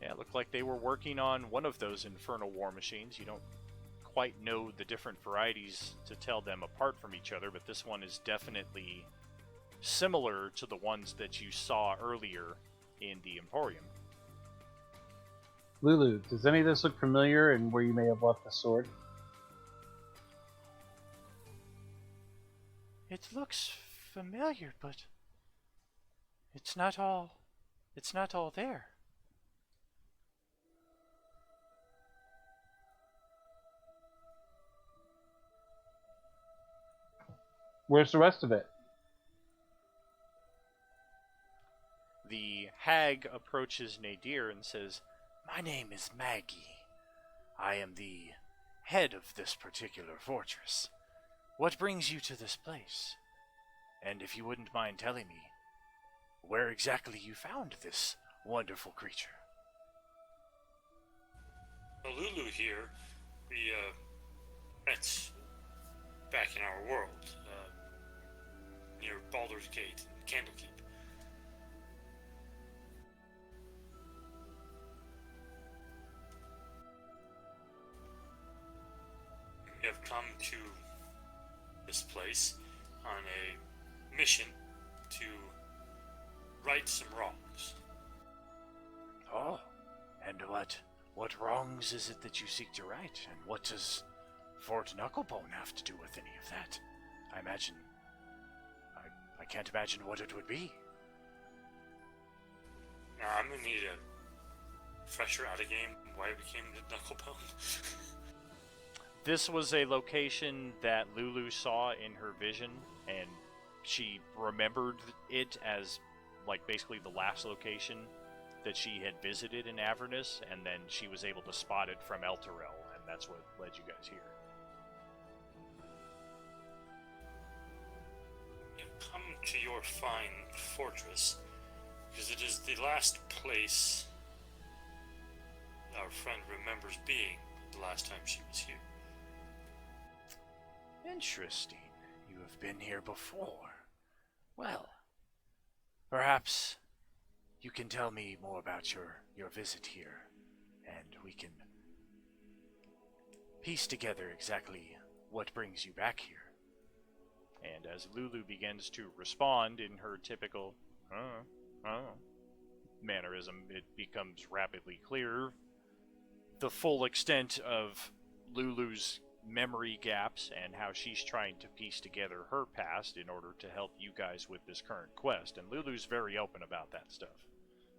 Yeah, it looked like they were working on one of those infernal war machines. You don't quite know the different varieties to tell them apart from each other, but this one is definitely similar to the ones that you saw earlier in the Emporium. Lulu, does any of this look familiar and where you may have left the sword? It looks familiar, but it's not all there. Where's the rest of it? The hag approaches Nadir and says, "My name is Maggie. I am the head of this particular fortress. What brings you to this place? And if you wouldn't mind telling me, where exactly you found this wonderful creature?" Well, Lulu here, we met back in our world, near Baldur's Gate and Candlekeep. We have come to this place on a mission to right some wrongs. Oh, and what wrongs is it that you seek to right, and what does Fort Knucklebone have to do with any of that? I imagine... I can't imagine what it would be. Now, I'm gonna need a fresher out of game why we came to Knucklebone. This was a location that Lulu saw in her vision, and she remembered it as, like, basically the last location that she had visited in Avernus, and then she was able to spot it from Elturel, and that's what led you guys here. You come to your fine fortress, because it is the last place our friend remembers being the last time she was here. Interesting. You have been here before. Well, perhaps you can tell me more about your visit here, and we can piece together exactly what brings you back here. And as Lulu begins to respond in her typical mannerism, it becomes rapidly clear the full extent of Lulu's memory gaps and how she's trying to piece together her past in order to help you guys with this current quest. And Lulu's very open about that stuff.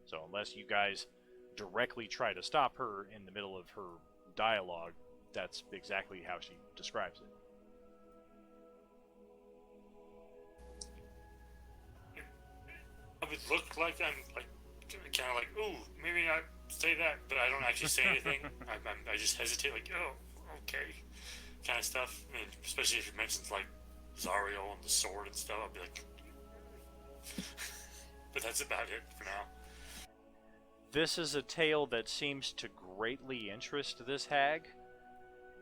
So unless you guys directly try to stop her in the middle of her dialogue, that's exactly how she describes it. I would look like I'm like kind of like, ooh, maybe not say that, but I don't actually say anything. I just hesitate, like, oh, okay, kind of stuff. I mean, especially if you mentions like Zariel and the sword and stuff, I'll be like, but that's about it for now. This is a tale that seems to greatly interest this hag,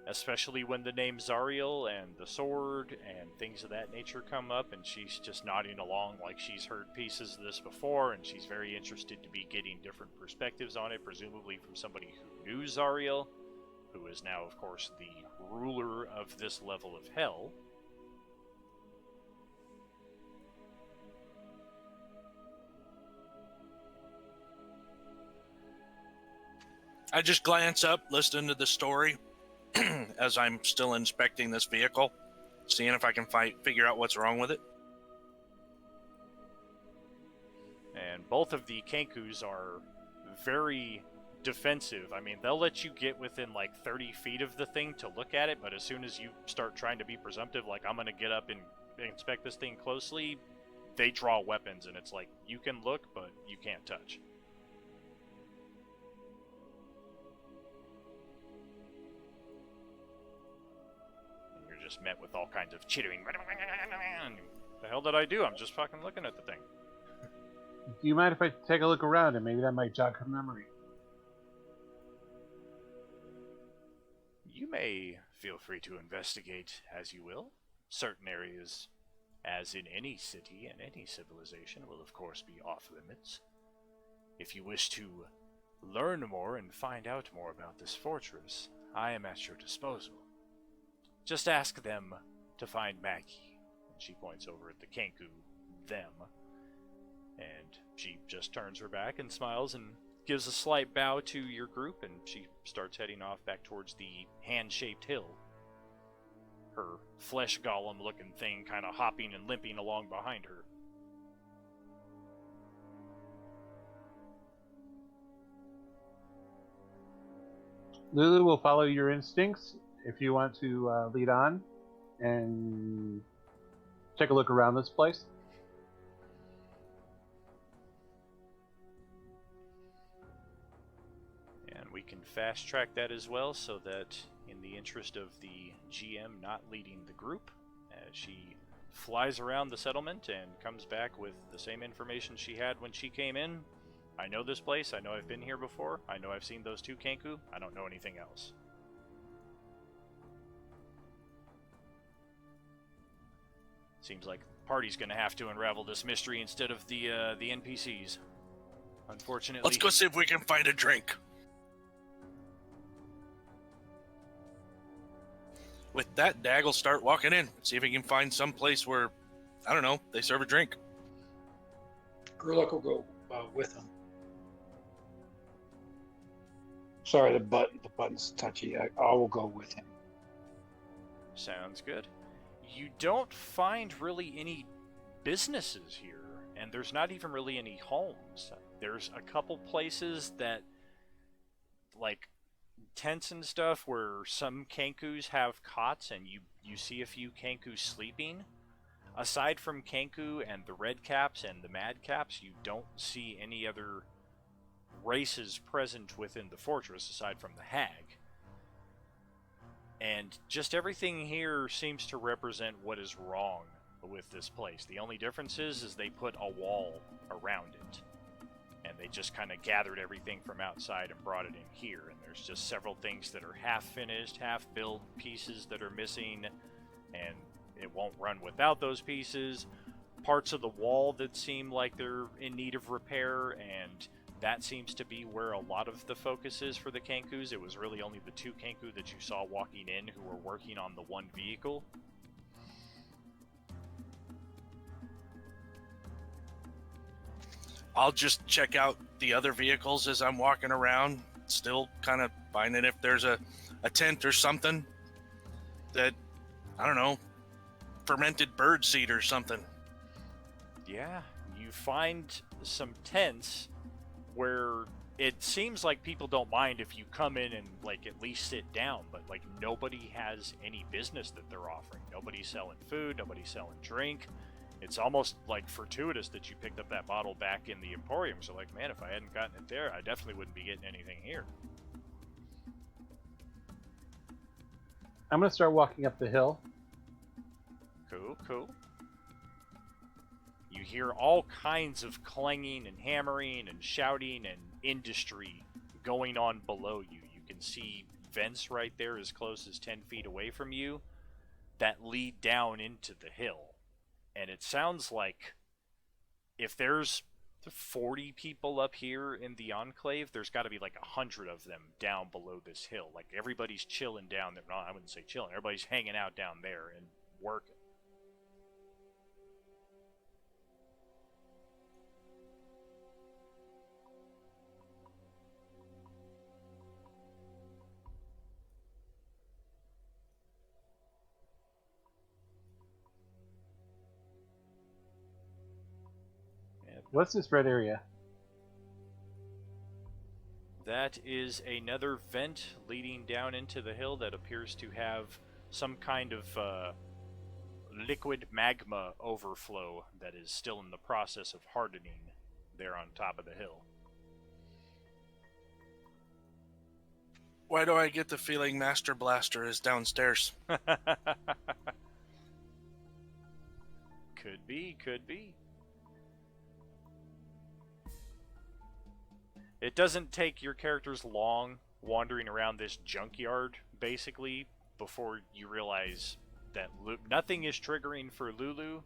especially when the name Zariel and the sword and things of that nature come up, and she's just nodding along like she's heard pieces of this before, and she's very interested to be getting different perspectives on it, presumably from somebody who knew Zariel, who is now, of course, the ruler of this level of hell. I just glance up, listening to the story as I'm still inspecting this vehicle, seeing if I can figure out what's wrong with it. And both of the Kenkus are very defensive. I mean, they'll let you get within like 30 feet of the thing to look at it, but as soon as you start trying to be presumptive, like I'm going to get up and inspect this thing closely, they draw weapons, and it's like, you can look, but you can't touch. Just met with all kinds of chittering. The hell did I do? I'm just fucking looking at the thing. Do you mind if I take a look around and maybe that might jog her memory? You may feel free to investigate as you will. Certain areas, as in any city and any civilization, will of course be off limits. If you wish to learn more and find out more about this fortress, I am at your disposal. Just ask them to find Maggie. And she points over at the Kenku, them. And she just turns her back and smiles and gives a slight bow to your group, and she starts heading off back towards the hand-shaped hill. Her flesh golem-looking thing kind of hopping and limping along behind her. Lulu will follow your instincts if you want to lead on and take a look around this place. And we can fast track that as well, so that in the interest of the GM not leading the group, as she flies around the settlement and comes back with the same information she had when she came in. I know this place, I know I've been here before, I know I've seen those two Kenku, I don't know anything else. Seems like the party's gonna have to unravel this mystery instead of the NPCs. Unfortunately. Let's go see if we can find a drink. With that, Dag will start walking in, see if he can find some place where, I don't know, they serve a drink. Gurlok will go with him. Sorry, the button's touchy. I will go with him. Sounds good. You don't find really any businesses here, and there's not even really any homes. There's a couple places that, like, tents and stuff where some Kenkus have cots, and you see a few Kenkus sleeping. Aside from Kenku and the Red Caps and the Mad Caps, you don't see any other races present within the fortress aside from the Hag. And just everything here seems to represent what is wrong with this place. The only difference is they put a wall around it. And they just kind of gathered everything from outside and brought it in here. And there's just several things that are half-finished, half-built pieces that are missing. And it won't run without those pieces. Parts of the wall that seem like they're in need of repair, and that seems to be where a lot of the focus is for the Kenkus. It was really only the two Kenku that you saw walking in who were working on the one vehicle. I'll just check out the other vehicles as I'm walking around, still kind of finding if there's a tent or something that, I don't know, fermented bird seed or something. Yeah, you find some tents where it seems like people don't mind if you come in and, like, at least sit down, but, like, nobody has any business that they're offering. Nobody's selling food, nobody's selling drink. It's almost, like, fortuitous that you picked up that bottle back in the Emporium. So, like, man, if I hadn't gotten it there, I definitely wouldn't be getting anything here. I'm going to start walking up the hill. Cool, cool. You hear all kinds of clanging and hammering and shouting and industry going on below you. You can see vents right there as close as 10 feet away from you that lead down into the hill. And it sounds like if there's 40 people up here in the Enclave, there's got to be like 100 of them down below this hill. Like, everybody's chilling down there. No, I wouldn't say chilling. Everybody's hanging out down there and working. What's this red area? That is another vent leading down into the hill that appears to have some kind of liquid magma overflow that is still in the process of hardening there on top of the hill. Why do I get the feeling Master Blaster is downstairs? Could be, could be. It doesn't take your characters long wandering around this junkyard, basically, before you realize that nothing is triggering for Lulu,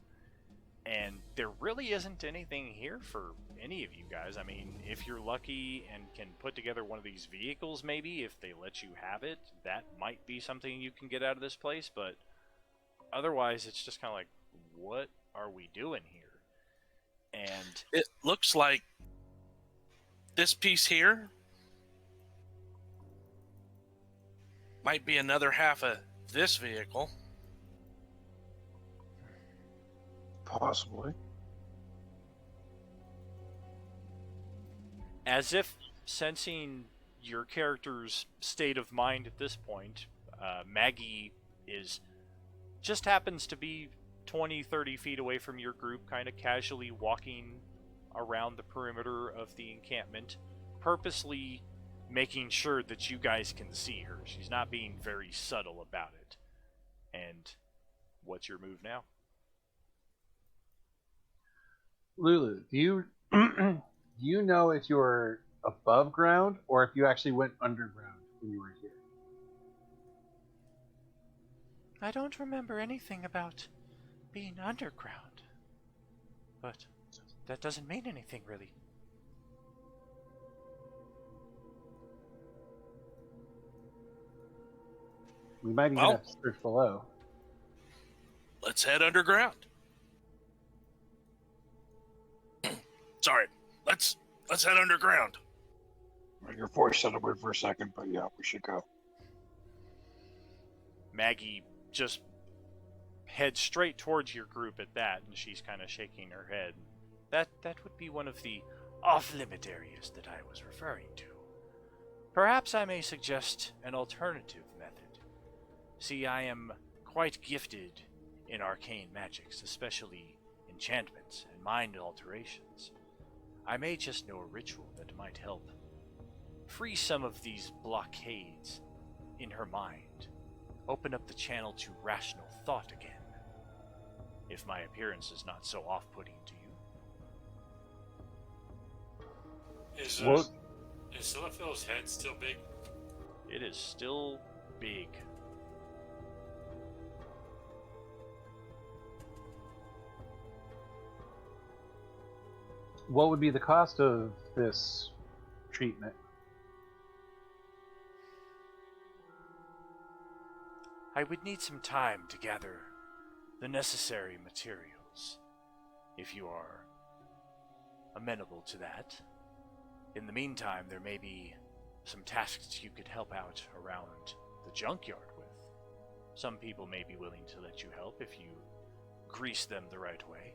and there really isn't anything here for any of you guys. I mean, if you're lucky and can put together one of these vehicles, maybe, if they let you have it, that might be something you can get out of this place, but otherwise it's just kind of like, what are we doing here? And it looks like this piece here might be another half of this vehicle. Possibly. As if sensing your character's state of mind at this point, Maggie just happens to be 20-30 feet away from your group, kind of casually walking around the perimeter of the encampment, purposely making sure that you guys can see her. She's not being very subtle about it. And what's your move now? Lulu, do you do you know if you're above ground or if you actually went underground when you were here? I don't remember anything about being underground, but that doesn't mean anything, really. We might even Well, have to search below. Let's head underground. Sorry, let's head underground. Your voice sounded weird for a second, but yeah, we should go. Maggie just heads straight towards your group at that, and she's kind of shaking her head. That would be one of the off-limit areas that I was referring to. Perhaps I may suggest an alternative method. See, I am quite gifted in arcane magics, especially enchantments and mind alterations. I may just know a ritual that might help free some of these blockades in her mind, open up the channel to rational thought again, if my appearance is not so off-putting to you. Is Siliphile's head still big? It is still big. What would be the cost of this treatment? I would need some time to gather the necessary materials, if you are amenable to that. In the meantime, there may be some tasks you could help out around the junkyard with. Some people may be willing to let you help if you grease them the right way.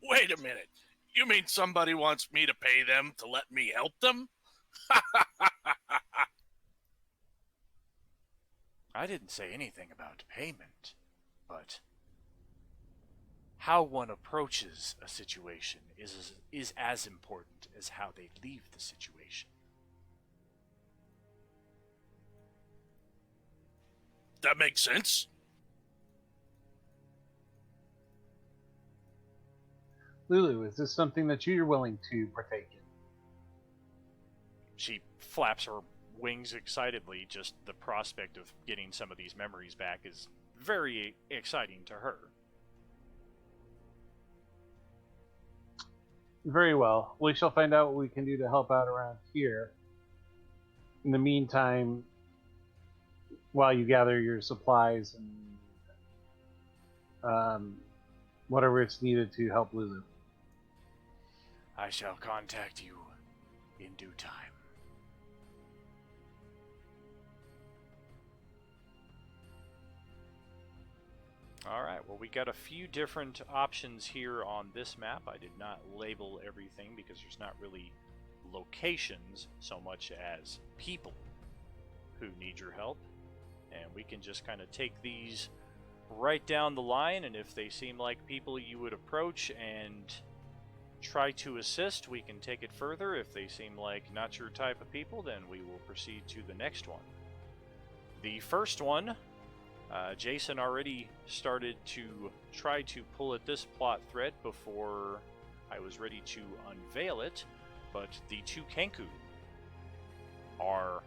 Wait a minute. You mean somebody wants me to pay them to let me help them? I didn't say anything about payment, but how one approaches a situation is as important as how they leave the situation. That makes sense. Lulu, is this something that you're willing to partake in? she flaps her wings excitedly. Just the prospect of getting some of these memories back is very exciting to her. Very well. We shall find out what we can do to help out around here. In the meantime, while you gather your supplies and whatever is needed to help Lulu. I shall contact you in due time. Alright, well, we got a few different options here on this map. I did not label everything because there's not really locations so much as people who need your help. And we can just kind of take these right down the line, and if they seem like people you would approach and try to assist, we can take it further. If they seem like not your type of people, then we will proceed to the next one. The first one, Jason already started to try to pull at this plot thread before I was ready to unveil it, but the two Kenku are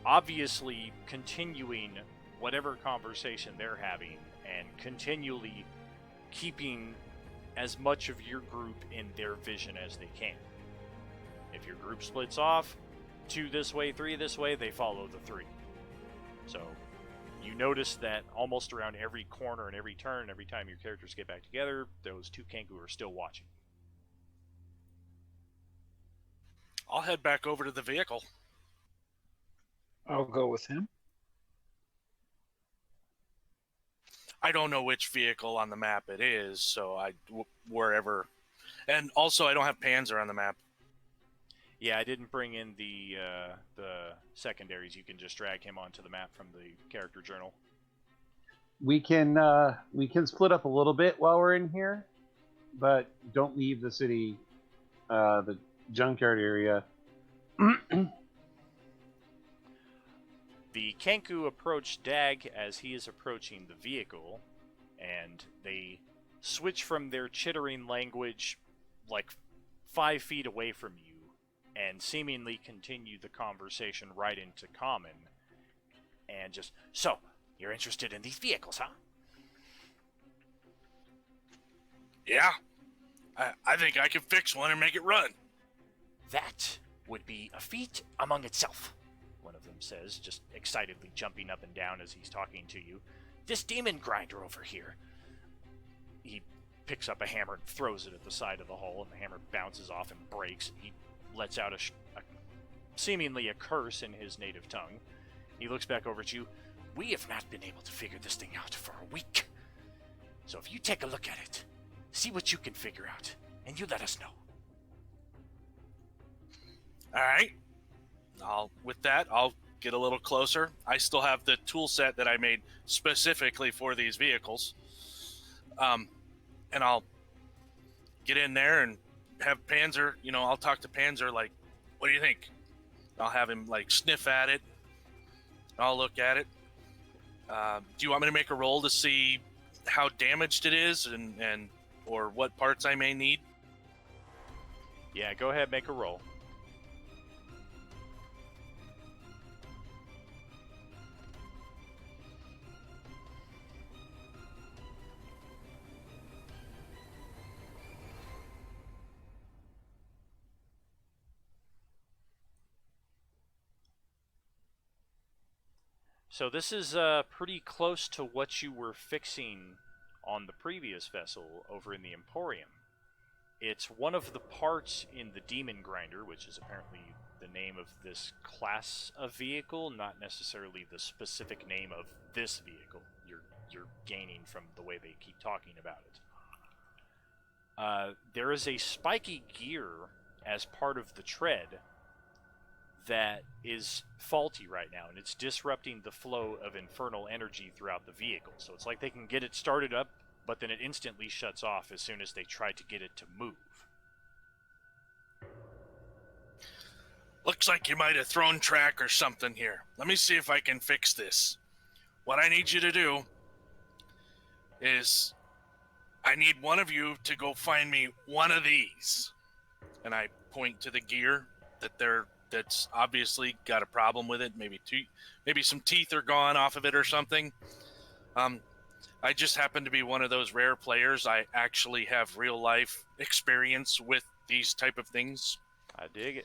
obviously continuing whatever conversation they're having and continually keeping as much of your group in their vision as they can. If your group splits off, 2 this way, 3 this way, they follow the 3. So you notice that almost around every corner and every turn, every time your characters get back together, those two Kenku are still watching. I'll head back over to the vehicle. I'll go with him. I don't know which vehicle on the map it is, so wherever. And also, I don't have Panzer on the map. Yeah, I didn't bring in the secondaries. You can just drag him onto the map from the character journal. We can split up a little bit while we're in here, but don't leave the city, the junkyard area. The Kenku approach Dag as he is approaching the vehicle, and they switch from their chittering language like 5 feet away from you, and seemingly continue the conversation right into common, and just, so, you're interested in these vehicles, huh? Yeah. I think I can fix one and make it run. That would be a feat among itself, one of them says, just excitedly jumping up and down as he's talking to you. This demon grinder over here. He picks up a hammer and throws it at the side of the hull, and the hammer bounces off and breaks. He lets out seemingly a curse in his native tongue. He looks back over at you. We have not been able to figure this thing out for a week. So if you take a look at it, see what you can figure out, and you let us know. All right. With that, I'll get a little closer. I still have the tool set that I made specifically for these vehicles. And I'll get in there and have Panzer, I'll talk to Panzer like, what do you think? I'll have him like sniff at it. I'll look at it. Do you want me to make a roll to see how damaged it is and or what parts I may need? Yeah, go ahead, make a roll. So this is pretty close to what you were fixing on the previous vessel over in the Emporium. It's one of the parts in the Demon Grinder, which is apparently the name of this class of vehicle, not necessarily the specific name of this vehicle. You're gaining from the way they keep talking about it. There is a spiky gear as part of the tread that is faulty right now, and it's disrupting the flow of infernal energy throughout the vehicle. So it's like they can get it started up, but then it instantly shuts off as soon as they try to get it to move. Looks like you might have thrown track or something here. Let me see if I can fix this. What I need you to do is I need one of you to go find me one of these. And I point to the gear that they're that's obviously got a problem with it. Maybe some teeth are gone off of it or something. I just happen to be one of those rare players. I actually have real life experience with these type of things. I dig it.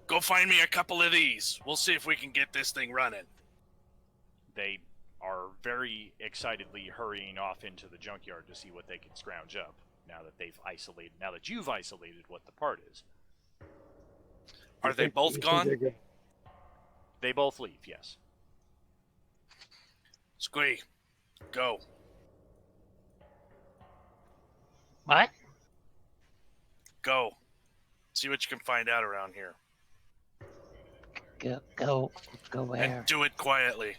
Go find me a couple of these. We'll see if we can get this thing running. They are very excitedly hurrying off into the junkyard to see what they can scrounge up now that you've isolated what the part is. Are they both gone? They both leave, yes. Squee, go. What? Go. See what you can find out around here. Go where? And do it quietly.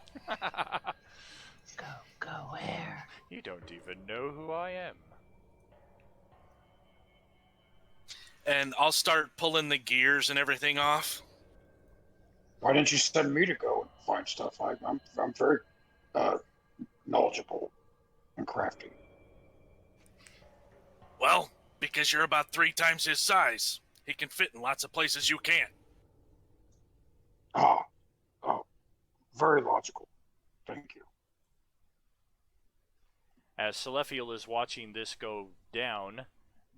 Go where? You don't even know who I am. And I'll start pulling the gears and everything off. Why didn't you send me to go and find stuff? I'm very knowledgeable and crafty. Well, because you're about 3 times his size. He can fit in lots of places you can't. Oh, very logical. Thank you. As Celestial is watching this go down,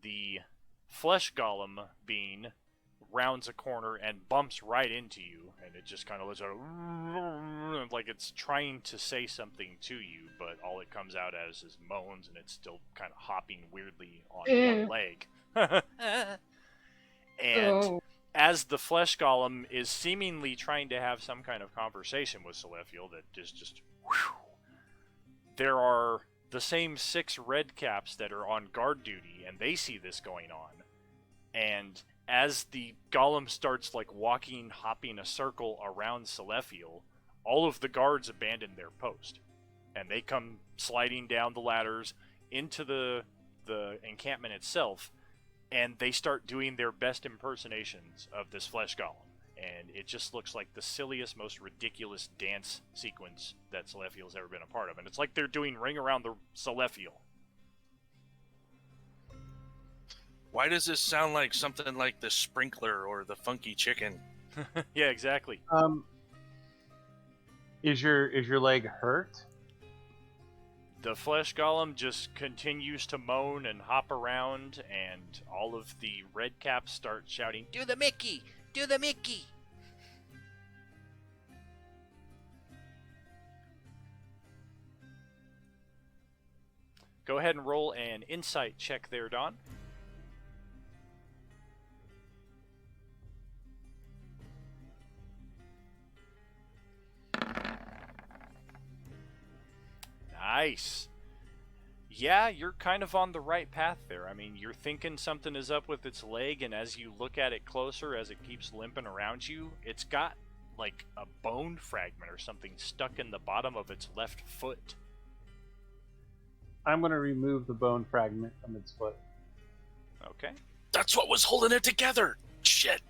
the flesh golem being rounds a corner and bumps right into you, and it just kind of looks like it's trying to say something to you, but all it comes out as is moans, and it's still kind of hopping weirdly on one leg. And as the flesh golem is seemingly trying to have some kind of conversation with Celestial, that is just there are the same 6 red caps that are on guard duty, and they see this going on. And as the golem starts hopping a circle around Celestial, all of the guards abandon their post, and they come sliding down the ladders into the encampment itself, and they start doing their best impersonations of this flesh golem. And it just looks like the silliest, most ridiculous dance sequence that Celestial's ever been a part of. And it's like they're doing Ring Around the Celestial. Why does this sound like something like the Sprinkler or the Funky Chicken? Yeah, exactly. Is your leg hurt? The flesh golem just continues to moan and hop around, and all of the red caps start shouting, Do the Mickey! Do the Mickey! Go ahead and roll an insight check there, Don. Nice. Yeah, you're kind of on the right path there. I mean, you're thinking something is up with its leg, and as you look at it closer, as it keeps limping around you, it's got like a bone fragment or something stuck in the bottom of its left foot. I'm going to remove the bone fragment from its foot. Okay. That's what was holding it together! Shit!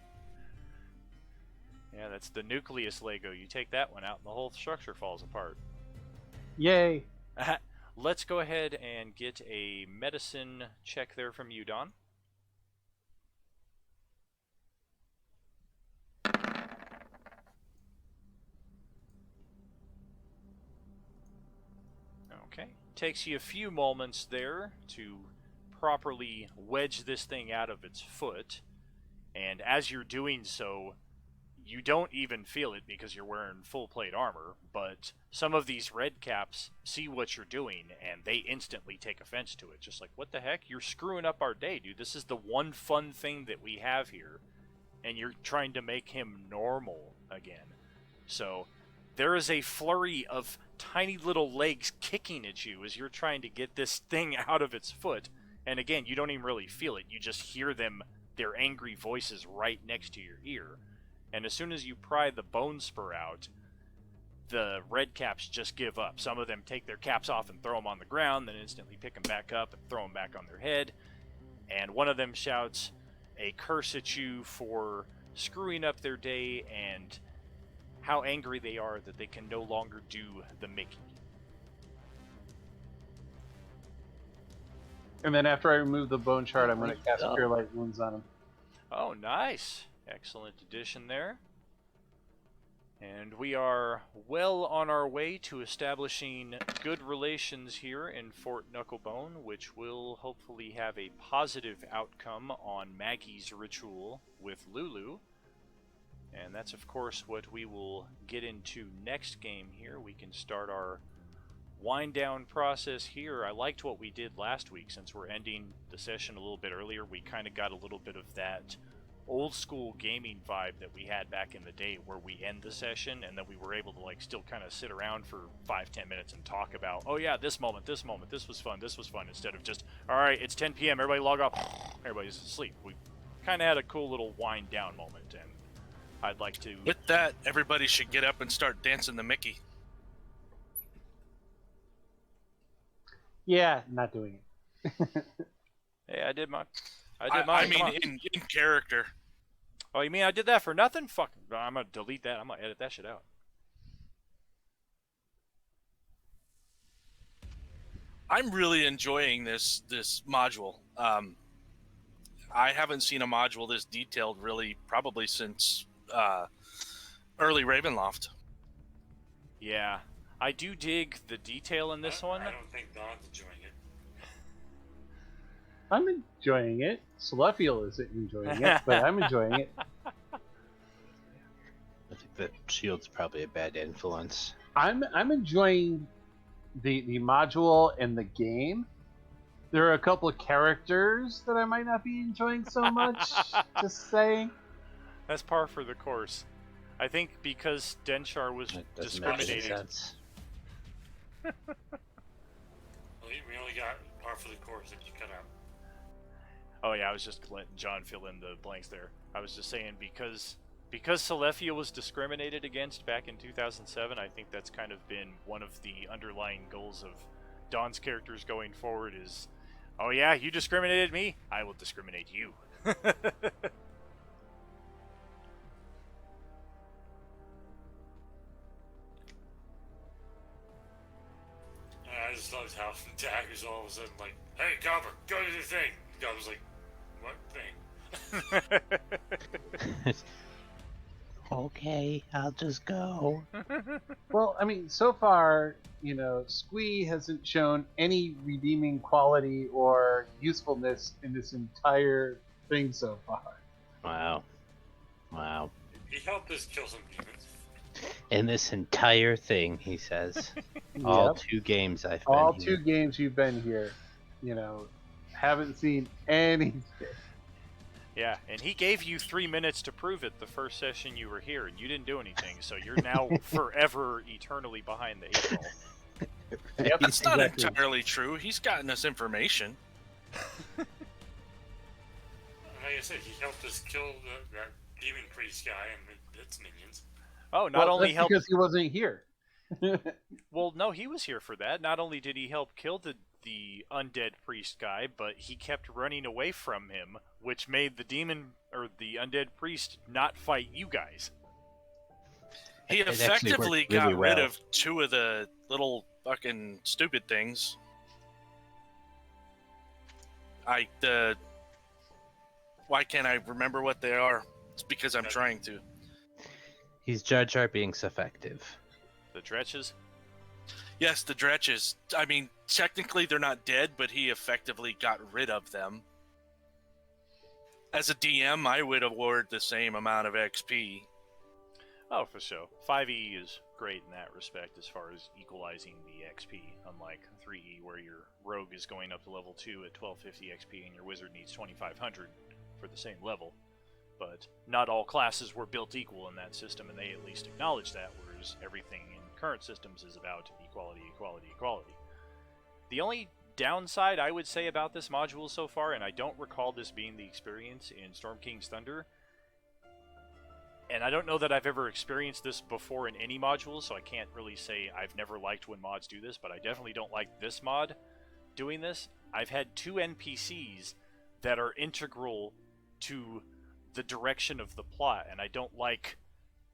Yeah, that's the nucleus Lego. You take that one out and the whole structure falls apart. Yay! Let's go ahead and get a medicine check there from you, Don. Okay. Takes you a few moments there to properly wedge this thing out of its foot. And as you're doing so, you don't even feel it because you're wearing full plate armor, but some of these red caps see what you're doing and they instantly take offense to it. Just like, what the heck? You're screwing up our day, dude. This is the one fun thing that we have here, and you're trying to make him normal again. So there is a flurry of tiny little legs kicking at you as you're trying to get this thing out of its foot. And again, you don't even really feel it. You just hear them, their angry voices right next to your ear. And as soon as you pry the bone spur out, the red caps just give up. Some of them take their caps off and throw them on the ground, then instantly pick them back up and throw them back on their head. And one of them shouts a curse at you for screwing up their day and how angry they are that they can no longer do the Mickey. And then after I remove the bone shard, I'm going to cast Cure Light Wounds on him. Oh, nice. Excellent addition there. And we are well on our way to establishing good relations here in Fort Knucklebone, which will hopefully have a positive outcome on Maggie's ritual with Lulu. And that's, of course, what we will get into next game here. We can start our wind-down process here. I liked what we did last week. Since we're ending the session a little bit earlier, we kind of got a little bit of that old-school gaming vibe that we had back in the day, where we end the session and then we were able to like still kind of sit around for 5-10 minutes and talk about, oh yeah, this moment, this was fun, instead of just, all right, it's 10 p.m., everybody log off, everybody's asleep. We kind of had a cool little wind-down moment, and I'd like to... With that, everybody should get up and start dancing the Mickey. Yeah, not doing it. Hey, I did mine. I mean, in character. Oh, you mean I did that for nothing? Fuck. I'm going to delete that. I'm going to edit that shit out. I'm really enjoying this module. I haven't seen a module this detailed really probably since early Ravenloft. Yeah. I do dig the detail in this one. I don't think Don's enjoying it. I'm enjoying it. Celestial isn't enjoying it, but I'm enjoying it. I think that shield's probably a bad influence. I'm enjoying the module and the game. There are a couple of characters that I might not be enjoying so much. Just saying. That's par for the course. I think because Denchar was discriminated. Well, we only got par for the course that you cut out. Oh yeah, I was just letting John fill in the blanks there. I was just saying because Celestia was discriminated against back in 2007, I think that's kind of been one of the underlying goals of Dawn's characters going forward is, oh yeah, you discriminated me, I will discriminate you. I just loved how Dagger's all of a sudden like, hey, Gobber, go to the thing. Gobber's like, what thing? Okay, I'll just go. Well, I mean, so far, Squee hasn't shown any redeeming quality or usefulness in this entire thing so far. Wow. He helped us kill some demons. In this entire thing, he says. All Yep. 2 games I've been All here. 2 games you've been here, haven't seen anything. Yeah, and he gave you 3 minutes to prove it the first session you were here, and you didn't do anything, so you're now forever, eternally behind the 8 ball. Yep, That's not exactly. entirely true. He's gotten us information. Like I said, he helped us kill that demon priest guy and its minions. Oh, not only that's helped... because he wasn't here. Well, no, he was here for that. Not only did he help kill the undead priest guy, but he kept running away from him, which made the demon or the undead priest not fight you guys. He It actually effectively worked really got rid well. of 2 of the little fucking stupid things. Why can't I remember what they are? It's because I'm trying to. He's Jar Jar being effective. The Dretches? Yes, the Dretches. I mean, technically they're not dead, but he effectively got rid of them. As a DM, I would award the same amount of XP. Oh, for sure. 5e is great in that respect as far as equalizing the XP, unlike 3e where your rogue is going up to level 2 at 1250 XP and your wizard needs 2500 for the same level. But not all classes were built equal in that system, and they at least acknowledge that, whereas everything in current systems is about equality, equality, equality. The only downside I would say about this module so far, and I don't recall this being the experience in Storm King's Thunder, and I don't know that I've ever experienced this before in any module, so I can't really say I've never liked when mods do this, but I definitely don't like this mod doing this. I've had 2 NPCs that are integral to the direction of the plot, and I don't like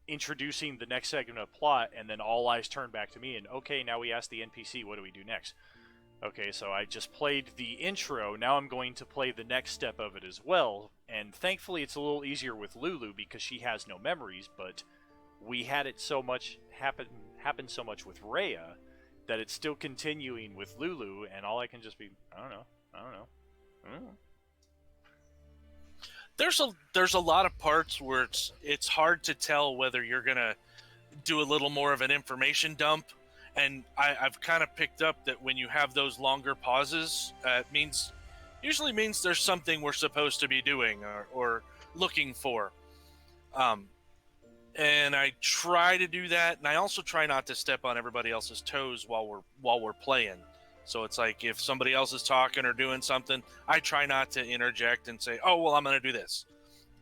introducing the next segment of plot and then all eyes turn back to me and, okay, now we ask the NPC, what do we do next? Okay, so I just played the intro. Now I'm going to play the next step of it as well. And thankfully, it's a little easier with Lulu because she has no memories. But we had it so much happen so much with Rhea that it's still continuing with Lulu, and all I can just be, I don't know. There's a lot of parts where it's hard to tell whether you're gonna do a little more of an information dump, and I've kind of picked up that when you have those longer pauses, it usually means there's something we're supposed to be doing or looking for. And I try to do that, and I also try not to step on everybody else's toes while we're playing. So it's like if somebody else is talking or doing something, I try not to interject and say, "Oh, well, I'm going to do this,"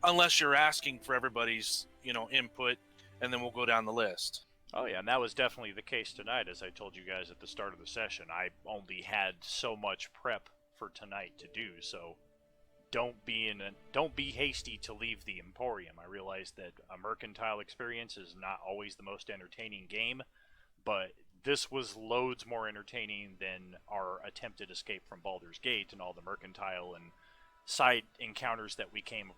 unless you're asking for everybody's input, and then we'll go down the list. Oh yeah, and that was definitely the case tonight. As I told you guys at the start of the session, I only had so much prep for tonight to do, so don't be hasty to leave the Emporium. I realize that a mercantile experience is not always the most entertaining game, but this was loads more entertaining than our attempted escape from Baldur's Gate and all the mercantile and side encounters that we came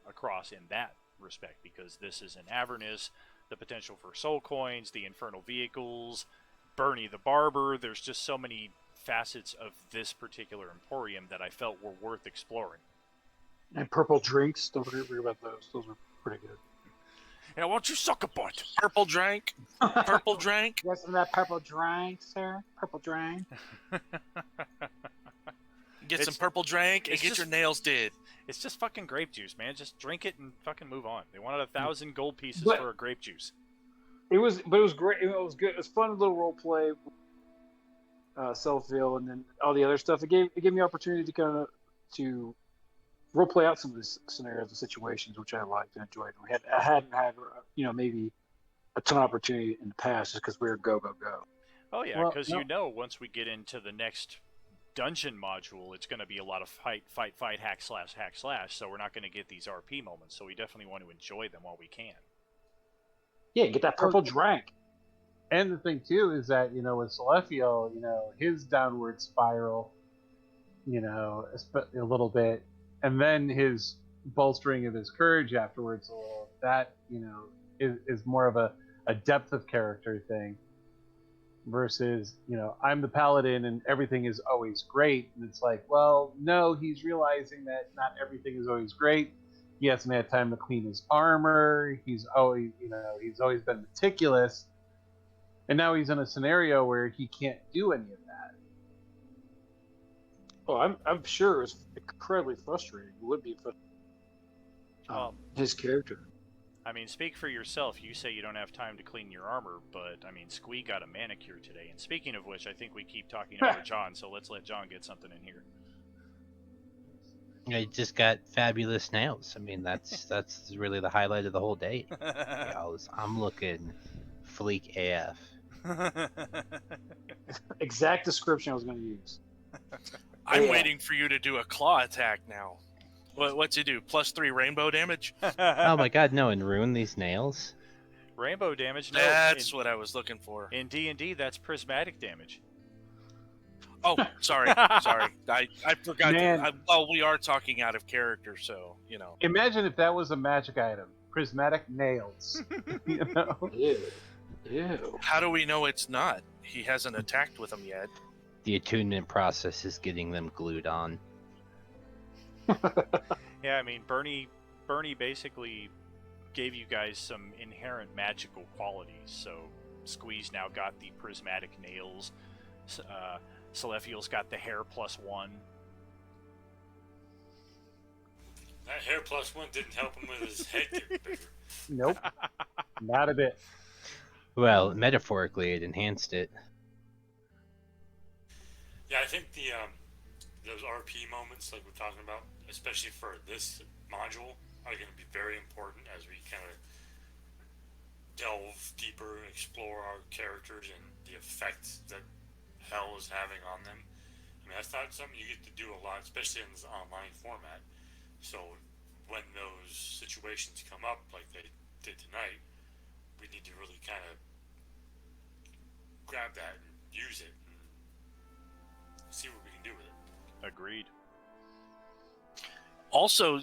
across in that respect, because this is in Avernus, the potential for soul coins, the infernal vehicles, Bernie the Barber. There's just so many facets of this particular Emporium that I felt were worth exploring. And purple drinks, don't forget about those. Those were pretty good. Yeah, why don't you suck a butt? Purple drank. Purple drank. You got some of that purple drink, sir? Purple drink. Get some purple drank and get your nails did. It's just fucking grape juice, man. Just drink it and fucking move on. They wanted 1,000 gold pieces for a grape juice. It was great. It was good. It was fun, little role play, self-veil, and then all the other stuff. It gave me opportunity to kind of role play out some of the scenarios and situations, which I liked and enjoyed. I hadn't had maybe a ton of opportunity in the past just because we were go. Oh yeah, because once we get into the next dungeon module, it's going to be a lot of fight, hack slash. So we're not going to get these RP moments. So we definitely want to enjoy them while we can. Yeah, get that purple drink. And the thing too is that with Celestial, his downward spiral, a little bit, and then his bolstering of his courage afterwards, that is more of a depth of character thing. Versus, I'm the paladin and everything is always great. And it's like, well, no, he's realizing that not everything is always great. He hasn't had time to clean his armor. He's always been meticulous. And now he's in a scenario where he can't do any of that. Oh, I'm sure it's incredibly frustrating. It would be frustrating. His character. I mean, speak for yourself. You say you don't have time to clean your armor, but, I mean, Squee got a manicure today. And speaking of which, I think we keep talking over John, so let's let John get something in here. I just got fabulous nails. I mean, that's really the highlight of the whole day. I'm looking fleek AF. Exact description I was going to use. I'm waiting for you to do a claw attack now. What's he do? +3 rainbow damage? Oh my god, no, and ruin these nails? Rainbow damage? No. That's what I was looking for. In D&D, that's prismatic damage. Oh, sorry. I forgot. We are talking out of character, so, Imagine if that was a magic item. Prismatic nails. Ew. How do we know it's not? He hasn't attacked with them yet. The attunement process is getting them glued on. Yeah, I mean, Bernie basically gave you guys some inherent magical qualities. So Squeeze now got the prismatic nails. Celestial's got the hair +1. That hair +1 didn't help him with his head getting bigger. Nope. Not a bit. Well, metaphorically, it enhanced it. Yeah, I think those RP moments, like we're talking about, especially for this module, are going to be very important as we kind of delve deeper and explore our characters and the effect that hell is having on them. I mean, that's not something you get to do a lot, especially in this online format. So when those situations come up, like they did tonight, we need to really kind of grab that and use it and see what we can do with it. Agreed. Also,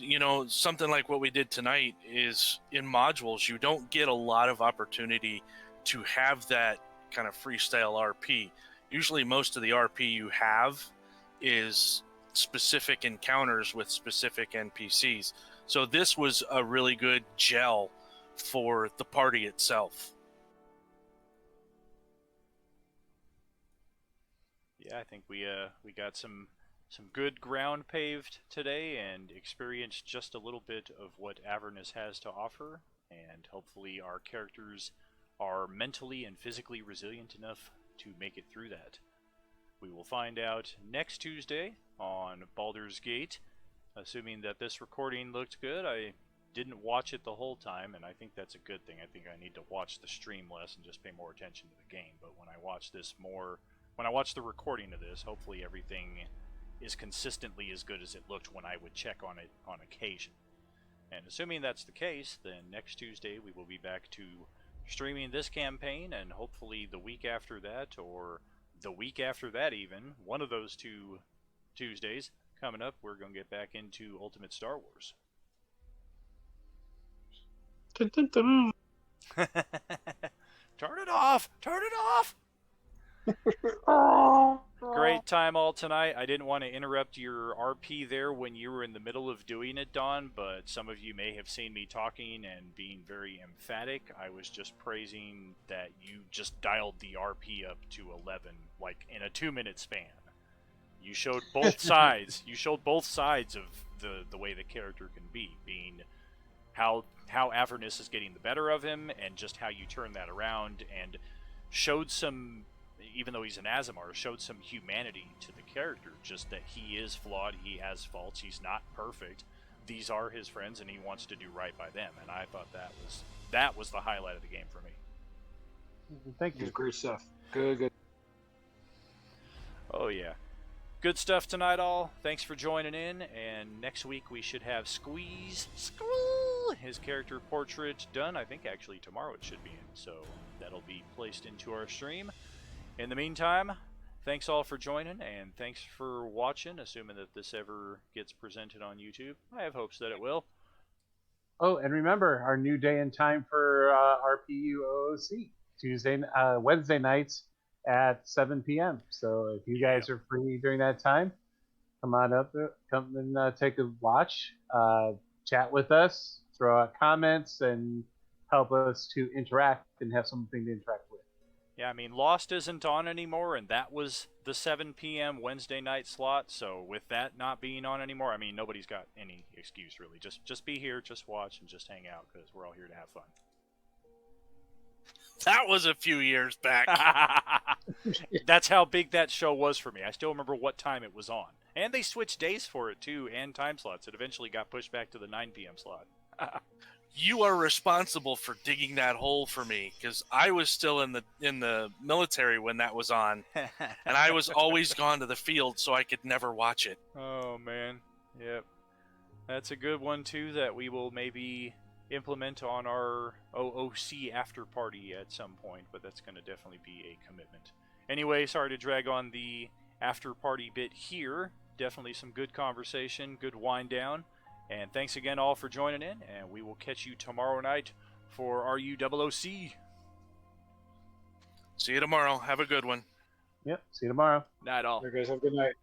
something like what we did tonight is in modules, you don't get a lot of opportunity to have that kind of freestyle RP. Usually most of the RP you have is specific encounters with specific NPCs. So this was a really good gel for the party itself. Yeah, I think we got some good ground paved today and experienced just a little bit of what Avernus has to offer, and hopefully our characters are mentally and physically resilient enough to make it through that. We will find out next Tuesday on Baldur's Gate, assuming that this recording looked good. I didn't watch it the whole time, and I think that's a good thing. I think I need to watch the stream less and just pay more attention to the game. But when I watch the recording of this, hopefully everything is consistently as good as it looked when I would check on it on occasion. And assuming that's the case, then next Tuesday we will be back to streaming this campaign, and hopefully the week after that, or the week after that even, one of those 2 Tuesdays coming up, we're going to get back into Ultimate Star Wars. Dun, dun, dun. Turn it off! Turn it off! Great time all tonight. I didn't want to interrupt your RP there when you were in the middle of doing it, Don, but some of you may have seen me talking and being very emphatic. I was just praising that you just dialed the RP up to 11, like in a 2-minute span. You showed both sides. You showed both sides of the way the character can be, being how Avernus is getting the better of him, and just how you turn that around, and showed some, even though he's an Azamar, showed some humanity to the character, just that he is flawed, he has faults, he's not perfect. These are his friends, and he wants to do right by them, and I thought that was the highlight of the game for me. Thank you. Great stuff. Good. Oh yeah. Good stuff tonight, all. Thanks for joining in, and next week we should have Squeeze, his character portrait done. I think actually tomorrow it should be in, so that'll be placed into our stream. In the meantime, thanks all for joining, and thanks for watching, assuming that this ever gets presented on YouTube. I have hopes that it will. Oh, and remember our new day and time for RPU OOC, Wednesday nights at 7 p.m. So if you guys are free during that time, come on up, come and take a watch, chat with us, throw out comments, and help us to interact and have something to interact with. Yeah, I mean, Lost isn't on anymore, and that was the 7 p.m. Wednesday night slot, so with that not being on anymore, I mean, nobody's got any excuse, really. Just be here, just watch, and just hang out, because we're all here to have fun. That was a few years back. That's how big that show was for me. I still remember what time it was on. And they switched days for it, too, and time slots. It eventually got pushed back to the 9 p.m. slot. You are responsible for digging that hole for me, because I was still in the military when that was on, and I was always gone to the field, so I could never watch it. Oh, man. Yep. That's a good one, too, that we will maybe implement on our OOC after party at some point, but that's going to definitely be a commitment. Anyway, sorry to drag on the after party bit here. Definitely some good conversation, good wind down. And thanks again all for joining in, and we will catch you tomorrow night for RUOOC. See you tomorrow. Have a good one. Yep, see you tomorrow. Night all. You guys have a good night.